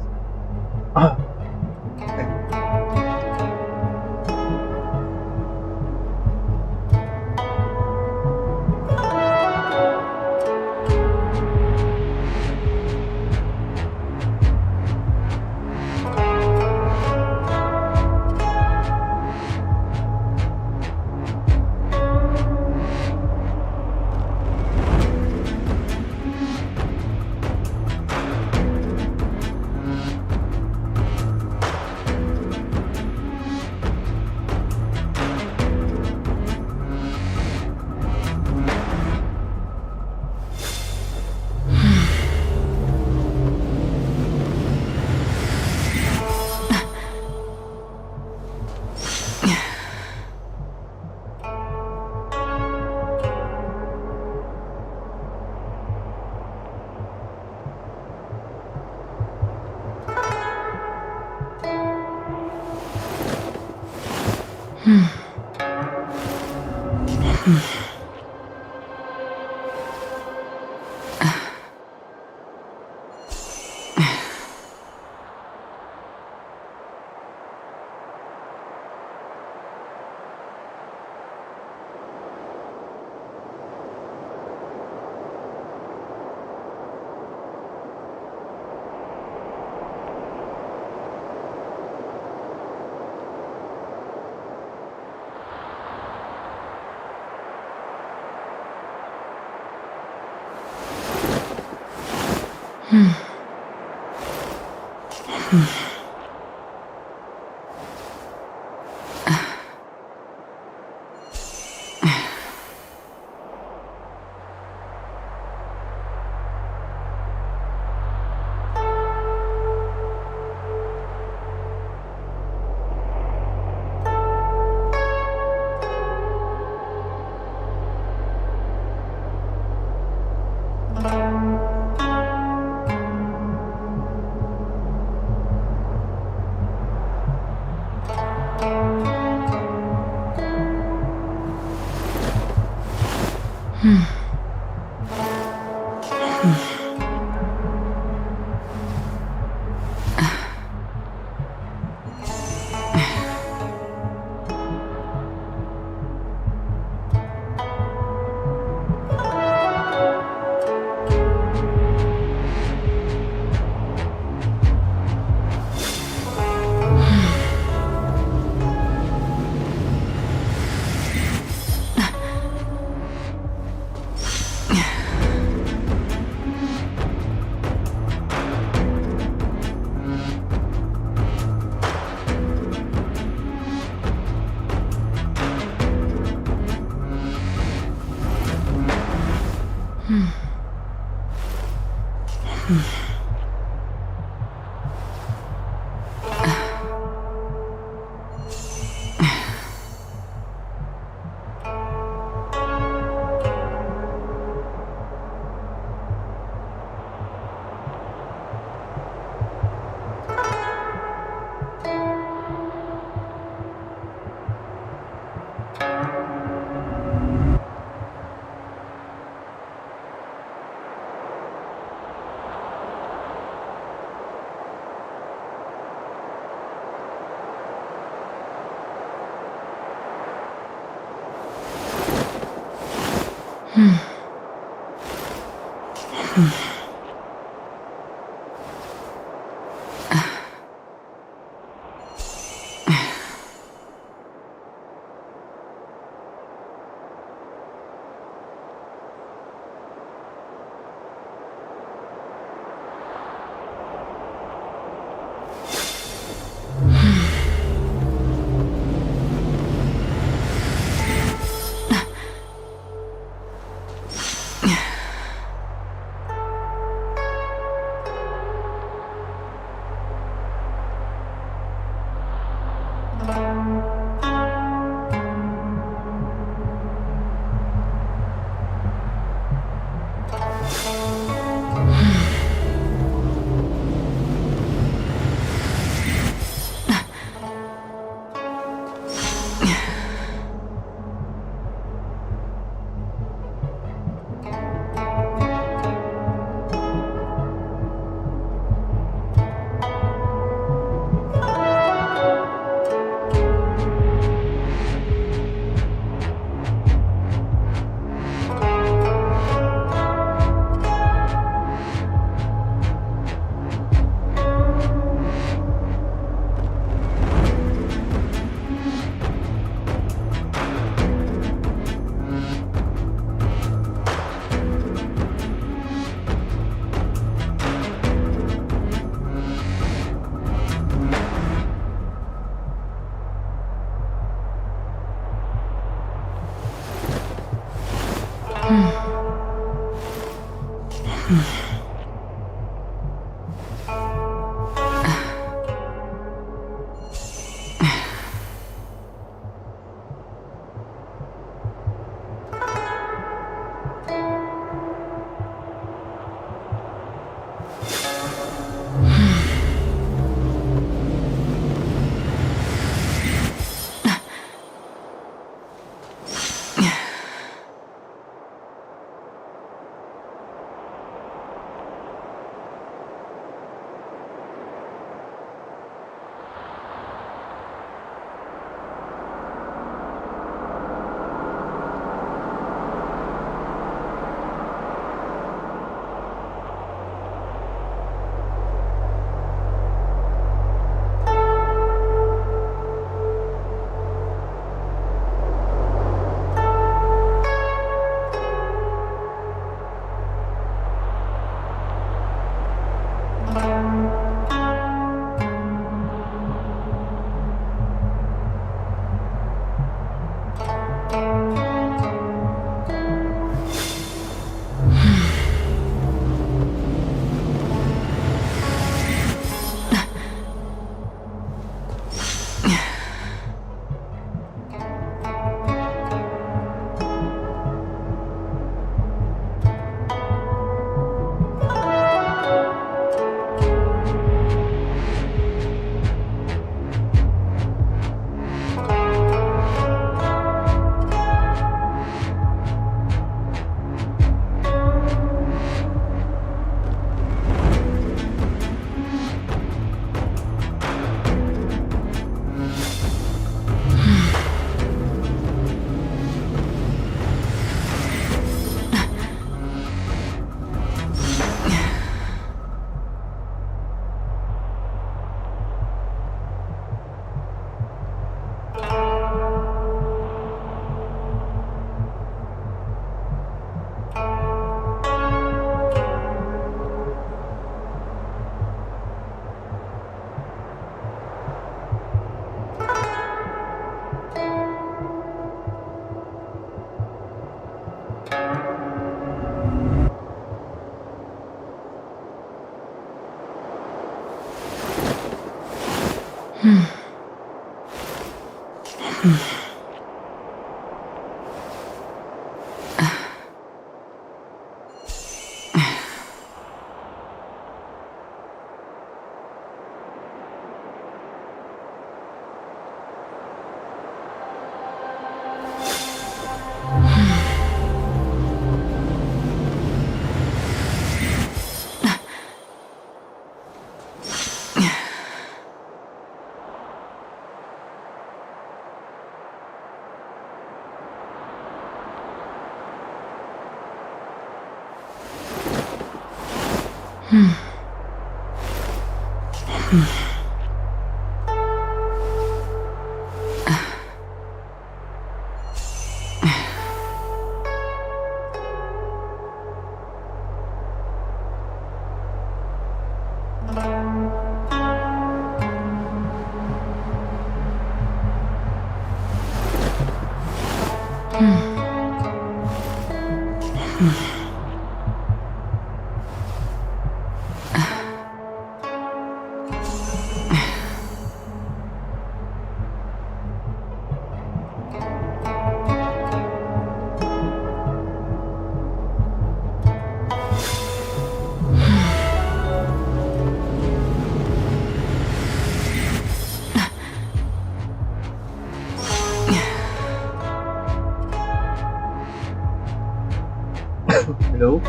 Hello?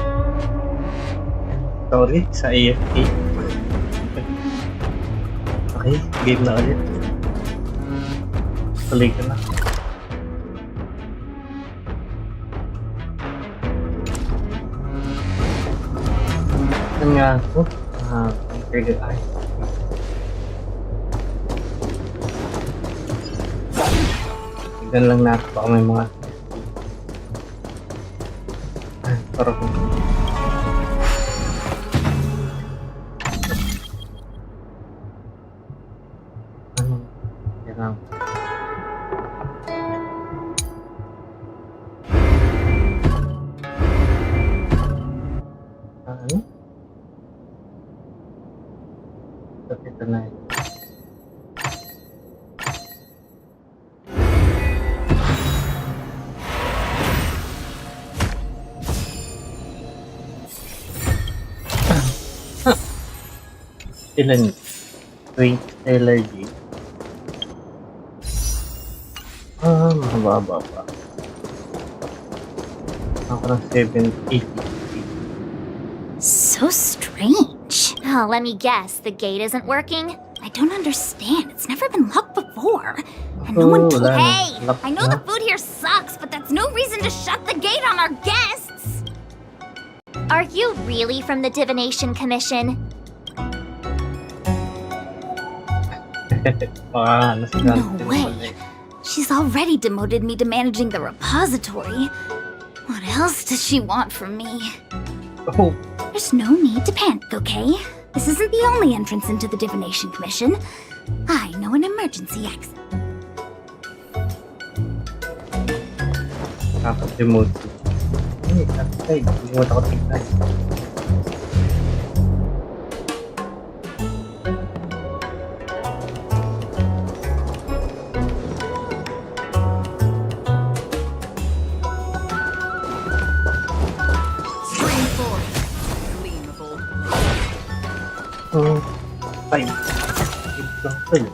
Sorry, sa AFK. Okay, game na ulit. Tuloy ka na. Ano nga ako? Trigger eye. Tignan lang natin baka may mga parang yan lang. Ano? Ito na yun. Ilan? 20 stellar G. Mababa pa. Ako ng 780. So strange. Oh, let me guess. The gate isn't working? I don't understand. It's never been locked before. And no one told. Hey! I know the food here sucks, but that's no reason to shut the gate on our guests! Are you really from the Divination Commission? No way. She's already demoted me to managing the repository. What else does she want from me? Oh. There's no need to panic, okay? This isn't the only entrance into the Divination Commission. I know an emergency exit. Nakaka-demote. Ay, demote ako tignan. Fine. Ito ko yun.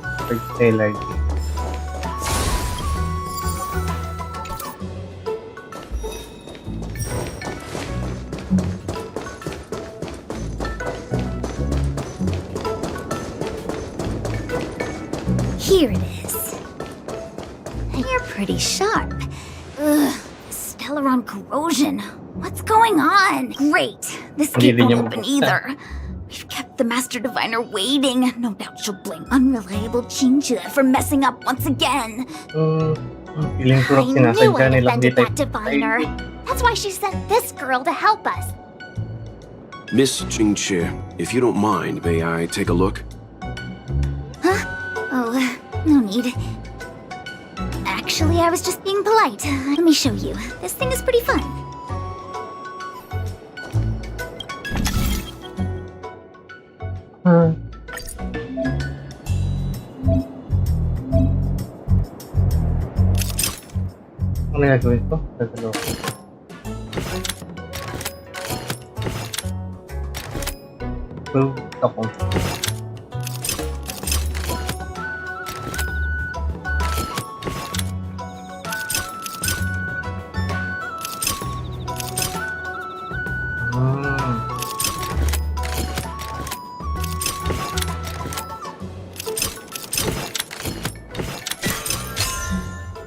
Stellar G. Here it is. You're pretty sharp. Ugh, Stellaron corrosion. What's going on? Great. This gate won't open either. We've kept the Master Diviner waiting. No doubt she'll blame unreliable Chincha for messing up once again. I knew I offended that Diviner. That's why she sent this girl to help us. Miss Chincha, if you don't mind, may I take a look? Huh? Oh, no need. Actually, I was just being polite. Let me show you. This thing is pretty fun. Ano gagawin ko? Gagalaw ko. Boom. Ako.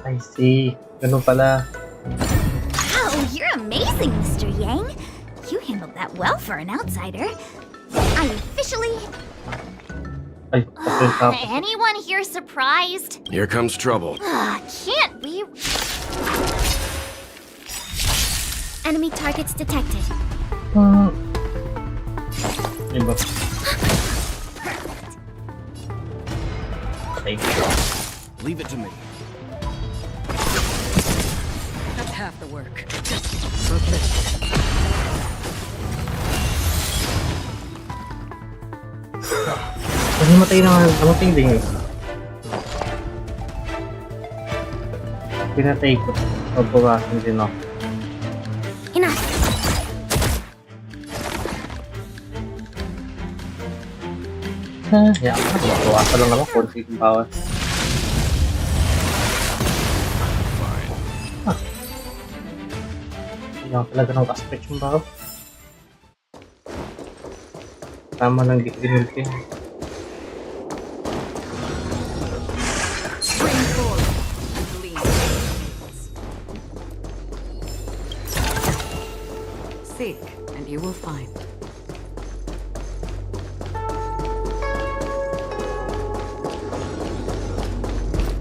I see. Ganun pala. Wow, you're amazing, Mr. Yang. You handled that well for an outsider. I officially... Ay, anyone here surprised? Here comes trouble. Can't we... Enemy targets detected. Iba. Okay. Leave it to me. That's half the work. Okay. Namatay din yun. Pinatay ko. Mabawasan din ako. Enough. Yeah, mabawasan lang naman. Konti kong bawas. Kailangan talaga ng aspect yung bawas. Tama ng gitinulti. Seek, and you will find.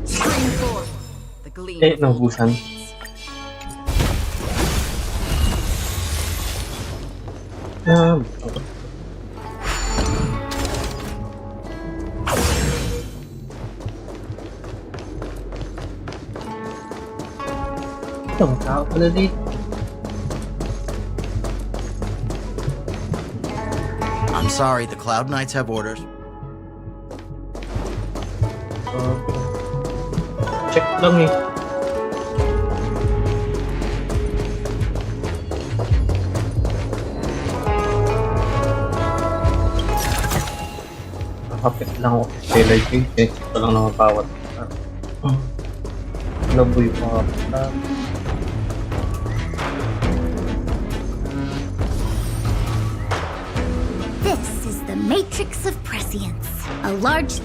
Spring forth, the gleam. Naubusan. Itong tao pala dito. I'm sorry, the Cloud Knights have orders. Check lang eh. Nakapit lang ako sa light game. Check ko lang naman bawat. Laboy pa kapita. This is the Matrix of Prescience. A large...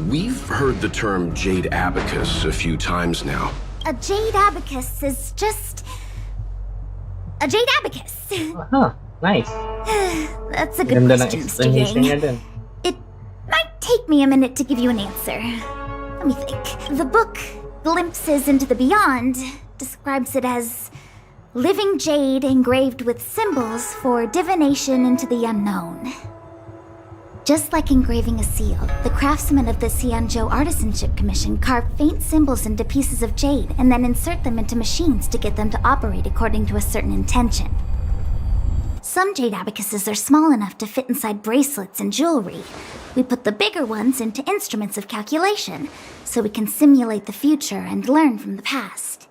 We've heard the term Jade Abacus a few times now. A Jade Abacus is just... a Jade Abacus. Nice. That's a good question, Mr. Yang. It might take me a minute to give you an answer. Let me think. The book, Glimpses into the Beyond, describes it as living jade engraved with symbols for divination into the unknown. Just like engraving a seal, the craftsmen of the Xianzhou Artisanship Commission carve faint symbols into pieces of jade and then insert them into machines to get them to operate according to a certain intention. Some jade abacuses are small enough to fit inside bracelets and jewelry. We put the bigger ones into instruments of calculation, so we can simulate the future and learn from the past.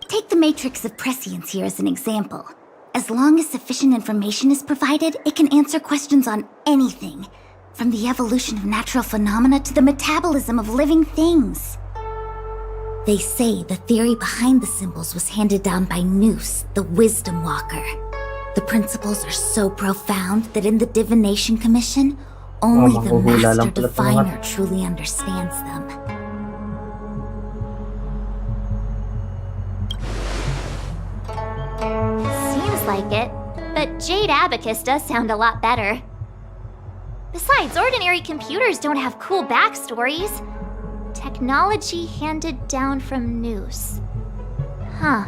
Take the Matrix of Prescience here as an example. As long as sufficient information is provided, it can answer questions on anything, from the evolution of natural phenomena to the metabolism of living things. They say the theory behind the symbols was handed down by Noose, the Wisdom Walker. The principles are so profound that in the Divination Commission, only the Master Diviner truly understands them. Seems like it, but Jade Abacus does sound a lot better. Besides, ordinary computers don't have cool backstories. Technology handed down from Noose. Huh.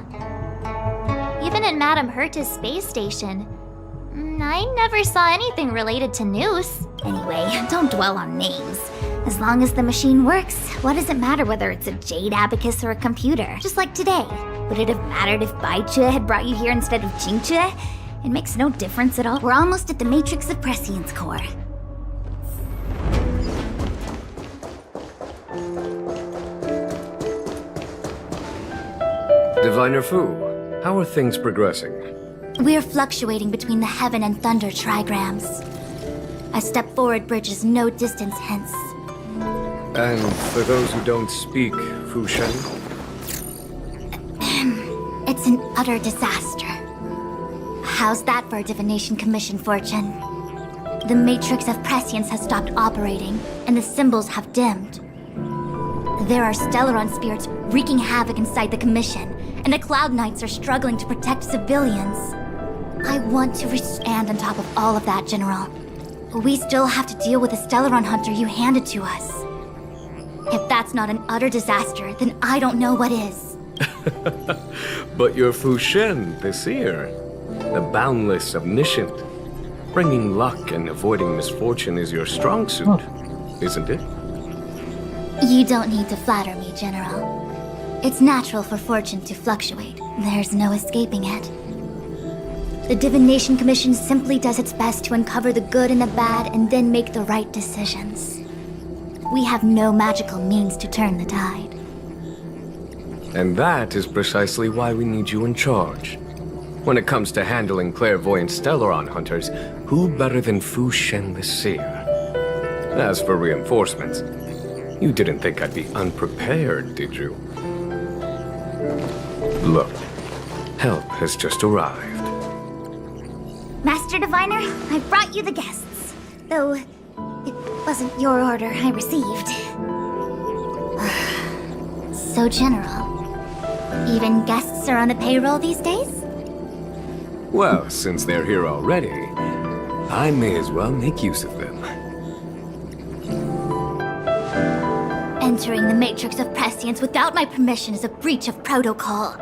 Even in Madame Herta's space station, I never saw anything related to Noose. Anyway, don't dwell on names. As long as the machine works, what does it matter whether it's a Jade Abacus or a computer? Just like today. Would it have mattered if Baichue had brought you here instead of Jingchue? It makes no difference at all. We're almost at the Matrix of Prescience core. Diviner Fu, how are things progressing? We're fluctuating between the heaven and thunder trigrams. A step forward bridges no distance hence. And for those who don't speak Fu Shen? It's an utter disaster. How's that for a divination commission, Fortune? The matrix of prescience has stopped operating, and the symbols have dimmed. There are Stellaron spirits wreaking havoc inside the commission, and the Cloud Knights are struggling to protect civilians. I want to stand on top of all of that, General. We still have to deal with the Stellaron hunter you handed to us. If that's not an utter disaster, then I don't know what is. But you're Fu Shen, the seer. The boundless, omniscient. Bringing luck and avoiding misfortune is your strong suit, isn't it? You don't need to flatter me, General. It's natural for fortune to fluctuate. There's no escaping it. The Divination Commission simply does its best to uncover the good and the bad and then make the right decisions. We have no magical means to turn the tide. And that is precisely why we need you in charge. When it comes to handling clairvoyant Stellaron hunters, who better than Fu Shen the Seer? As for reinforcements, you didn't think I'd be unprepared, did you? Look, help has just arrived. Master Diviner, I brought you the guests. Though, it wasn't your order I received. So general. Even guests are on the payroll these days? Well, since they're here already, I may as well make use of them. Entering the matrix of prescience without my permission is a breach of protocol.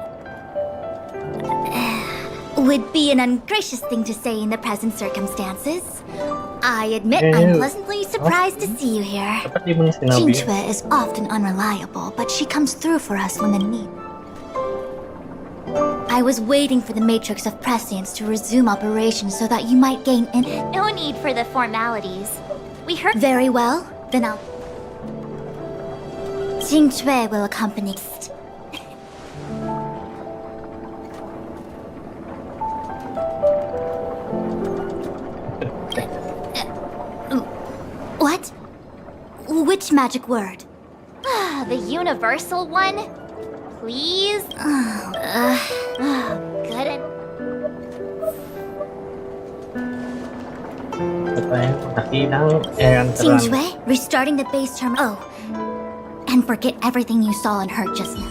Would be an ungracious thing to say in the present circumstances. I admit I'm pleasantly surprised to see you here. Jinchue is often unreliable, but she comes through for us when the need. I was waiting for the matrix of prescience to resume operations so that you might gain in. No need for the formalities. We heard. Very well, then I'll. Jinchue will accompany. What? Which magic word? The universal one? Please? Good. Jinchue, restarting the base term. Oh, and forget everything you saw and heard just now.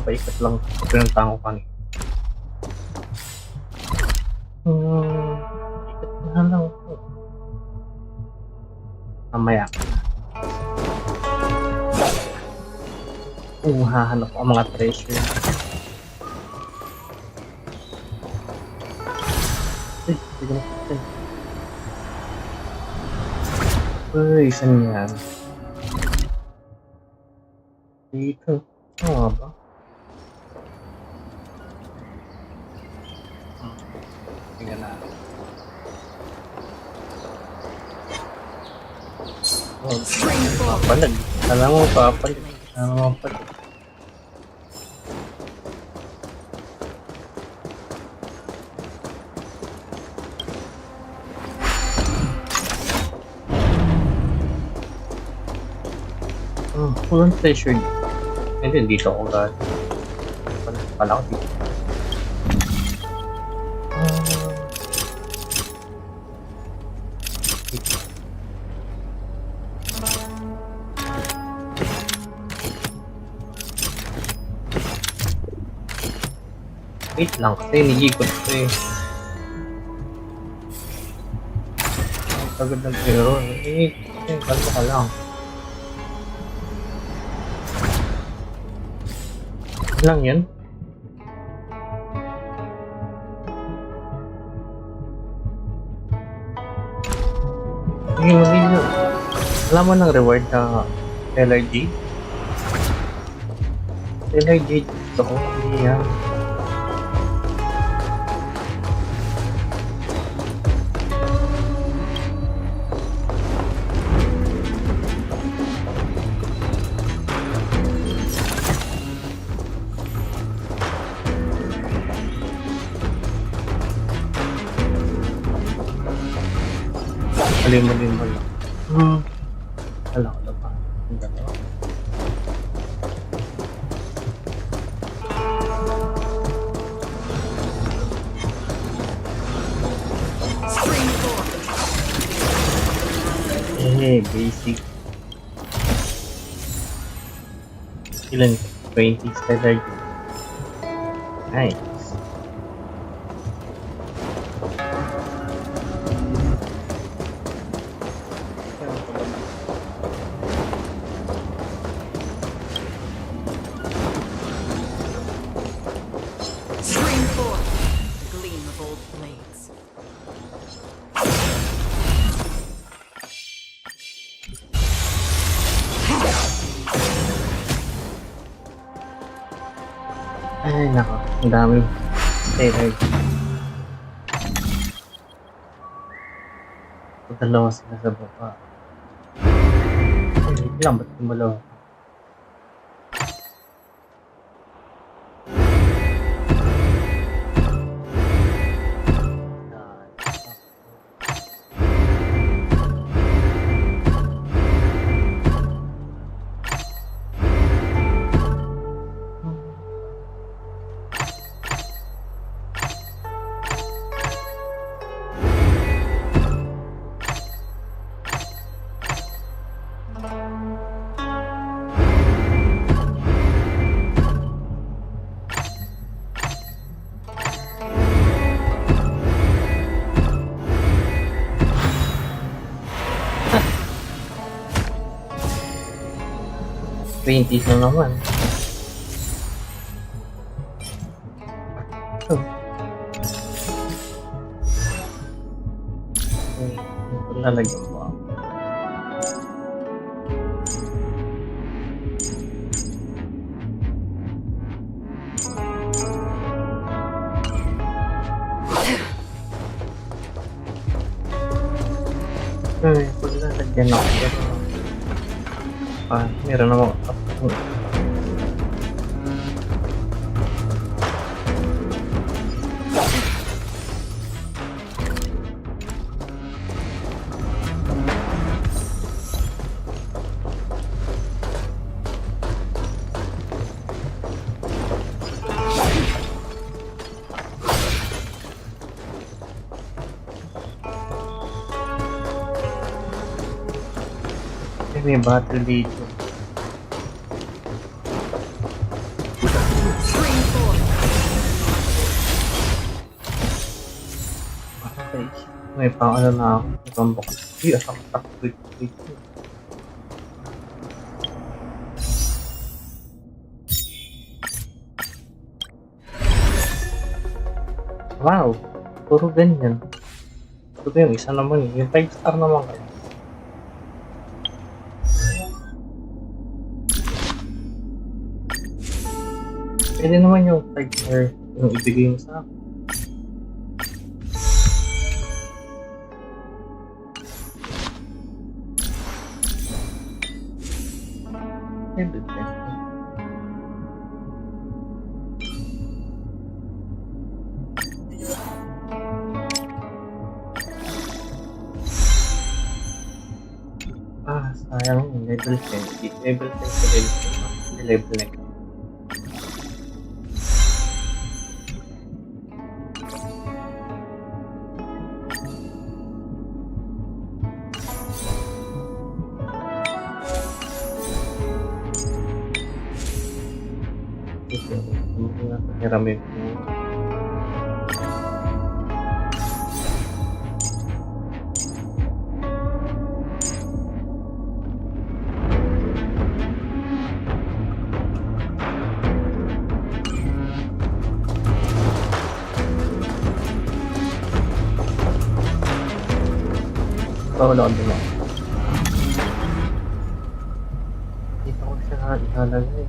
Paikot lang. Pinuntahan ko kanina. Paikot na lang po. Mamaya. Hahanap ko ang mga treasure. Sige na. Uy, saan yan? Dito. Oo ba? Tingnan na. Papalag. Alam mo, papalag. Walang treasure dito. Hindi, dito ako galing. Pala ako dito. Wait lang, kasi niyikot ko eh. Ang sagad ng terror. Kalma ka lang. Lang yun. Magiging alam mo ng reward na LRG? LRG ito ko, hindi yan. Malim-malim mo lang. Alam ko na ba? Ang dalawa. Basic. Ilan? 20 stellar. Nice. Ay, nako. Ang dami. Stellar. Dalawa sila sa baba. Ay, lang. Ba't kumalaw? Twenties na naman. Oh. Lalagyan mo ako. Ay, pag lalagyan ako. Meron naman ako. May battle dito. Okay. May pang-ano na ako. May pambok. Uy, asang-tak. Wait. Wow! Puro ganyan. Ito yung isa naman. Yung 5-star naman kayo. Pwede naman yung 5-star yung ibigay mo sa akin. Pwede. Sayang yung level 20. Level 10 sa level 9. Hiramin ko. Wala ko doon. talaga eh.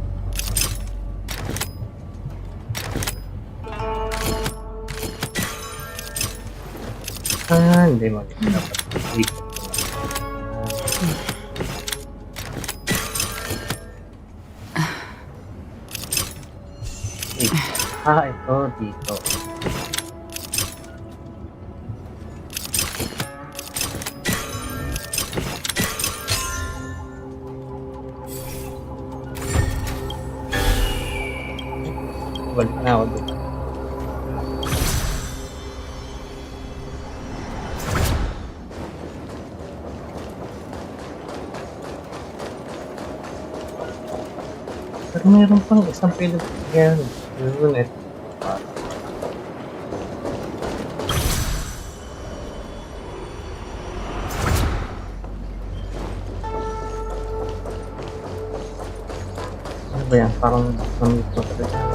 Hindi maganda dapat dito. Ito dito. Balik na ako dito. Pero mayroon pang isang pilot yan. Yun eh. Ano ba yan? Parang namit ko sa dito.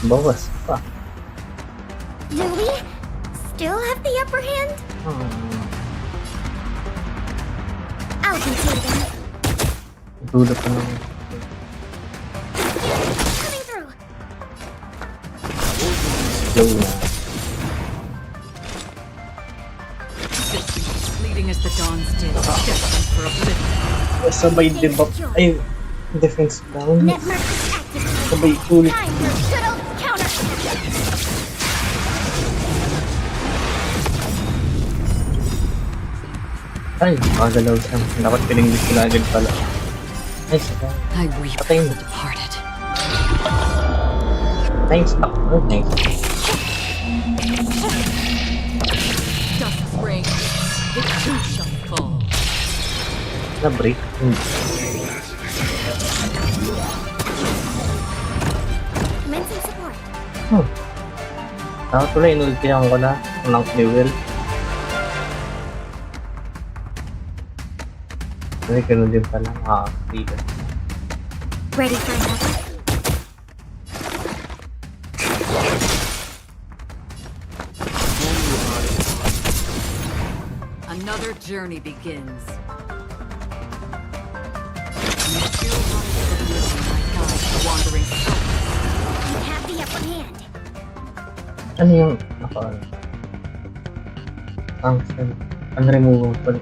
Bawas pa. Do we still have the upper hand? I'll continue them. Dulo pa naman. Coming through. Slow na. Fleeting as the dawn still, destined for oblivion. Sabay debuff. Ay, defense down. Sabay ulit. Time for good old counter. Ay, magalaw siya. Dapat pininglis ko na agad pala. Ay, saka. I weep for the departed. Thanks, oh, thanks. Dusk springs, it too shall fall. Na-break. Commencing support. Ako tuloy, inultihan ko na. Unang fuel. Kasi ganun din pala makakapila. Ready for another? Another journey begins. You still want to live my guide, the wandering soul. You have the upper hand. Ano yung naka-ano? Function. Unremovable pala.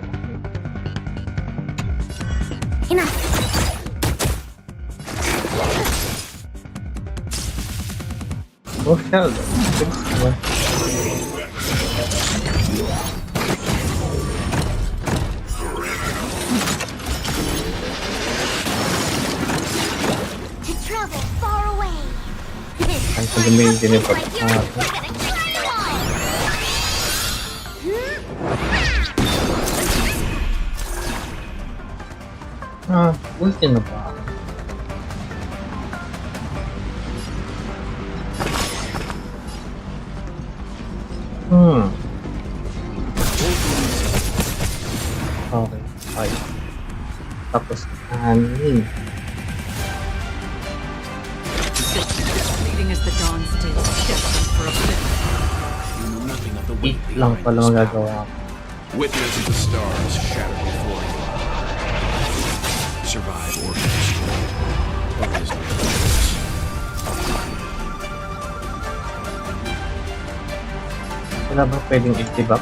Enough. Oh, shell. To travel far away. Ang pag-mail din yung ulti na ba? Okay, okay. Tapos, anin. Fleeting as the dawn still, destined for oblivion. You know nothing of the weight Lang behind pala the sky. magagawa. Witness the stars shatter before you. Survive or be destroyed. But there's no choice. Wala ba pwedeng i-debuff?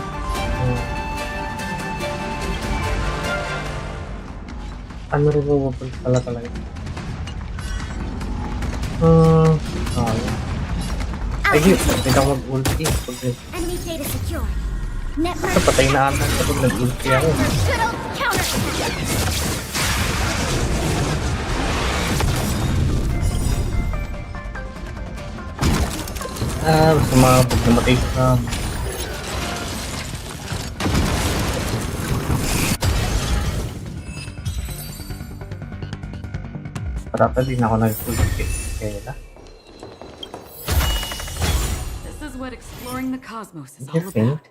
Ano removable pala talaga? Ay, pwede ako mag-ulti. Enemy data secure. Network. Ito, patay na ata siya pag nag-ulti ako. Good old counter. Basta mga pag namatay sa parata din ako nag-ulti. Kaya This is what exploring the cosmos is all different. about.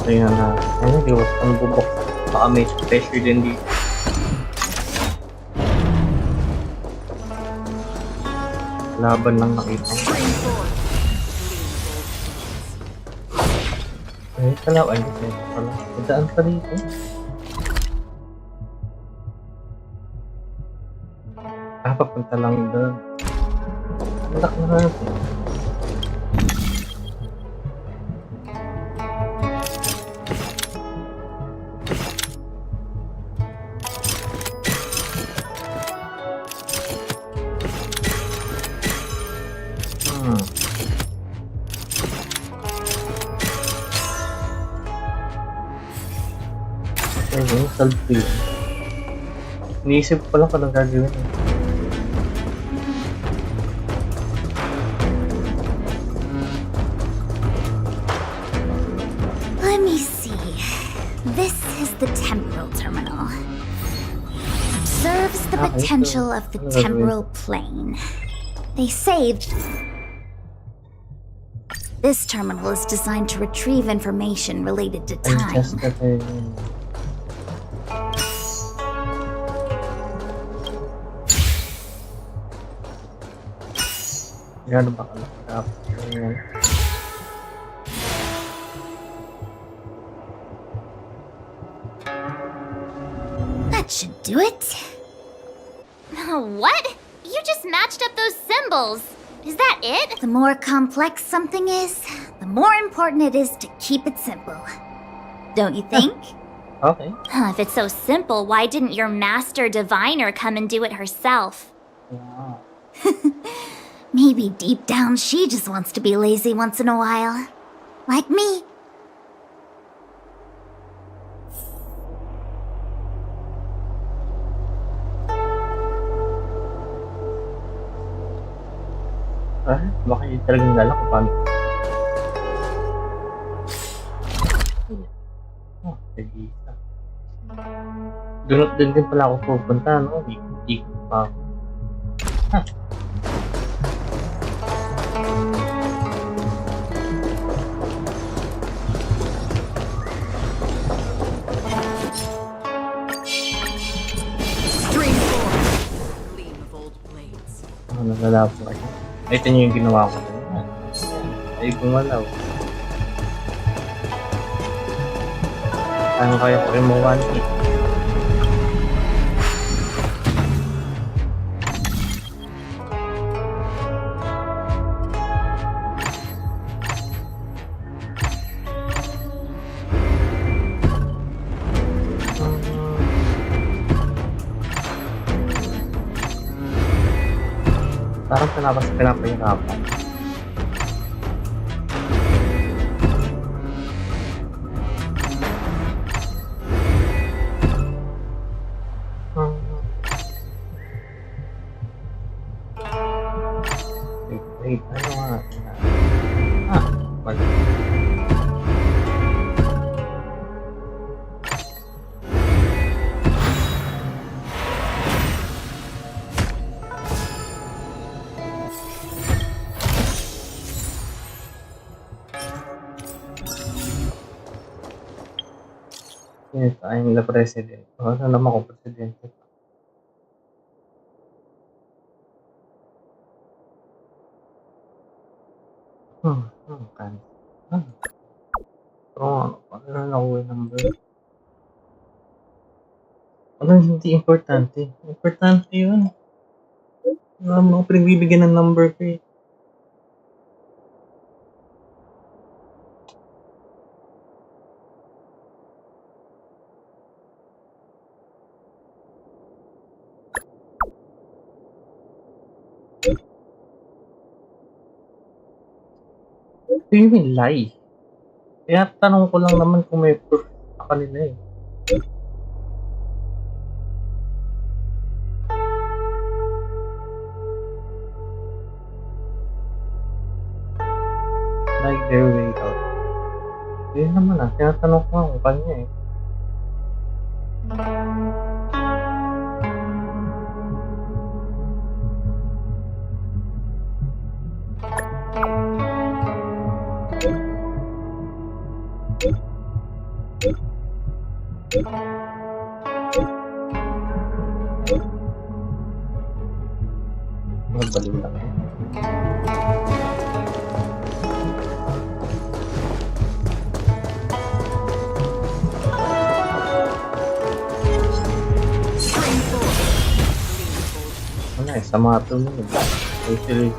Tingnan na. Ayun, di ko ang bubok. Baka may pressure din dito. Laban lang nakita. Ay, kalaw. Ay, dito pala. Madaan pa dito. Papunta lang doon. Malak na natin. Ayun, salty. Iniisip ko lang kung anong gagawin. Let me see. This is the temporal terminal. Observes the potential of the temporal plane. They saved. This terminal is designed to retrieve information related to time. Gano'n ba kalakap? That should do it. What? You just matched up those symbols. Is that it? The more complex something is, the more important it is to keep it simple. Don't you think? Okay. If it's so simple, why didn't your master diviner come and do it herself? Wow. Maybe deep down she just wants to be lazy once in a while. Like me. Baka yun talagang nalak ko paano. Oh, nag-iisa. Doon din pala ako pupunta, no? Ikot pa ako. Naglalabo kasi. Ito niyo yung ginawa ko. Ay, gumalaw. Ano kaya ko rin mo one hit? Parang pinapahirapan. Wait, ano nga? Balik. I'm the president. Ano naman ako presidente? Kan. Ano na nakuha yung number? Ano hindi importante? Importante yun. Ano mo pinagbibigyan ng number ko eh. What do you mean lie? Kaya tanong ko lang naman kung may proof sa kanila eh. Like their way out. Yun naman tinatanong ko nga kung kanya eh. Balik lang. Wala eh, sa mga tulong. Usually,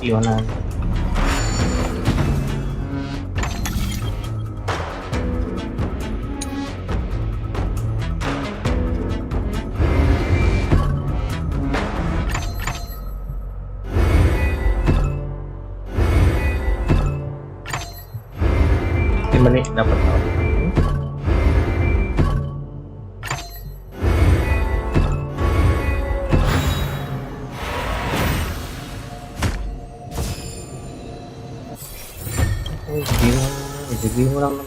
iwan na. Mali dapat ako. Hindi mo lang ng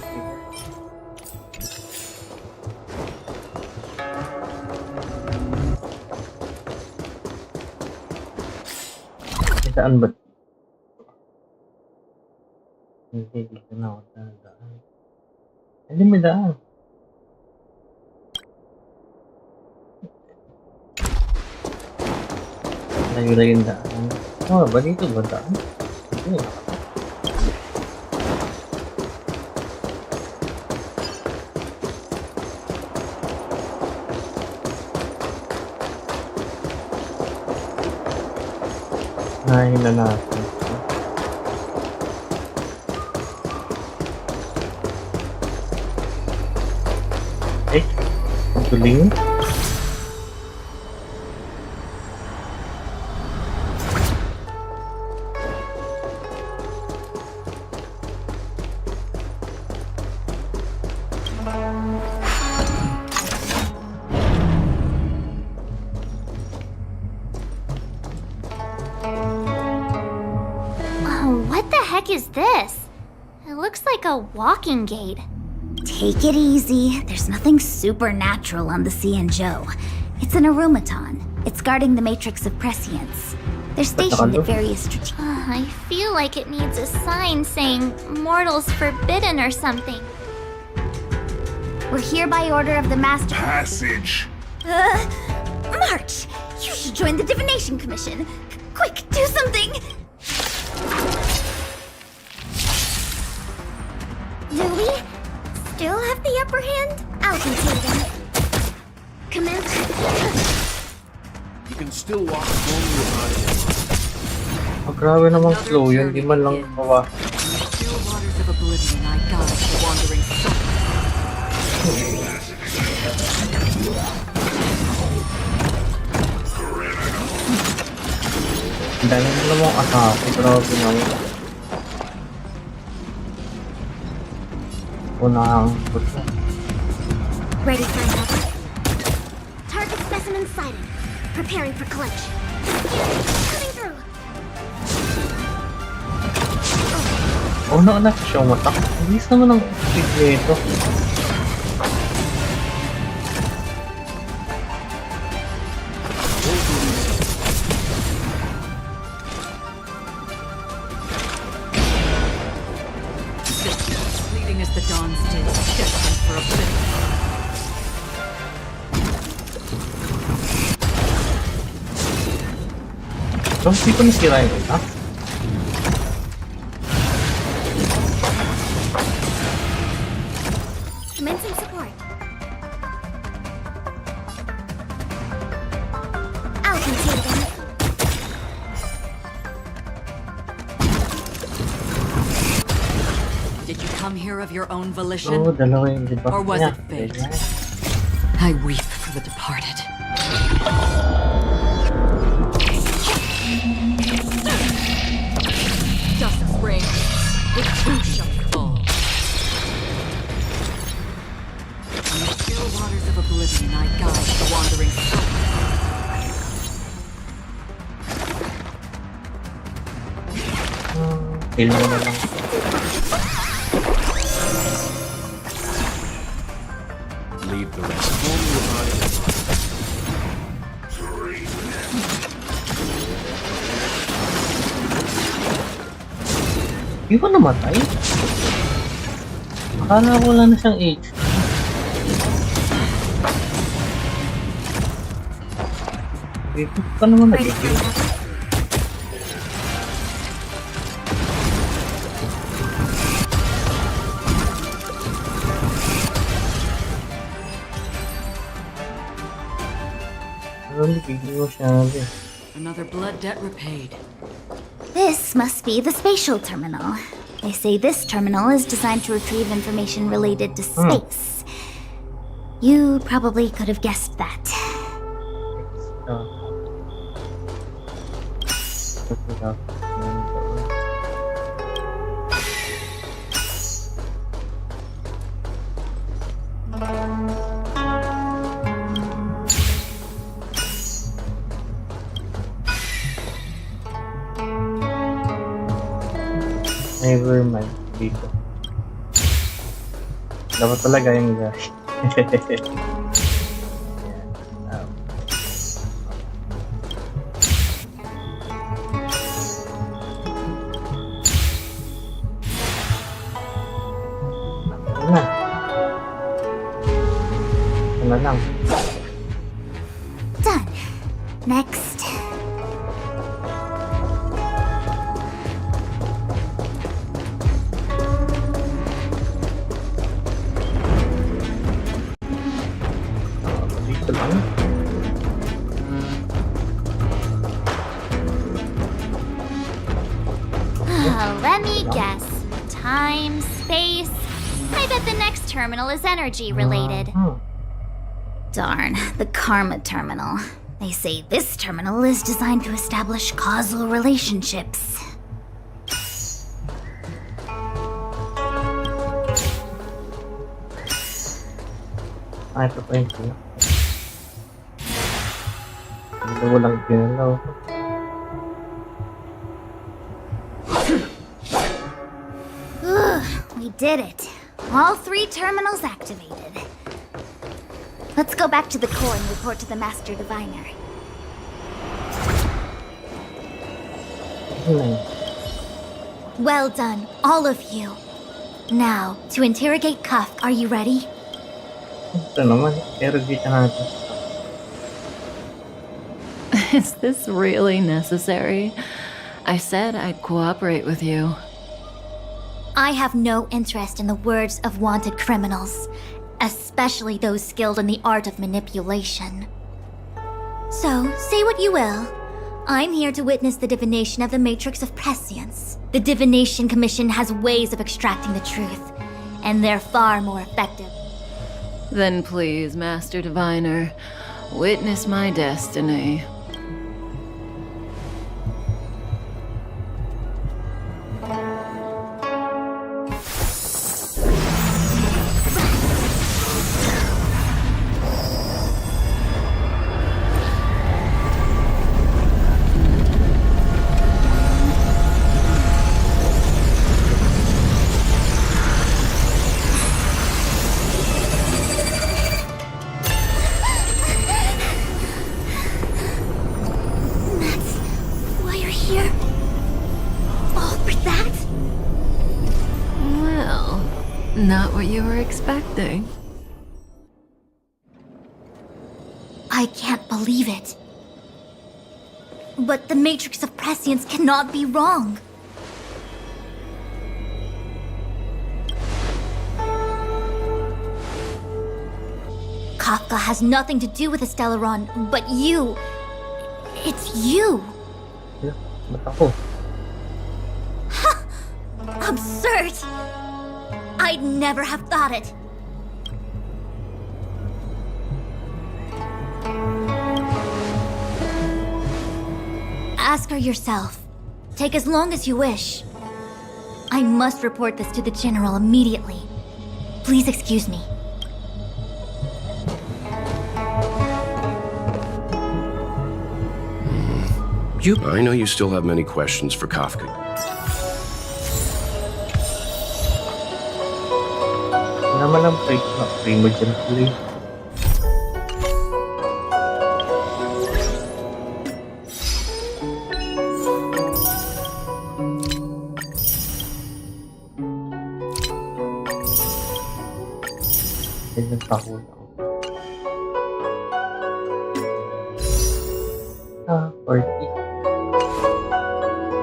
saan ba? Hindi dito na ako daan. Hindi may daan. Layo-layo yung daan. Oh, ba dito ba daan? Hindi. Nahin na natin. Ang galing. What the heck is this? It looks like a walking gate. Take it easy. There's nothing supernatural on the Joe. It's an aromaton. It's guarding the matrix of prescience. They're stationed at various strategic. I feel like it needs a sign saying mortals forbidden or something. We're here by order of the Master. Passage. March! You should join the Divination Commission. Quick, do something! Do we still have the upper hand? I'll continue them. Commence. You can still walk slowly about it. Oh, grabe namang slow yun. Di man lang bawa. Still waters of oblivion I guide the wandering soul. Dahil mo namang atake. Grabe naman. Unang puto. Ready for another? Target specimen sighted. Preparing for collection. Coming through. Oh, na siya umatak. Bilis naman ang speed nito. Fleeting as the dawn's day, destined for oblivion. So, hindi ko nasira yun, ha? Commencing support. I'll continue them. Did you come here of your own volition? Oo, dalawa yung diba? Or was it fate? I weep for the departed. Justice reigns. The truth shall fall. On the still waters of oblivion I guide the wandering soul. Kill mo na lang. Leave the rest. Slowly about it. Di ba namatay? Akala ko wala na siyang age. Dito ka naman nagigil. Another blood debt repaid. This must be the spatial terminal. They say this terminal is designed to retrieve information related to space. You probably could have guessed that. Never mind dito. Dapat talaga yung gash. Ano lang. Done. Next. Dito lang. Let me guess. Time, space. I bet the next terminal is energy related. Darn, the karma terminal. They say this terminal is designed to establish causal relationships. Ay, ito pa yung sila. Dito walang pinalaw. We did it. All 3 terminals activated. Let's go back to the core and report to the Master Diviner. Well done, all of you. Now, to interrogate Kafka, are you ready? Ito naman, interrogate natin. Is this really necessary? I said I'd cooperate with you. I have no interest in the words of wanted criminals, especially those skilled in the art of manipulation. So, say what you will. I'm here to witness the divination of the Matrix of Prescience. The Divination Commission has ways of extracting the truth, and they're far more effective. Then please, Master Diviner, witness my destiny. Not what you were expecting. I can't believe it. But the Matrix of Prescience cannot be wrong. Kafka has nothing to do with the Stellaron, but you. It's you. Yeah, ba't ako? Absurd! I'd never have thought it. Ask her yourself. Take as long as you wish. I must report this to the General immediately. Please excuse me. I know you still have many questions for Kafka. Naman ang primogen play. natin yung tahon. 40.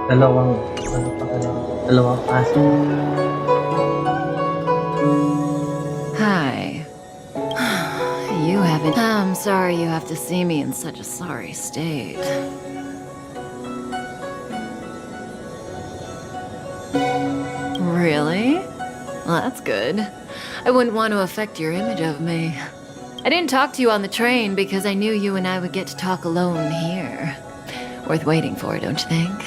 Dalawang aso. Hi. You haven't. I'm sorry you have to see me in such a sorry state. Really? Well, that's good. I wouldn't want to affect your image of me. I didn't talk to you on the train because I knew you and I would get to talk alone here. Worth waiting for, don't you think?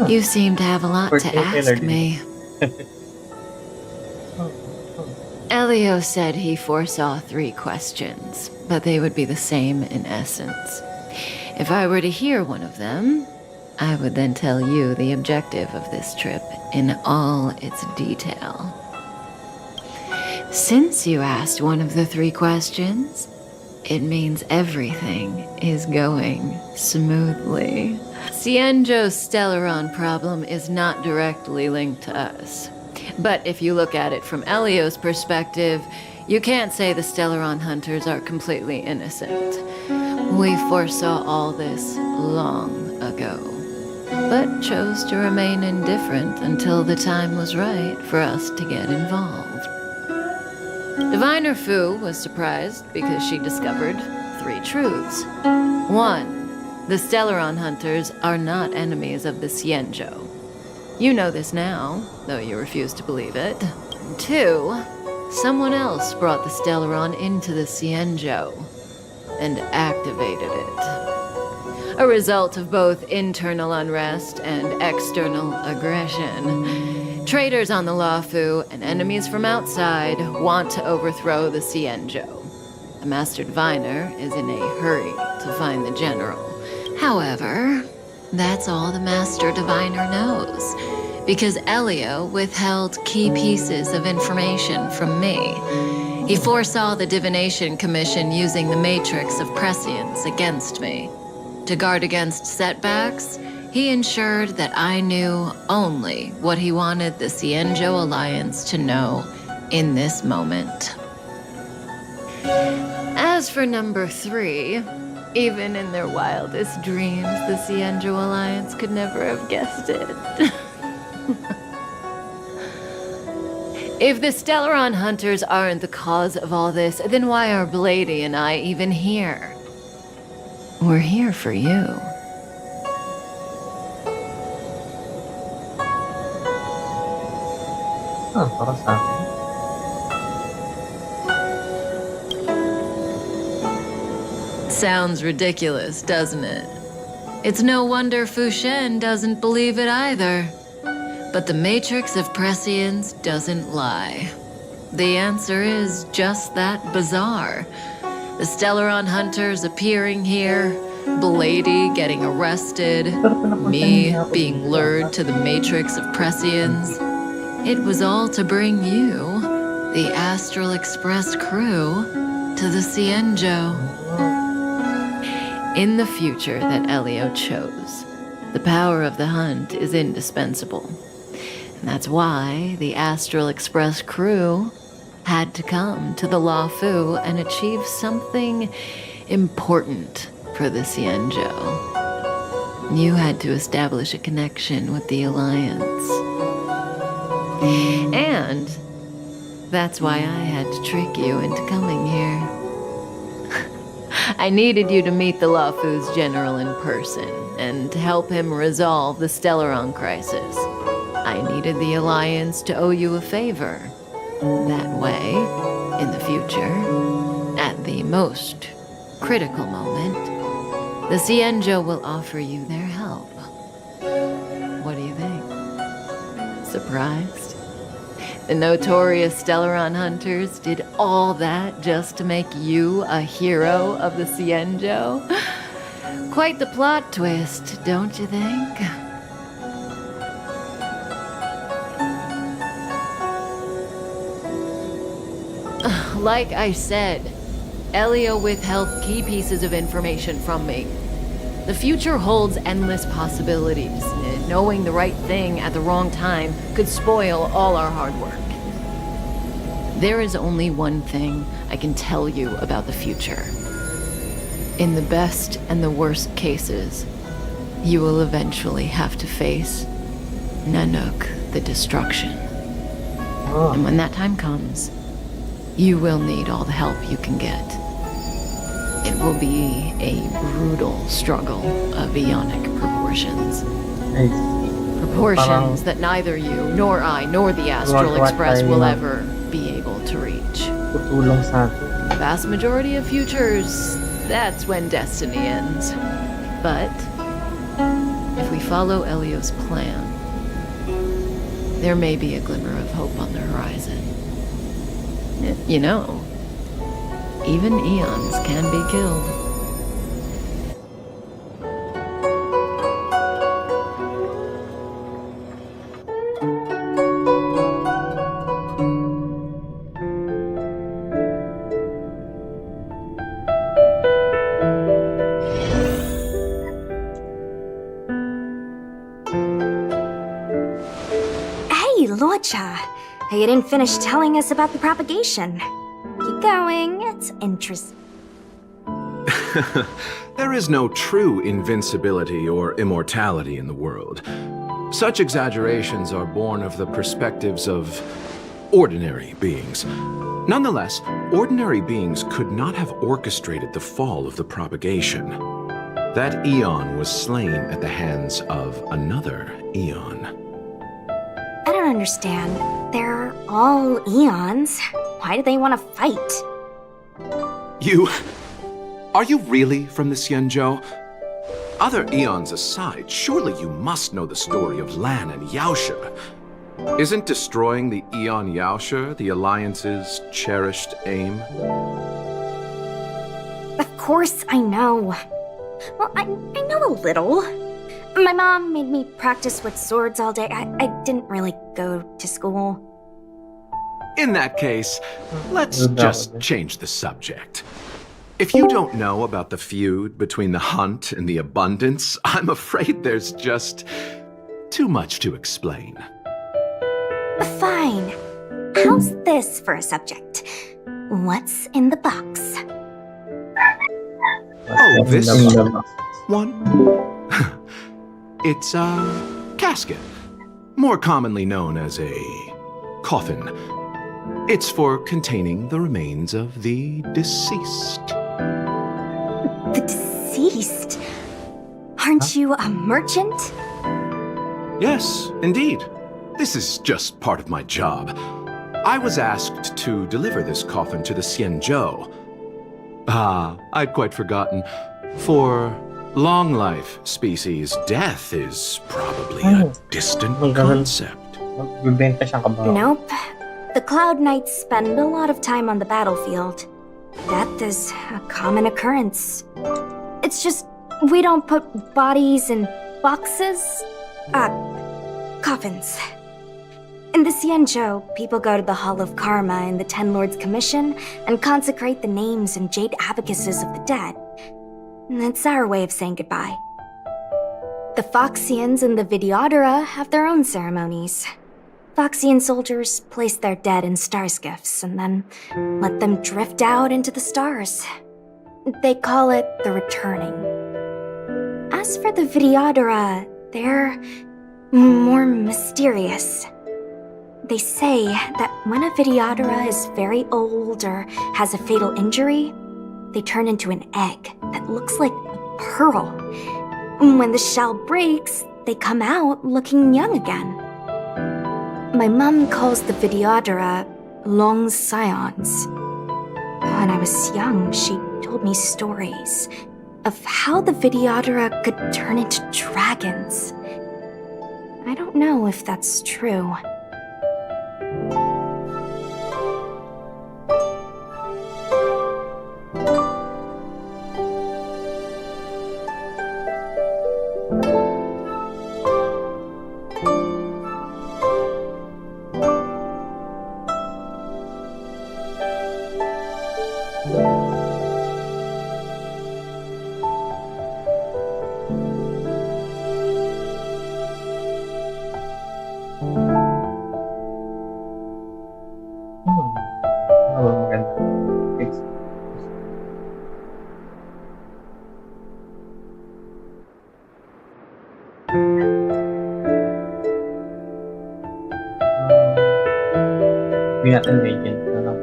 You seem to have a lot to ask me. Elio said he foresaw 3 questions, but they would be the same in essence. If I were to hear one of them, I would then tell you the objective of this trip in all its detail. Since you asked one of the 3 questions, it means everything is going smoothly. Cienjo's Stellaron problem is not directly linked to us. But if you look at it from Elio's perspective, you can't say the Stellaron hunters are completely innocent. We foresaw all this long ago, but chose to remain indifferent until the time was right for us to get involved. Diviner Fu was surprised because she discovered 3 truths. 1. The Stellaron hunters are not enemies of the Cienjo. You know this now, though you refuse to believe it. 2. Someone else brought the Stellaron into the Cienjo and activated it. A result of both internal unrest and external aggression. Traitors on the Luofu and enemies from outside want to overthrow the Cienjo. The Master Diviner is in a hurry to find the General. However, that's all the Master Diviner knows, because Elio withheld key pieces of information from me. He foresaw the Divination Commission using the Matrix of Prescience against me. To guard against setbacks, he ensured that I knew only what he wanted the Cienjo Alliance to know in this moment. As for number 3, even in their wildest dreams, the Cienjo Alliance could never have guessed it. If the Stellaron hunters aren't the cause of all this, then why are Blady and I even here? We're here for you. Para sa akin. Sounds ridiculous, doesn't it? It's no wonder Fu Shen doesn't believe it either. But the Matrix of Prescience doesn't lie. The answer is just that bizarre. The Stellaron hunters appearing here, Blady getting arrested, me being lured to the Matrix of Prescience. It was all to bring you, the Astral Express crew, to the Cienjo. In the future that Elio chose, the power of the hunt is indispensable. And that's why the Astral Express crew had to come to the Luofu and achieve something important for the Cienjo. You had to establish a connection with the Alliance. And that's why I had to trick you into coming here. I needed you to meet the Luofu's general in person and to help him resolve the Stellaron crisis. I needed the Alliance to owe you a favor. That way, in the future, at the most critical moment, the Cienjo will offer you their help. What do you think? Surprised? The notorious Stellaron hunters did all that just to make you a hero of the Cienjo? Quite the plot twist, don't you think? Like I said, Elio withheld key pieces of information from me. The future holds endless possibilities. Knowing the right thing at the wrong time could spoil all our hard work. There is only one thing I can tell you about the future. In the best and the worst cases, you will eventually have to face Nanook, the destruction. And when that time comes, you will need all the help you can get. It will be a brutal struggle of eonic proportions. Proportions that neither you, nor I, nor the Astral Express will ever be able to reach. The vast majority of futures, that's when destiny ends. But if we follow Elio's plan, there may be a glimmer of hope on the horizon. You know, even eons can be killed. You didn't finish telling us about the propagation. Keep going, it's interesting. There is no true invincibility or immortality in the world. Such exaggerations are born of the perspectives of ordinary beings. Nonetheless, ordinary beings could not have orchestrated the fall of the propagation. That eon was slain at the hands of another eon. I don't understand. They're all eons. Why do they want to fight? Are you really from the Xianzhou? Other eons aside, surely you must know the story of Lan and Yaoshe. Isn't destroying the Eon Yaoshe the Alliance's cherished aim? Of course I know. Well, I know a little. My mom made me practice with swords all day. I didn't really go to school. In that case, let's just change the subject. If you don't know about the feud between the Hunt and the Abundance, I'm afraid there's just too much to explain. Fine. How's this for a subject? What's in the box? Oh, this one? It's a casket, more commonly known as a coffin. It's for containing the remains of the deceased. The deceased? Aren't you a merchant? Yes, indeed. This is just part of my job. I was asked to deliver this coffin to the Xianzhou. I'd quite forgotten. For long life species, death is probably a distant concept. Nope. The Cloud Knights spend a lot of time on the battlefield. Death is a common occurrence. It's just, we don't put bodies in boxes. Coffins. In the Xianzhou, people go to the Hall of Karma in the Ten Lords Commission and consecrate the names and jade abacuses of the dead. It's our way of saying goodbye. The Foxians and the Videodora have their own ceremonies. Foxian soldiers place their dead in star skiffs and then let them drift out into the stars. They call it the returning. As for the Videodora, they're more mysterious. They say that when a Videodora is very old or has a fatal injury, they turn into an egg that looks like a pearl. When the shell breaks, they come out looking young again. My mom calls the Videodora long scions. When I was young, she told me stories of how the Videodora could turn into dragons. I don't know if that's true. natin legend na lang.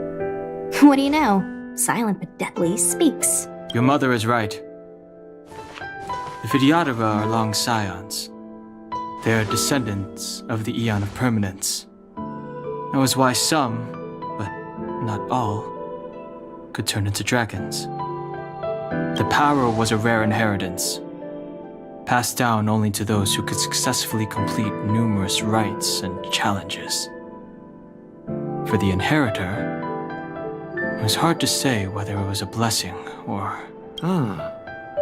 What do you know? Silent but deadly speaks. Your mother is right. The Vidyadhara are long scions. They are descendants of the Eon of Permanence. That was why some, but not all, could turn into dragons. The power was a rare inheritance, passed down only to those who could successfully complete numerous rites and challenges. For the inheritor, it was hard to say whether it was a blessing or...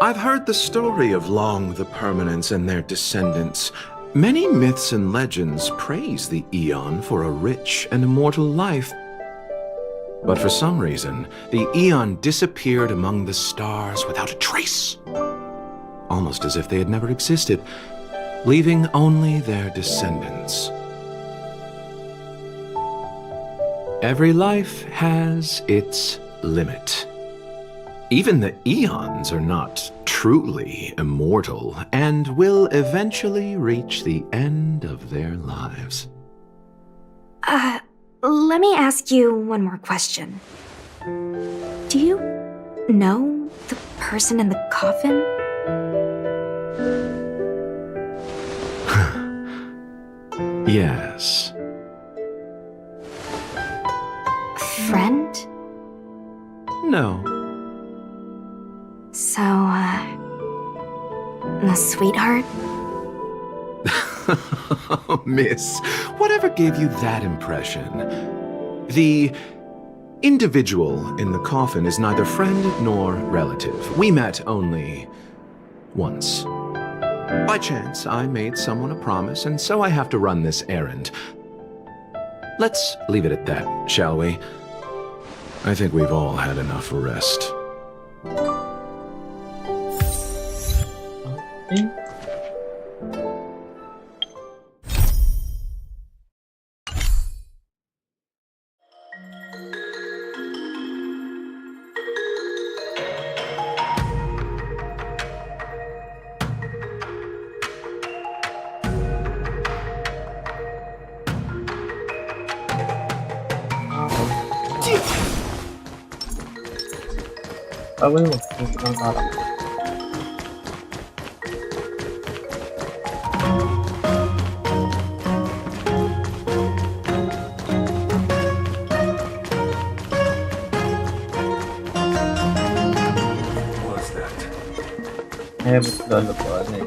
I've heard the story of Long the Permanence and their descendants. Many myths and legends praise the Eon for a rich and immortal life. But for some reason, the Eon disappeared among the stars without a trace. Almost as if they had never existed, leaving only their descendants. Every life has its limit. Even the Eons are not truly immortal and will eventually reach the end of their lives. Let me ask you one more question. Do you know the person in the coffin? Yes. Friend? No. So, a sweetheart? Miss, whatever gave you that impression? The individual in the coffin is neither friend nor relative. We met only once. By chance, I made someone a promise, and so I have to run this errand. Let's leave it at that, shall we? I think we've all had enough rest. Okay. Bawal mo. Ito ng harap. What's that? Ba't lalabaan eh?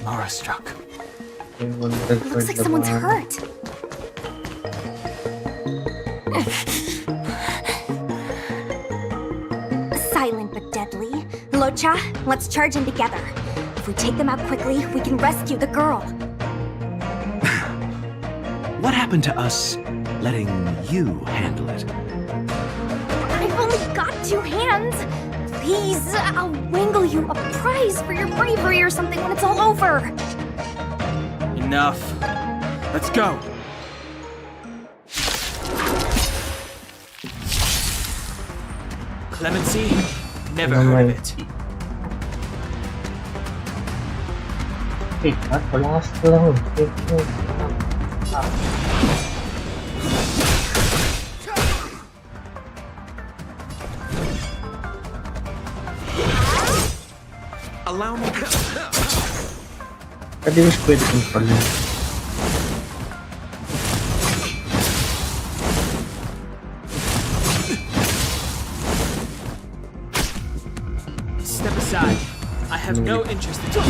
Mara struck. Looks like someone's hurt. Silent but deadly. Locha, let's charge in together. If we take them out quickly, we can rescue the girl. What happened to us letting you handle it? I've only got 2 hands. Please, I'll wangle you a prize for your bravery or something when it's all over. Enough. Let's go. Clemency? Never heard of it. Eh, wala ka lang. Allow me to... Pwede mas pwede kong pala. Step aside. I have no interest in...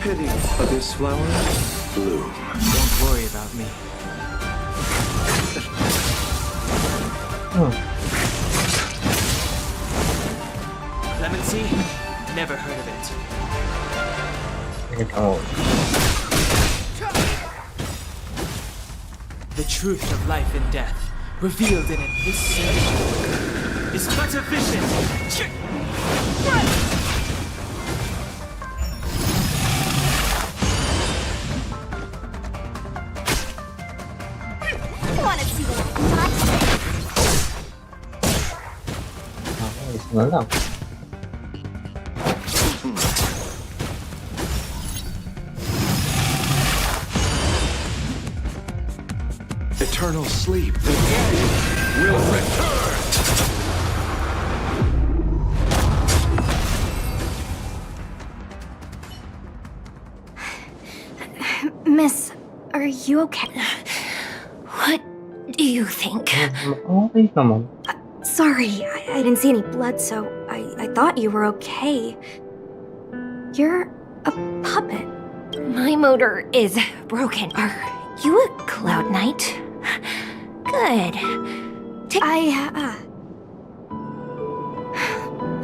Pity this flower bloom. Don't worry about me. Clemency? Never heard of it. The truth of life and death, revealed in it this century, is but a vision. Wanna see what na lang. Eternal sleep. The dead will return. Miss, are you okay? What do you think? Okay naman. Sorry, I didn't see any blood, so I thought you were okay. You're a puppet. My motor is broken. Are you a Cloud Knight? Good.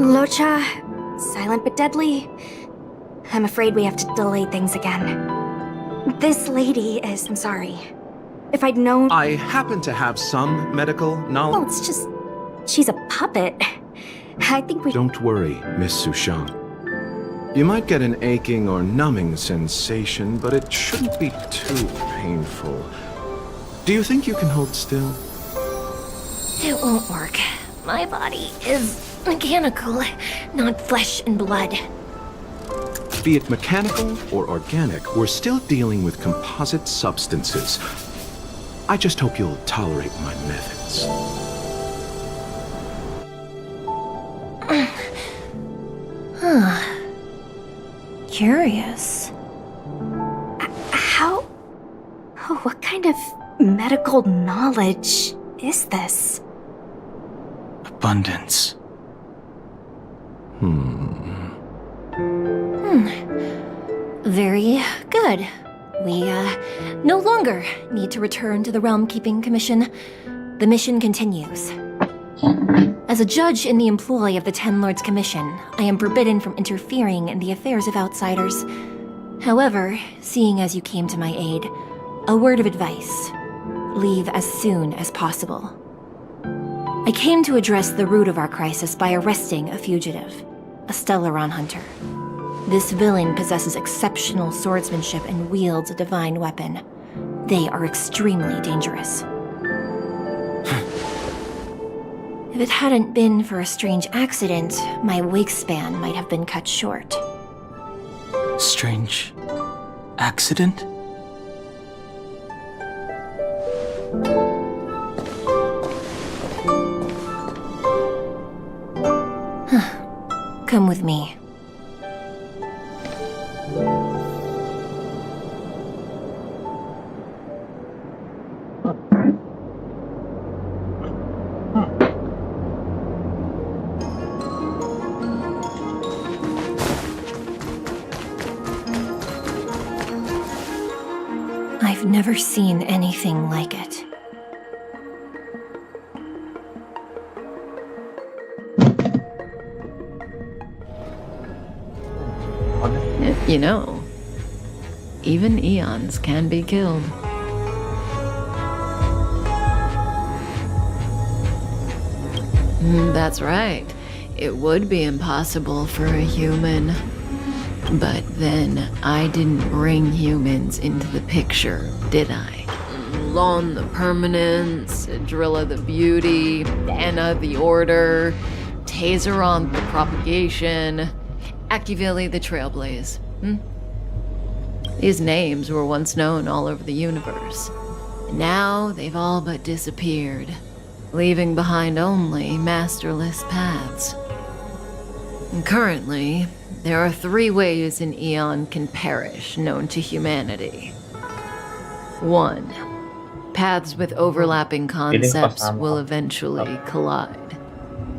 Locha, silent but deadly. I'm afraid we have to delay things again. This lady is, I'm sorry. If I'd known... I happen to have some medical knowledge. Well, it's just... she's a puppet. I think we... Don't worry, Miss Sushang. You might get an aching or numbing sensation, but it shouldn't be too painful. Do you think you can hold still? It won't work. My body is mechanical, not flesh and blood. Be it mechanical or organic, we're still dealing with composite substances. I just hope you'll tolerate my methods. Curious. How... oh, what kind of medical knowledge is this? Abundance. Very good. We, no longer need to return to the Realm Keeping Commission. The mission continues. As a judge in the employ of the Ten Lords Commission, I am forbidden from interfering in the affairs of outsiders. However, seeing as you came to my aid, a word of advice. Leave as soon as possible. I came to address the root of our crisis by arresting a fugitive, a Stellaron hunter. This villain possesses exceptional swordsmanship and wields a divine weapon. They are extremely dangerous. If it hadn't been for a strange accident, my wingspan might have been cut short. Strange accident? Come with me. I've never seen anything like it. You know, even eons can be killed. That's right. It would be impossible for a human. But then, I didn't bring humans into the picture, did I? Lon the Permanence, Drilla the Beauty, Anna the Order, Tazeron the Propagation, Akivili the Trailblaze. These names were once known all over the universe. Now they've all but disappeared, leaving behind only masterless paths. And currently, there are 3 ways an eon can perish known to humanity. 1. Paths with overlapping concepts will eventually collide,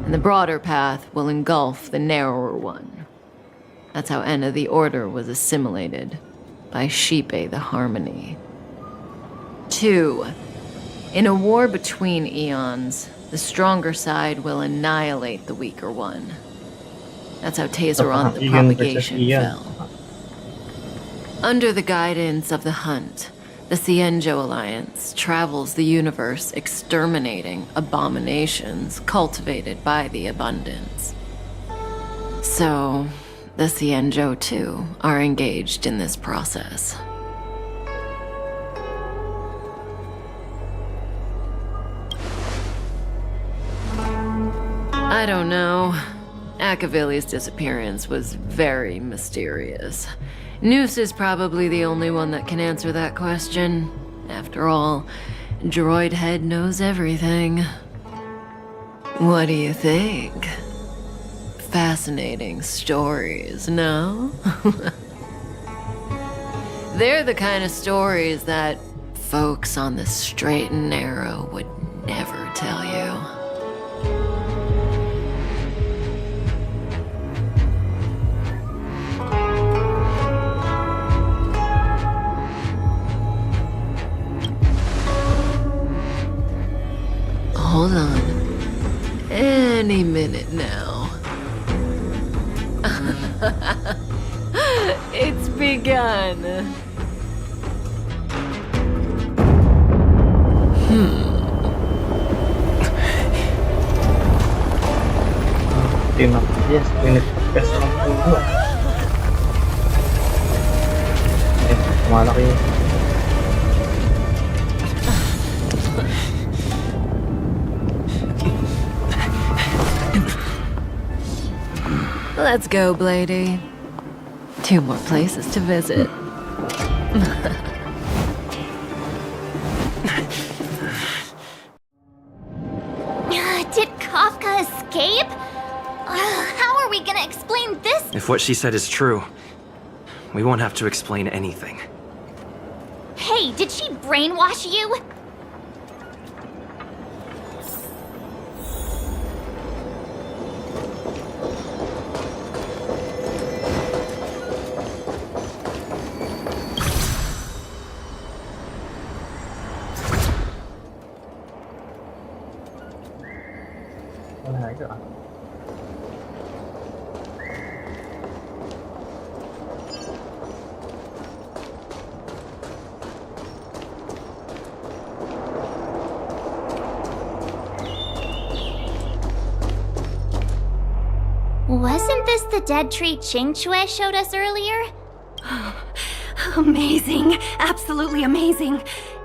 and the broader path will engulf the narrower one. That's how Enna the Order was assimilated by Shipe the Harmony. 2. In a war between eons, the stronger side will annihilate the weaker one. That's how Tazeron the Propagation fell. Under the guidance of the Hunt, the Cienjo Alliance travels the universe exterminating abominations cultivated by the Abundance. So, the Cienjo, too, are engaged in this process. I don't know. Akavili's disappearance was very mysterious. Noose is probably the only one that can answer that question. After all, Droid Head knows everything. What do you think? Fascinating stories, no? They're the kind of stories that folks on the straight and narrow would never tell you. Hold on. Any minute now. It's begun. Yes, pinipagkas ng puno. Malaki yun. Let's go, Blady. 2 more places to visit. Did Kafka escape? How are we gonna explain this? If what she said is true, we won't have to explain anything. Hey, did she brainwash you? Wasn't this the dead tree Ching Chue showed us earlier? Amazing. Absolutely amazing.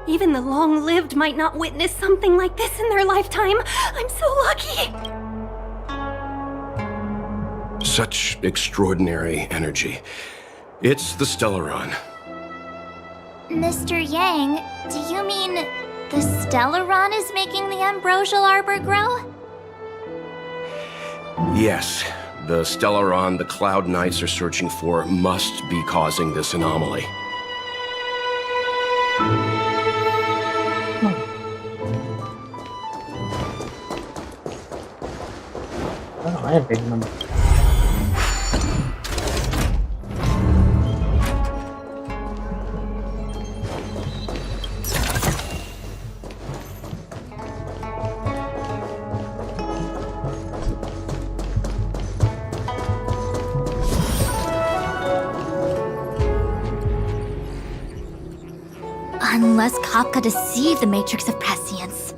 Even the long-lived might not witness something like this in their lifetime. I'm so lucky. Such extraordinary energy. It's the Stellaron. Mr. Yang, do you mean the Stellaron is making the ambrosial arbor grow? Yes, the Stellaron the Cloud Knights are searching for must be causing this anomaly. Ayan, pwede naman. Unless Kafka deceived the Matrix of Prescience.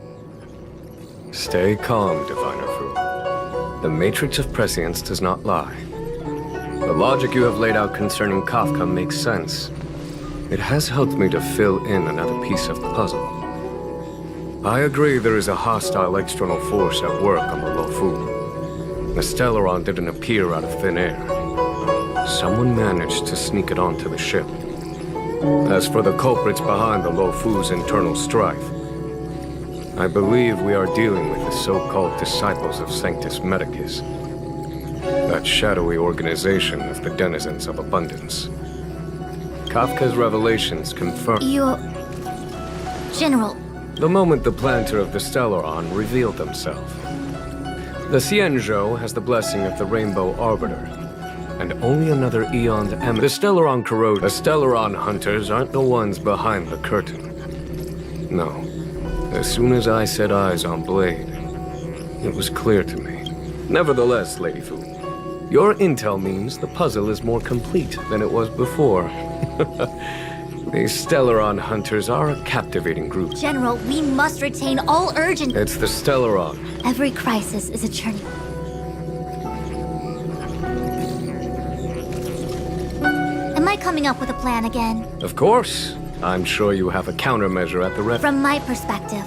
Stay calm, Diviner Fu. The Matrix of Prescience does not lie. The logic you have laid out concerning Kafka makes sense. It has helped me to fill in another piece of the puzzle. I agree there is a hostile external force at work on the Lofu. The Stellaron didn't appear out of thin air. Someone managed to sneak it onto the ship. As for the culprits behind the Lofu's internal strife, I believe we are dealing with the so-called disciples of Sanctus Medicus. That shadowy organization of the denizens of abundance. Kafka's revelations confirm... General... The moment the planter of the Stellaron revealed himself. The Xianzhou has the blessing of the Rainbow Arbiter, and only another eon to The Stellaron corrode. The Stellaron hunters aren't the ones behind the curtain. No. As soon as I set eyes on Blade, it was clear to me. Nevertheless, Lady Fu, your intel means the puzzle is more complete than it was before. These Stellaron hunters are a captivating group. General, we must retain all urgency. It's the Stellaron. Every crisis is a journey. Am I coming up with a plan again? Of course. I'm sure you have a countermeasure at the ready. From my perspective.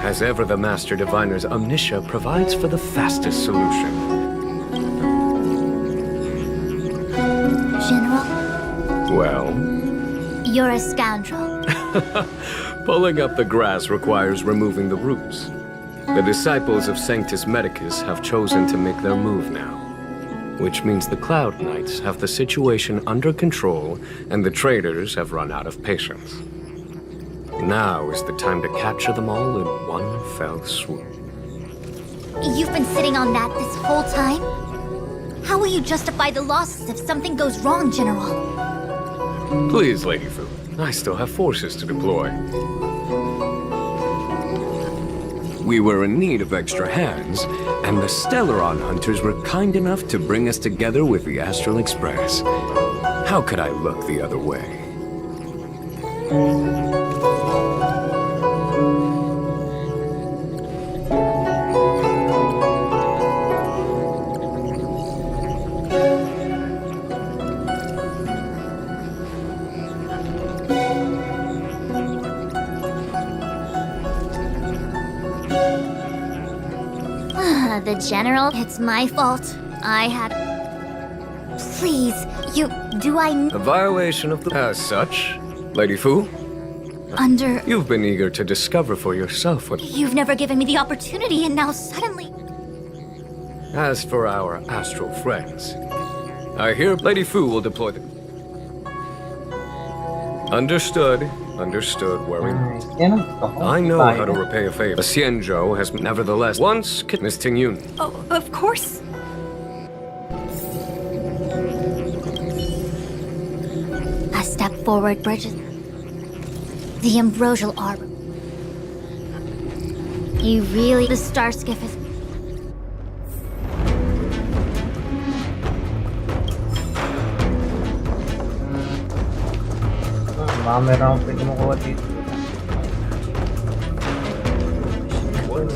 As ever, the Master Diviner's omniscia provides for the fastest solution. Well? You're a scoundrel. Pulling up the grass requires removing the roots. The disciples of Sanctus Medicus have chosen to make their move now. Which means the Cloud Knights have the situation under control, and the traitors have run out of patience. Now is the time to capture them all in one fell swoop. You've been sitting on that this whole time? How will you justify the losses if something goes wrong, General? Please, Lady Fu. I still have forces to deploy. We were in need of extra hands, and the Stellaron hunters were kind enough to bring us together with the Astral Express. How could I look the other way? The General, it's my fault. I had... Please, A violation of the... As such, Lady Fu? You've been eager to discover for yourself what... You've never given me the opportunity, and now suddenly... As for our astral friends, I hear Lady Fu will deploy the... Understood. Understood, worry not. I know how to repay a favor. Xianzhou has nevertheless once... Miss Tingyun. Oh, of course. A step forward, Bridget. The ambrosial arbor. You really... The star skiff is... Meron akong pwede makuha dito. What?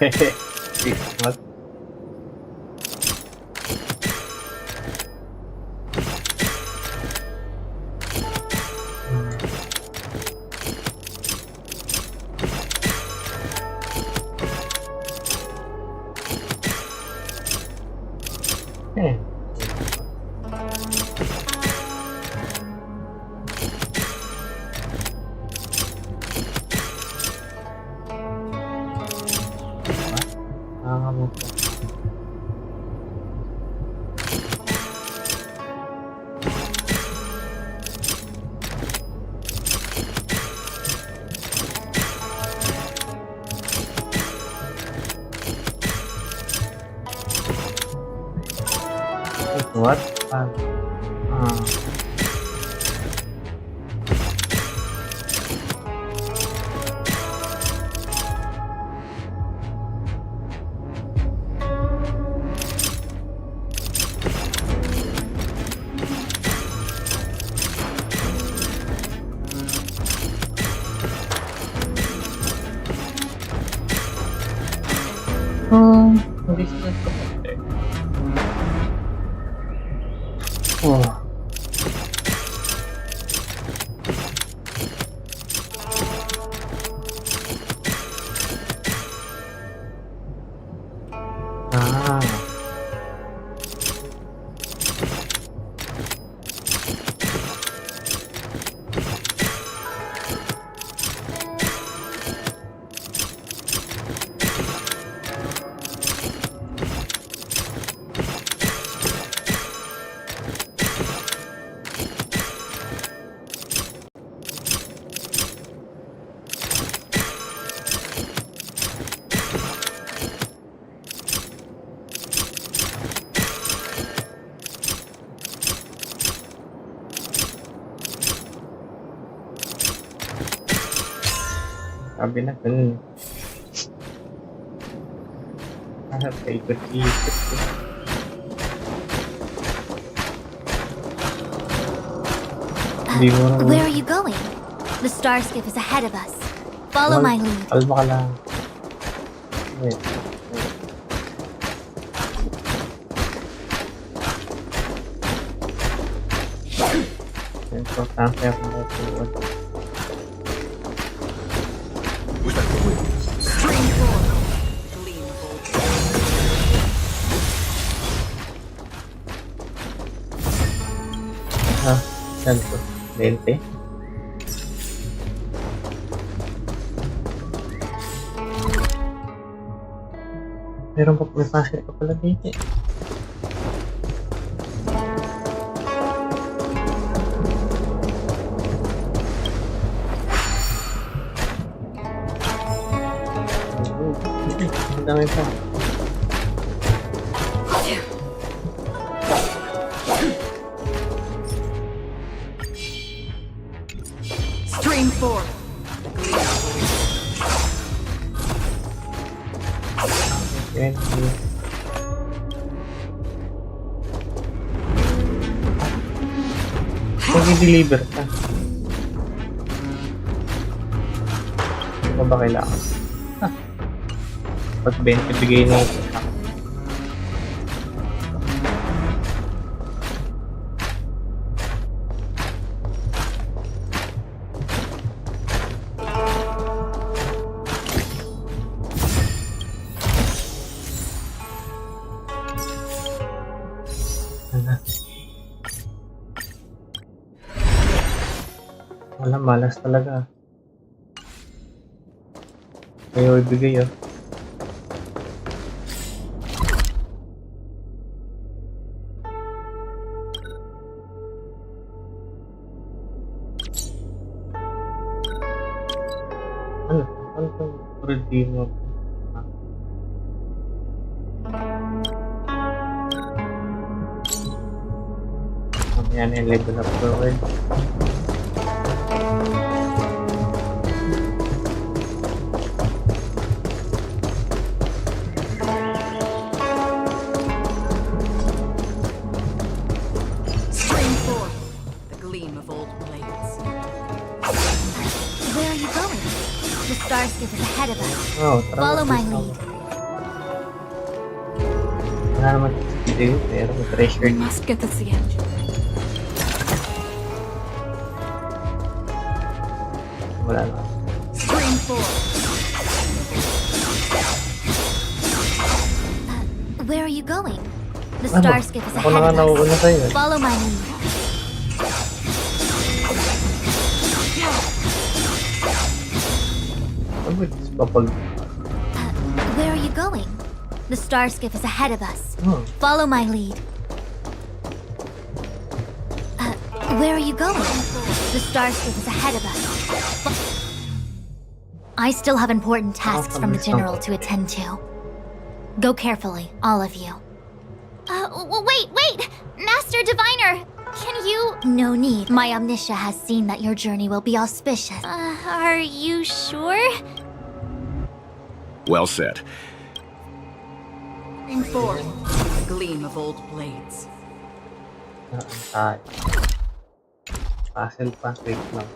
Okay. What? Oh. Sabi na ganun. Paikot-ikot. Where are you going? The star skip is ahead of us. Follow my lead. Kalma ka lang. Wait. Importante ako matuwad. Saan to? 20? Meron pa may pasir pa pala dito. Ang dami pa. Stream 4. Pag i-deliver ka. Ano ba kailangan? Pag 20 bigay na ito. Wala, malas talaga. Ayaw ibigay ah. Ano? Ano itong redeem mo? Yan yung level up forward. Starskip is ahead of us. Oh, follow my lead. Wala naman video, pero may treasure. We must get this again. Wala na. Stream 4. Where are you going? The Starskip is ahead of us. Follow my lead. Where are you going? The Starskip is ahead of us. Follow my lead. Where are you going? The Starskip is ahead of us. I still have important tasks from the General to attend to. Go carefully, all of you. Wait! Master Diviner! Can you... No need. My Omniscia has seen that your journey will be auspicious. Are you sure? Well said. Stream 4. The gleam of old blades. Puzzle pa, wait lang.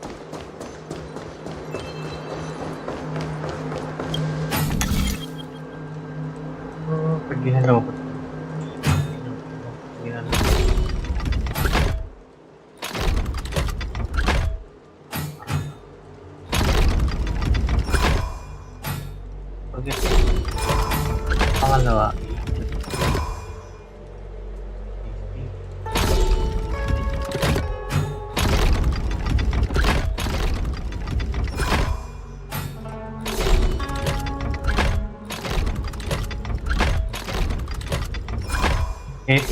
Pag ginalaw ko. Pangalawa.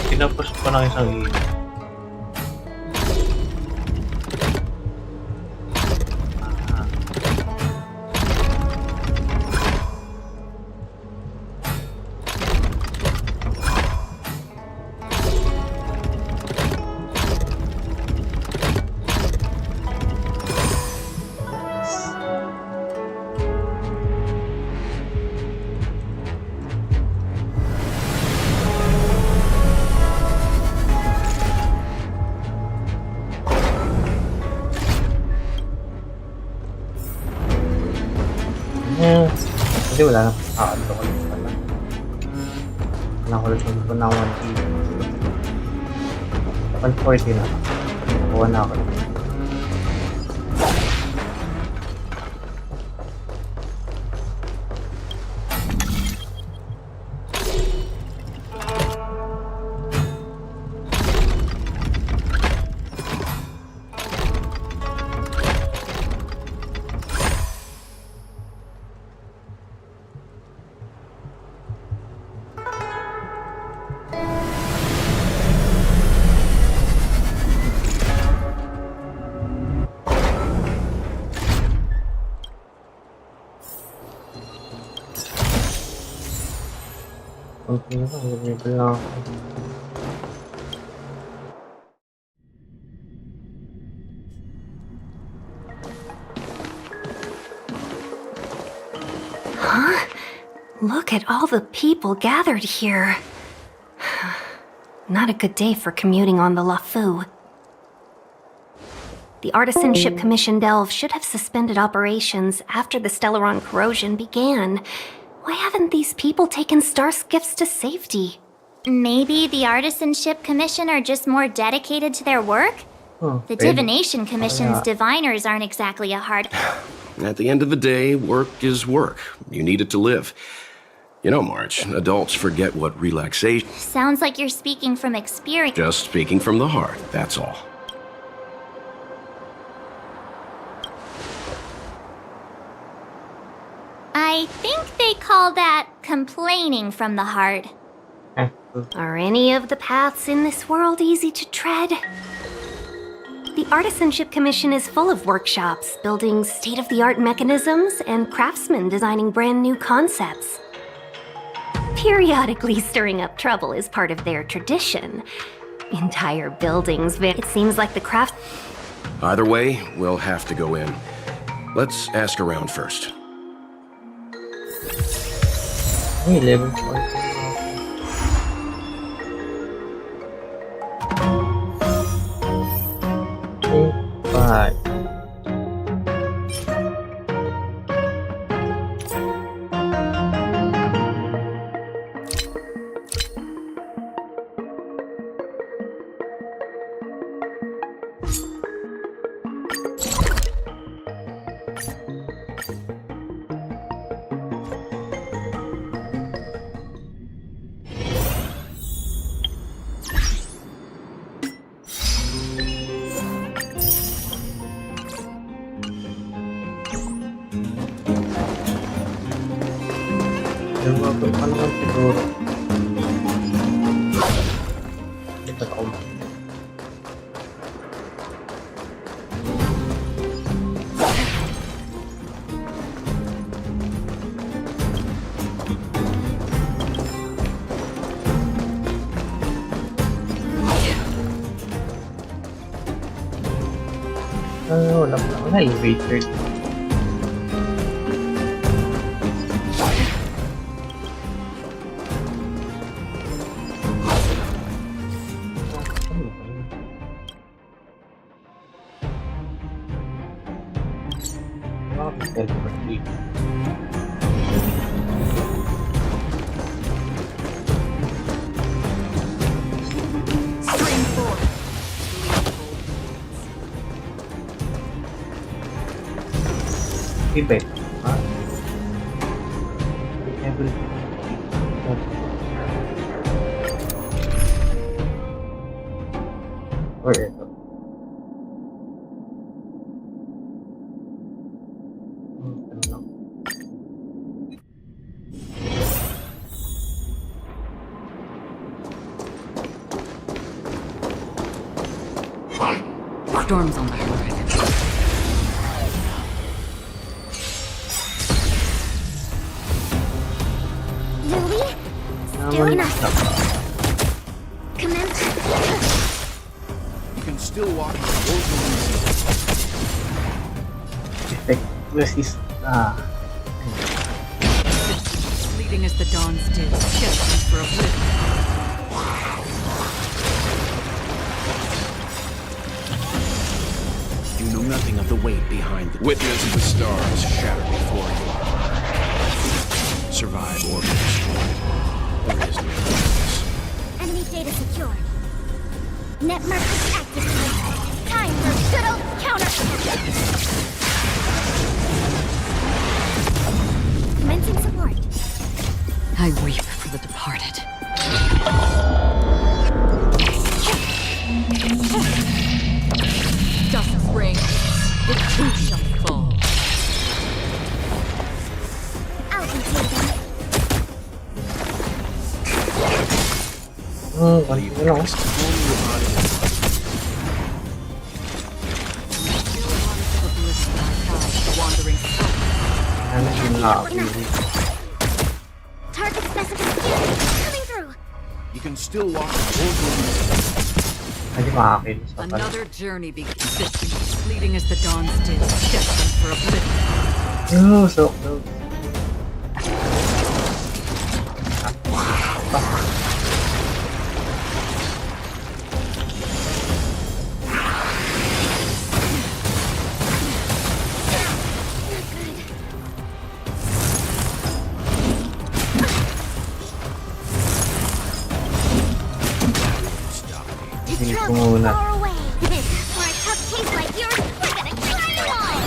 Pinapos ko lang isang iyo. wala na. Ano ko lang pala. Nakulit ko ng 180. 140 na. Nakuha na ako. Okay na, level na ako. Huh? Look at all the people gathered here. Not a good day for commuting on the LaFu. The Artisanship Commission Delve should have suspended operations after the Stellaron corrosion began. Why haven't these people taken star skiffs to safety? Maybe the Artisanship Commission are just more dedicated to their work? The Divination Commission's diviners aren't exactly a hard... At the end of the day, work is work. You need it to live. You know, March, adults forget what relaxation... Sounds like you're speaking from experience. Just speaking from the heart, that's all. I think they call that complaining from the heart. Are any of the paths in this world easy to tread? The Artisanship Commission is full of workshops, building state-of-the-art mechanisms, and craftsmen designing brand new concepts. Periodically stirring up trouble is part of their tradition. Entire buildings, it seems like the craft... Either way, we'll have to go in. Let's ask around first. Hey, level 4. Bye. Lumabot pa naman siguro. Ito ako. Wala pa naman na elevator. Feedback. Or ito. Storms on the horizon. Louis? Still enough. Come in. You can still walk the Fleeting as the dawn's did, destined for oblivion. You know nothing of the weight behind the... Witness the stars shatter before you. Survive or be destroyed. There is no choice. Enemy data secured. Net markers activated. Time for good old counter. Commencing support. I weep for the departed. Justice reigns. It too shall fall. I'll contain them. Leave the rest. Target specification coming through. You can still walk or Hindi makakill sa pala. Another journey begins. Fleeting as the dawn's did, destined for oblivion. Oh, so close. Hindi ko muna. Far away. For a tough case like yours, we're gonna try them all.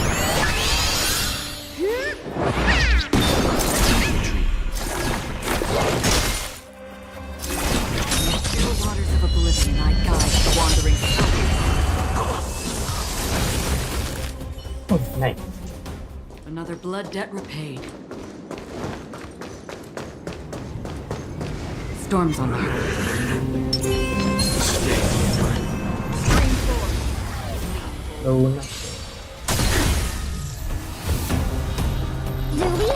Still waters of oblivion I guide the wandering Oh, nice. Another blood debt repaid. Storms on the horizon. Low na. Do we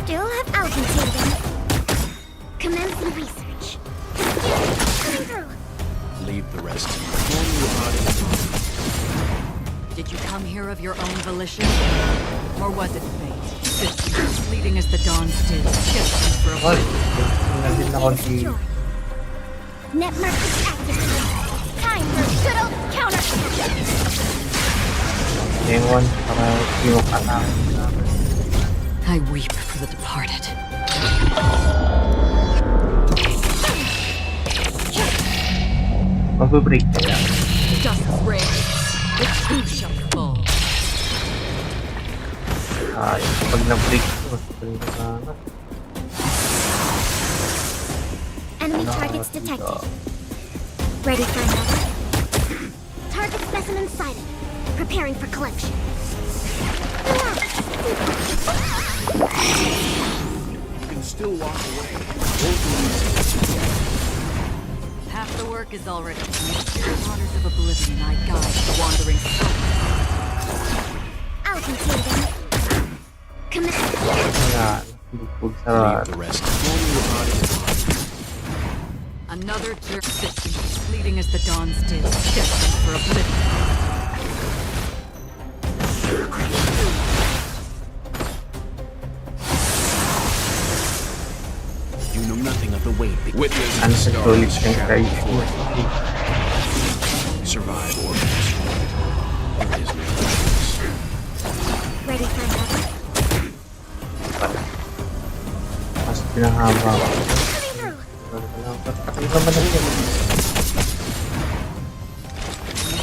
still have altitude? Commencing research. Coming through. leave the rest. Did you come here of your own volition? Or was it fate? Fleeting as the dawn did, destined for a Secure. Net markers activated. Time for good old counter. Ewan, para yung anak. I weep for the departed. Mag-break kaya. Justice reigns. The too shall fall. Pag na-break ito, mas na. Enemy targets detected. Ready for another? Target specimen sighted. Preparing for collection. You can still walk away. Half the work is already done. The waters of oblivion I guide the wandering soul. I'll contain them. Commit. Leave the rest. Another jerk system, fleeting as the dawn's did, destined for oblivion. You know nothing of the weight. Witness And the stars slowly shadow can forth. Survive or be destroyed. There is no choice. Ready for another? Mas pinahaba ko. Coming through. Ano naman na yun?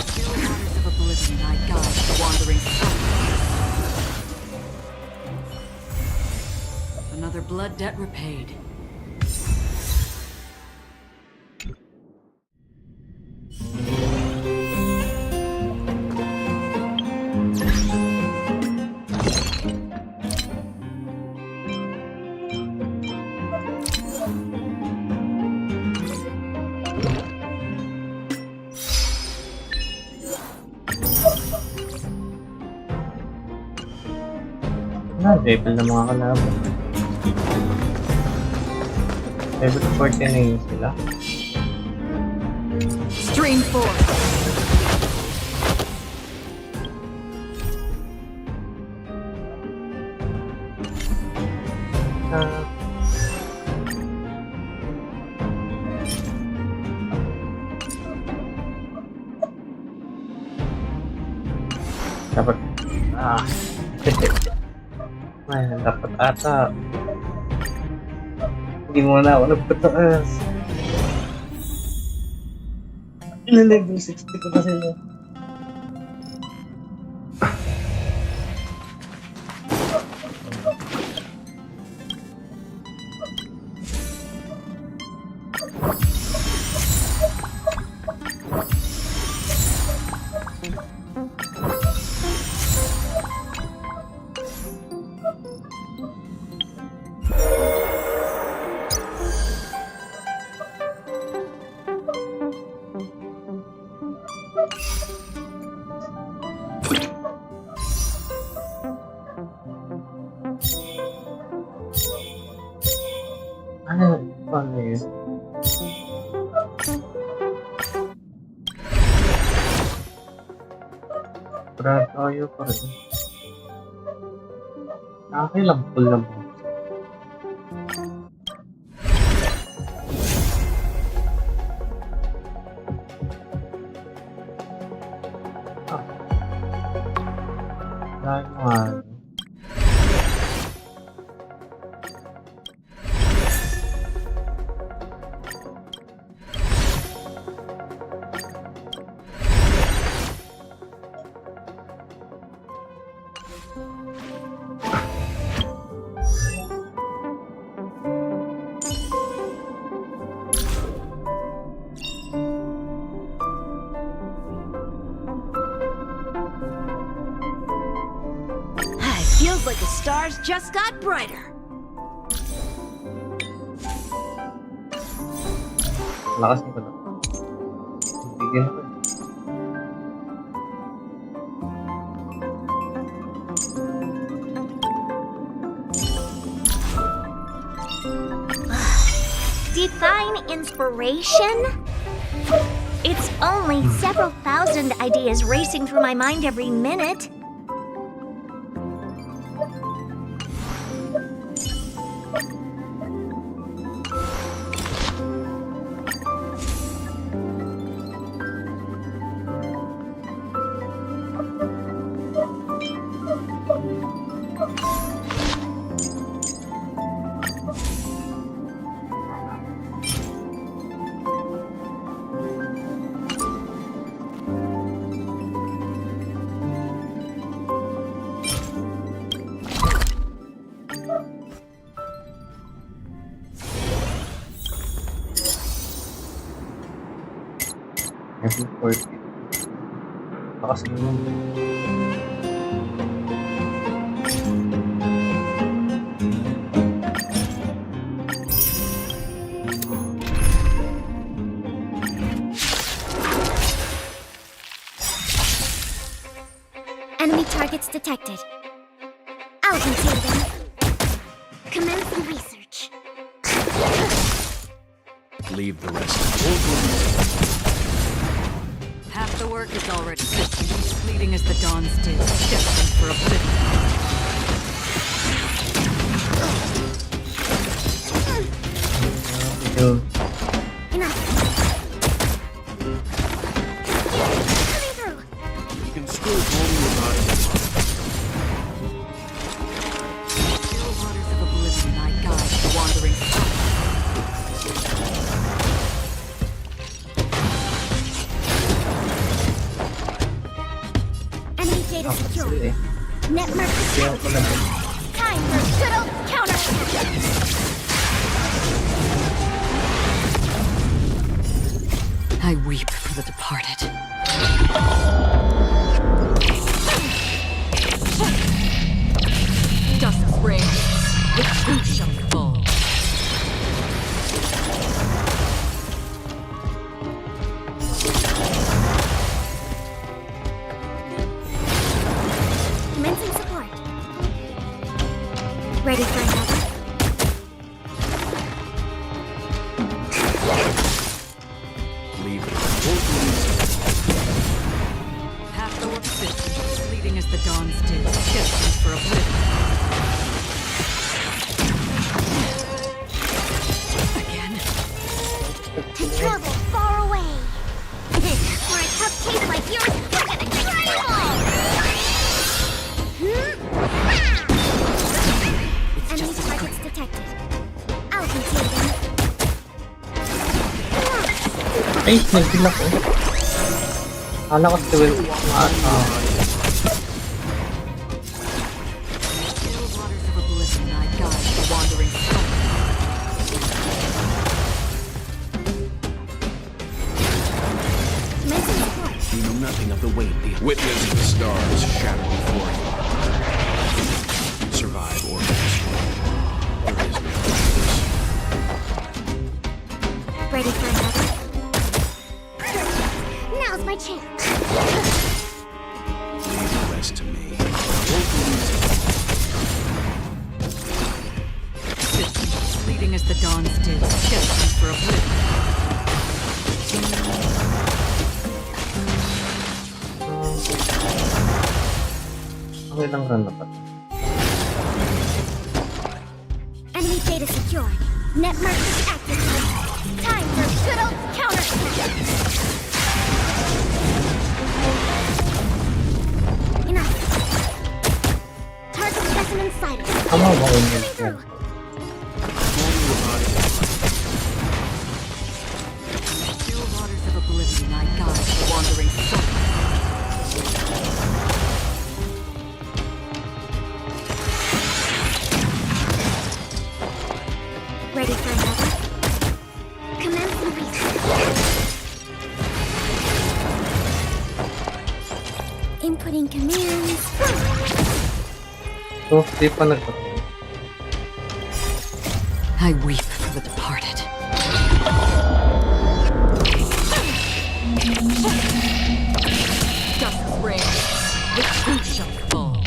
Still waters of oblivion I guide the wandering soul. Another blood debt repaid. Level na mga kalaban. Level 14 na yun sila. Stream 4. Dapat ay, dapat ata Hindi mo na ako nagpataas. Level 60 ko na sila. Paano yun? Brad, ayaw pa rin. Nakakailang pull na mo. Dahil mahal. Feels like the stars just got brighter. Lakas nito na. Bigyan ako. Define inspiration? It's only several thousand ideas racing through my mind every minute. Every 40. Lakas naman. Enemy targets detected. I'll conceal them. Commencing research. Leave the rest. Half the work is already finished. Fleeting as the dawn's dew, destined for oblivion. Yun. Enough. Coming through. You can still roll your body. Still waters of oblivion I guide the wandering soul. Enemy data secure. Network secure. Time for good old counterattack. I weep for the departed. Dust reigns, the truth shall fall. Commencing support. Ready for another? Leave the Half the work finished, fleeting as the dawn's dew, destined for oblivion. Again. To travel far away. For a tough case like yours, we're gonna try it all! Enemy targets detected. I'll conceal them. Ay, nag-kill ako. Kala ko 12. Still waters of oblivion I guide the wandering soul. You know nothing of the weight behind. Witness the stars shatter before you. Survive or be destroyed. There is no choice. Ready for another? Now's my chance. Leave the rest to me. Fleeting as the dawn's dim, destined for oblivion. Okay lang run na pa. Enemy data secured. Net markers activated. Time for good old counterattack. Enough. Target specimen sighted. Tama ba ko yun? Still waters of oblivion I guide the wandering soul. Ready for another? Commencing research. Inputting commands. So, di pa nagpapalala. I weep for the departed. Dust reigns, the truth shall fall.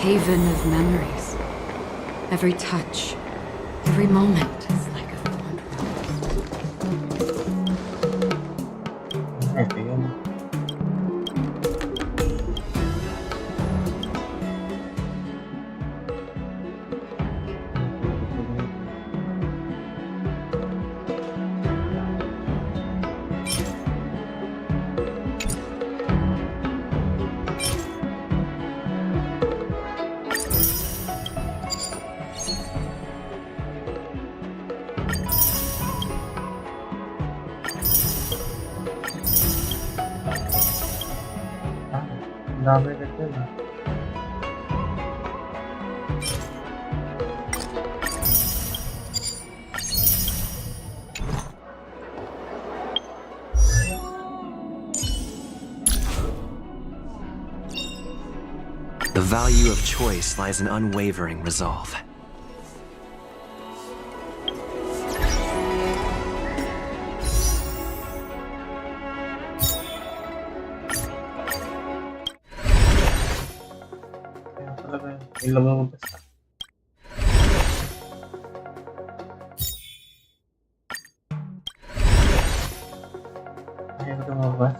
Haven of memories. Every touch, every moment is like a fond Ito yun. Dami na yun. The value of choice lies in unwavering resolve. Ilang mo basta. Ayaw ko lumabas.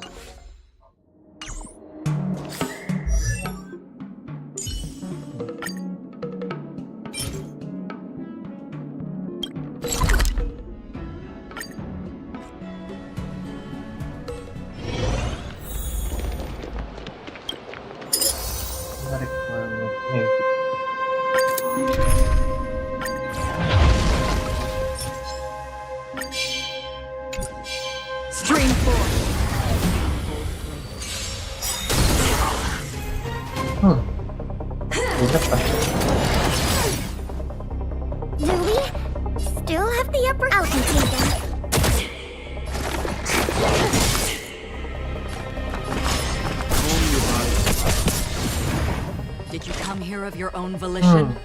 Do we still have the upper? I'll contain them. Did you come here of your own volition?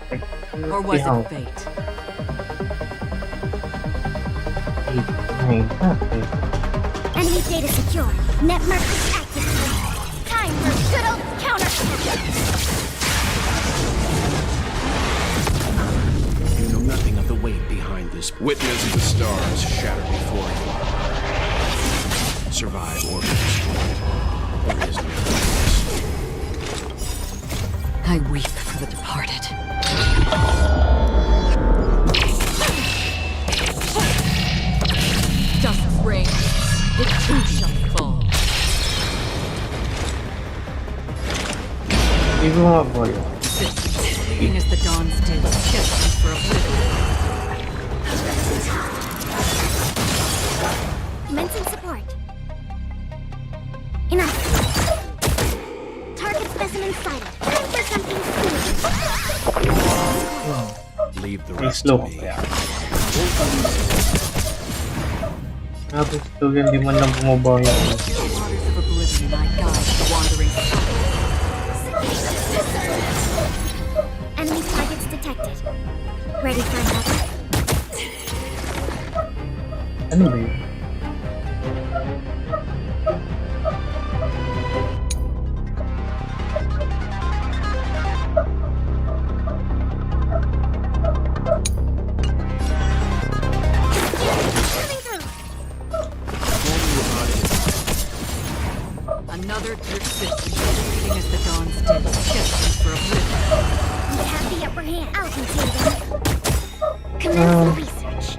Or was it fate? Enemy data secure. Net markers activated. Time for good old counterattack. You know nothing of the weight behind this. Witness the stars shatter before you. Survive or be destroyed. There is no choice. I weep for the departed. Dust rain, it too shall fall. Fleeting as the dawn's dew, destined for oblivion. Commencing support. Enough. Target specimen sighted. Time for something cool. Leave the rest to me. Tapos ito yan, di man lang bumaba yung Waters of oblivion, my guide, wandering. Enemy targets detected. Ready for another? ano ba yun? Another persistent, fleeting as the dawn's dew, destined for oblivion. We have the upper hand. I'll contain them. Commence research.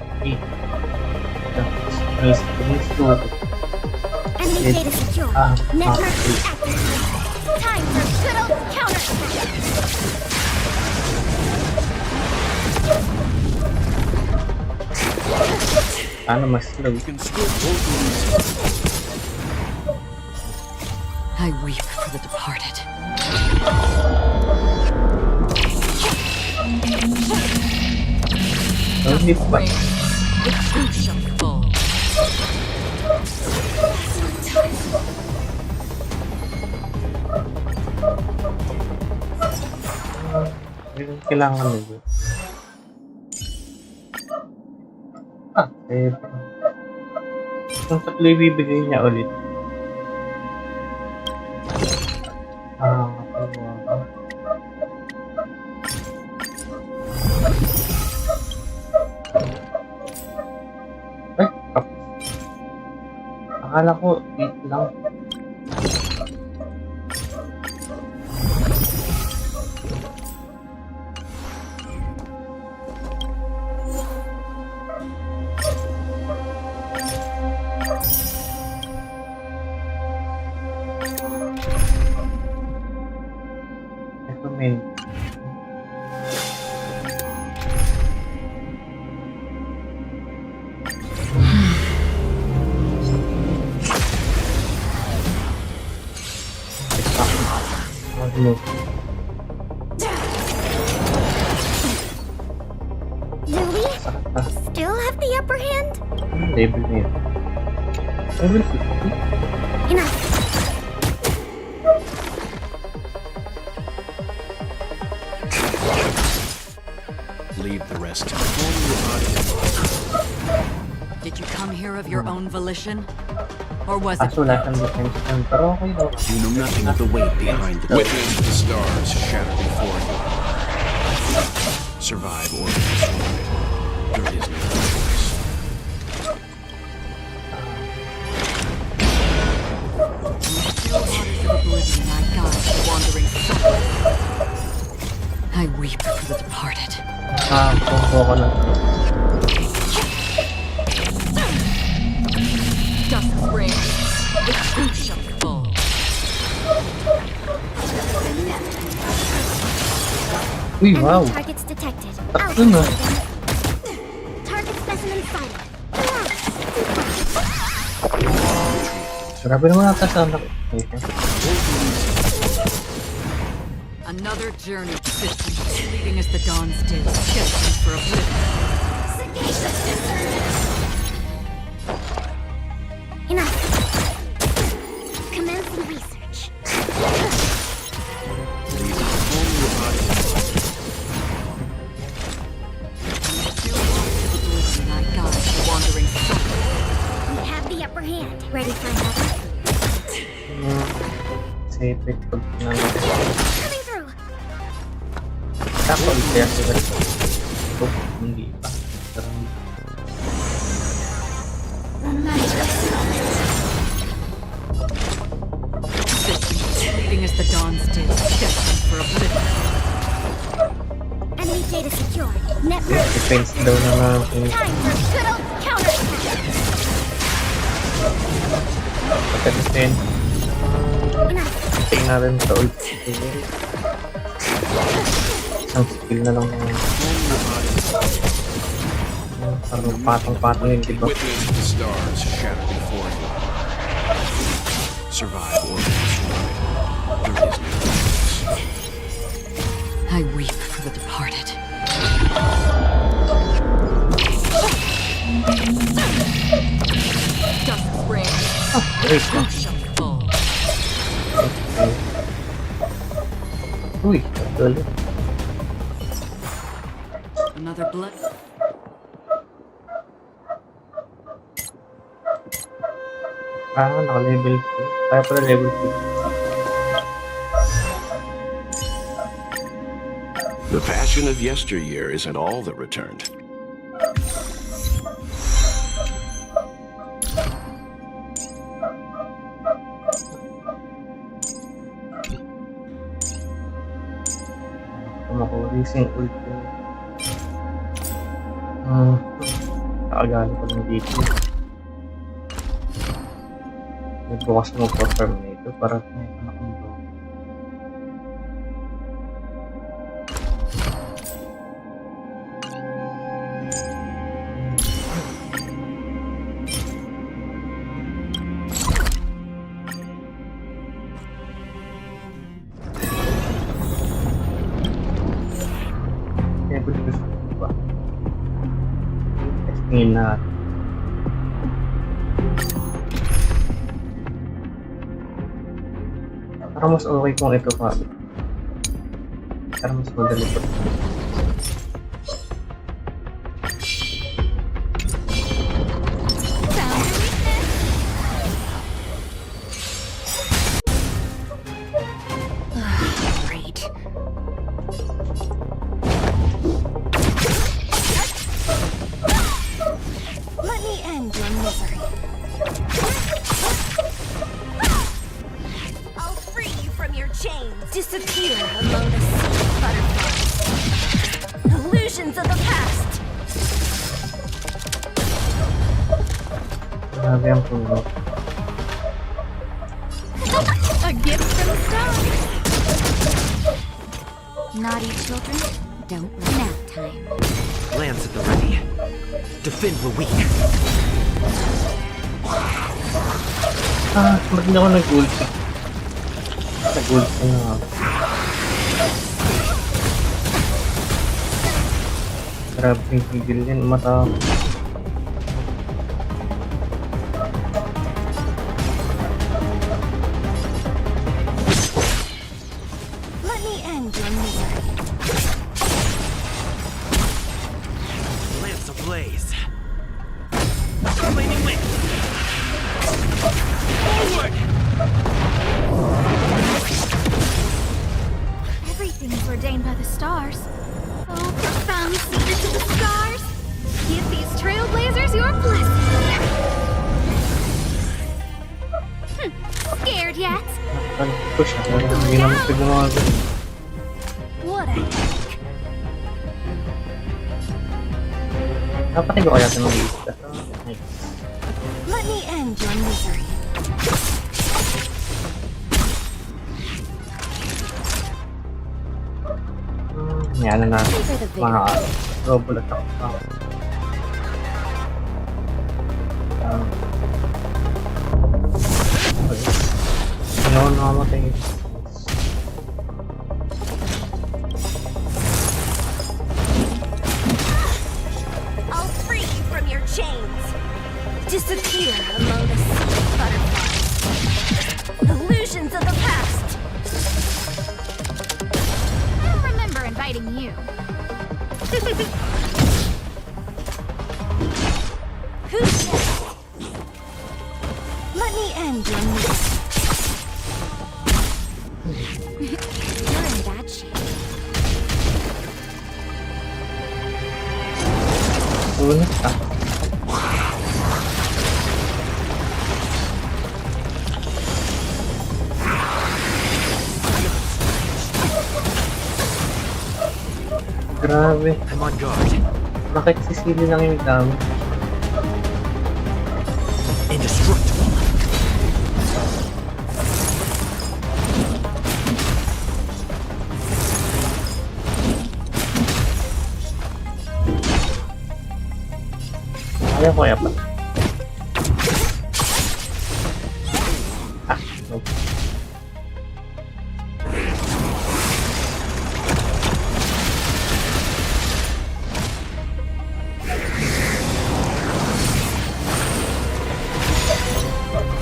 Enemy data secure. Net markers activated. Time for good old counterattack. Ano mas slow? I weep for the departed. Dust rain, it too shall fall. Yung kailangan nito. Kung sa play bibigay niya ulit. Akala ko 8 lang. Ito may Do we still have the upper hand? label niya. Level 50? Enough. Leave the rest to me. Did you come here of your own volition? Or was it Kaso lahat ng defense yan, pero okay daw. You know nothing of the weight behind the witness the stars shatter before you. Survive or be destroyed. There is no choice. waters of oblivion, my God, wandering soul? I weep for the departed. Combo ko lang. Dust rain, the truth shall fall. Uy, wow. Targets detected. Tatlo na. Target specimen sighted. Grabe naman ata sa anak. Another journey distant, fleeting as the dawn's did, destined for oblivion. Sagacious discernment! Enough! Commencing research. Leads a whole new audience. Oblivion I guide the wandering soul. We have the upper hand. Ready for another? Safe it pag Coming through! tapos kaya sila ito hindi pa parang Fleeting as the dawn's did, destined for oblivion. Enemy data secure. Network. defense daw na natin Time for good old counterattack. pagka-defense tingnan natin sa ult isang skill na lang parang patong-patong yun, diba? Witness the stars shatter before you. Survive or destroy. There is no choice. I weep for the departed. Dust rains. Wait lang. Shall fall. Uy, tuloy. Another blood. Naka-level 2. Kaya pala level 2. The passion of yesteryear isn't all that returned. Kumakulising ult ko. Nakagano ko lang dito. Nagbukas mo perform na ito para may anak mo. Kaya gusto ko ba? Testingin na. Parang mas okay kung ito pa. Parang mas madali pa. Great. Let me end your misery. I'll free you from your chains. Disappear among the sea butterflies. Illusions of the past. Grabe ang puno. A gift from the stars. Naughty children, don't run out time. Lance at the ready. Defend the weak. Ba't hindi ako nag-ult? Nag-ult ko na. Grabe yung higil yan, mata. Let me end your misery. Lance ablaze. Flaming wind. Forward! Everything's ordained by the stars. Oh, profound secret to the stars. Give these trailblazers your blessing. Scared yet? Push ako. Hindi naman ito gumagod. What a heck. Dapat hindi ko kaya ito mag-iista. Let me end your misery. Yan na natin. Mga double attack. Okay. Ano nakamatay? Who's next? Let me end your misery. You're in bad shape. Ulit ah. Grabe. I'm on guard. Bakit sisili lang yung dami? Indestructible. Kaya ko pa. Ah, nope.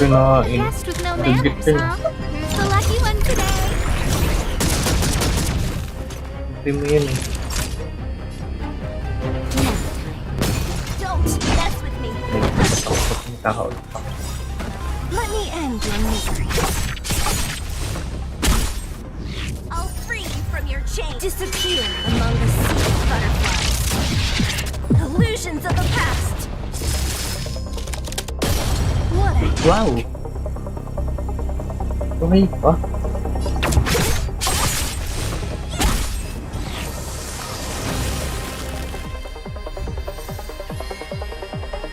Kinain. Guest with no manners, huh? Who's the lucky one today? Hindi mo yun eh. Don't mess with me. Let me end your misery. I'll free you from your chain. Disappear among the sea of butterflies. Illusions of the past. What a Wow! Okay pa?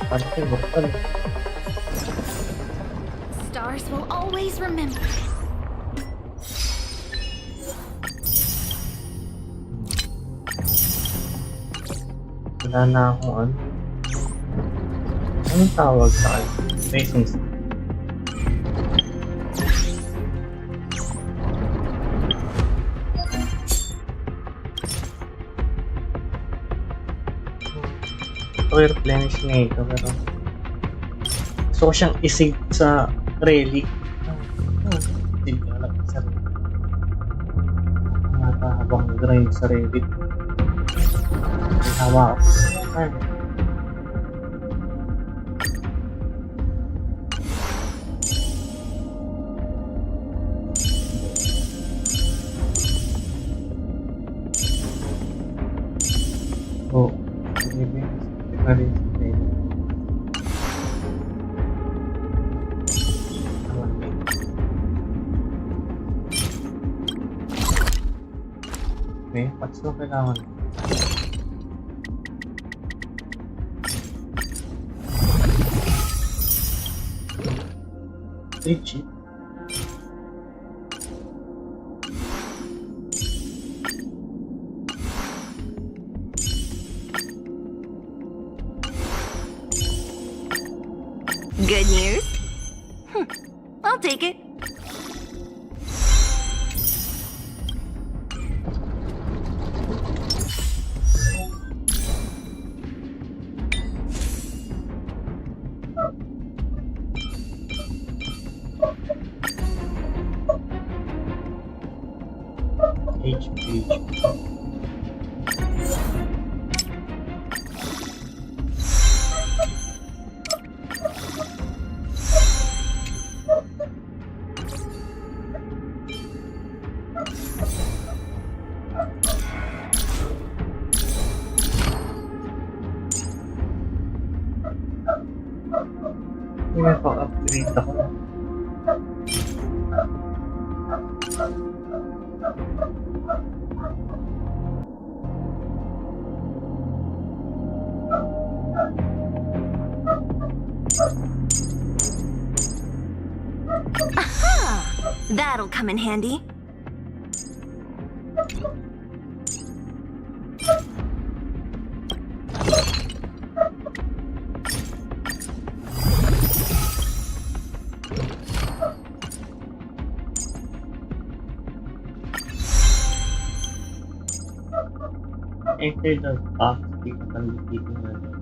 Ano kayo bukal? Stars will always remember. Wala na akong ano. Anong tawag sa akin? Racing stick. Replenish nga ito pero gusto ko siyang isig sa relic. Isig ka lang sa relic. Habang grind sa relic. May hawa ako. Ay. Oh, maybe rin si Penny. Okay, what's mo kailangan? Richie? good news. I'll take it. Upgrade ako. Aha! That'll come in handy. Enter the box because I'm defeating them.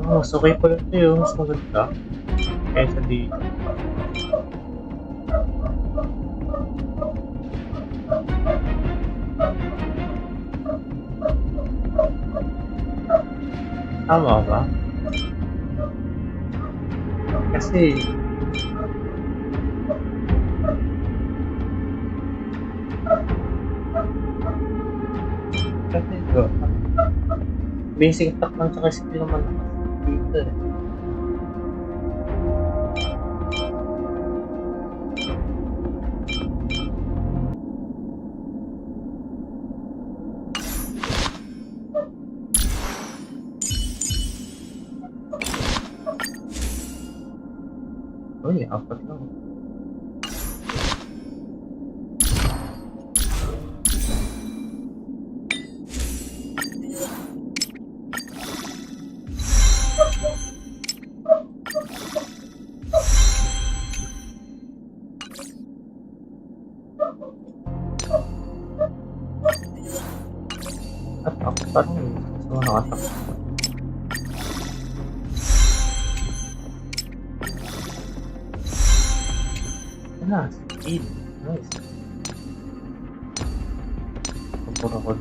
Oh, mas okay pala ito yung mas maganda. Kaysa dito. Tama ba? Kasi ito, basic attack lang sa skill naman dito eh. Uy, apat lang. Atak, parang gusto mo nakatak. Speed. Nice. Kapura.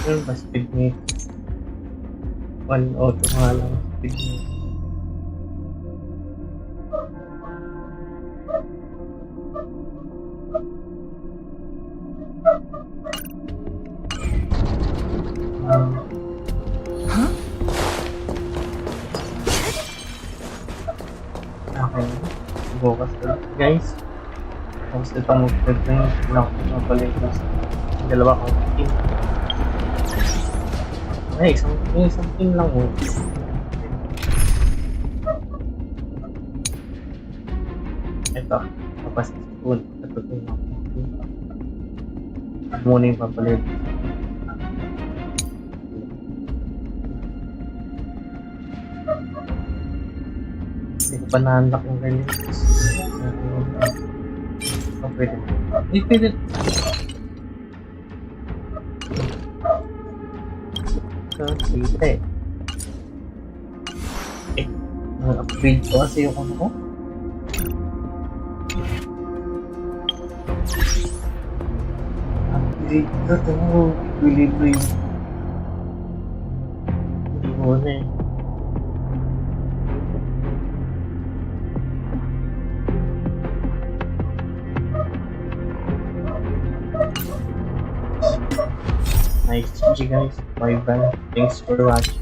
Ano ba speed meet? 1 auto nga lang speed meet. Okay. Bukas ulit guys. Tapos ito mag-print lang ako balik yung dalawa kong team. Ay, isang team lang oh. Ito, kapag spoon. Ito team lang. Muna yung papalit. Hindi ko pa na-unlock yung release. Oh, pwede. Hindi pwede. Sita eh. Upgrade ko kasi yung ano ko. Upgrade ko ito. Equilibrium. Hindi mo na eh. Nice GG guys. Bye bye. Thanks for watching.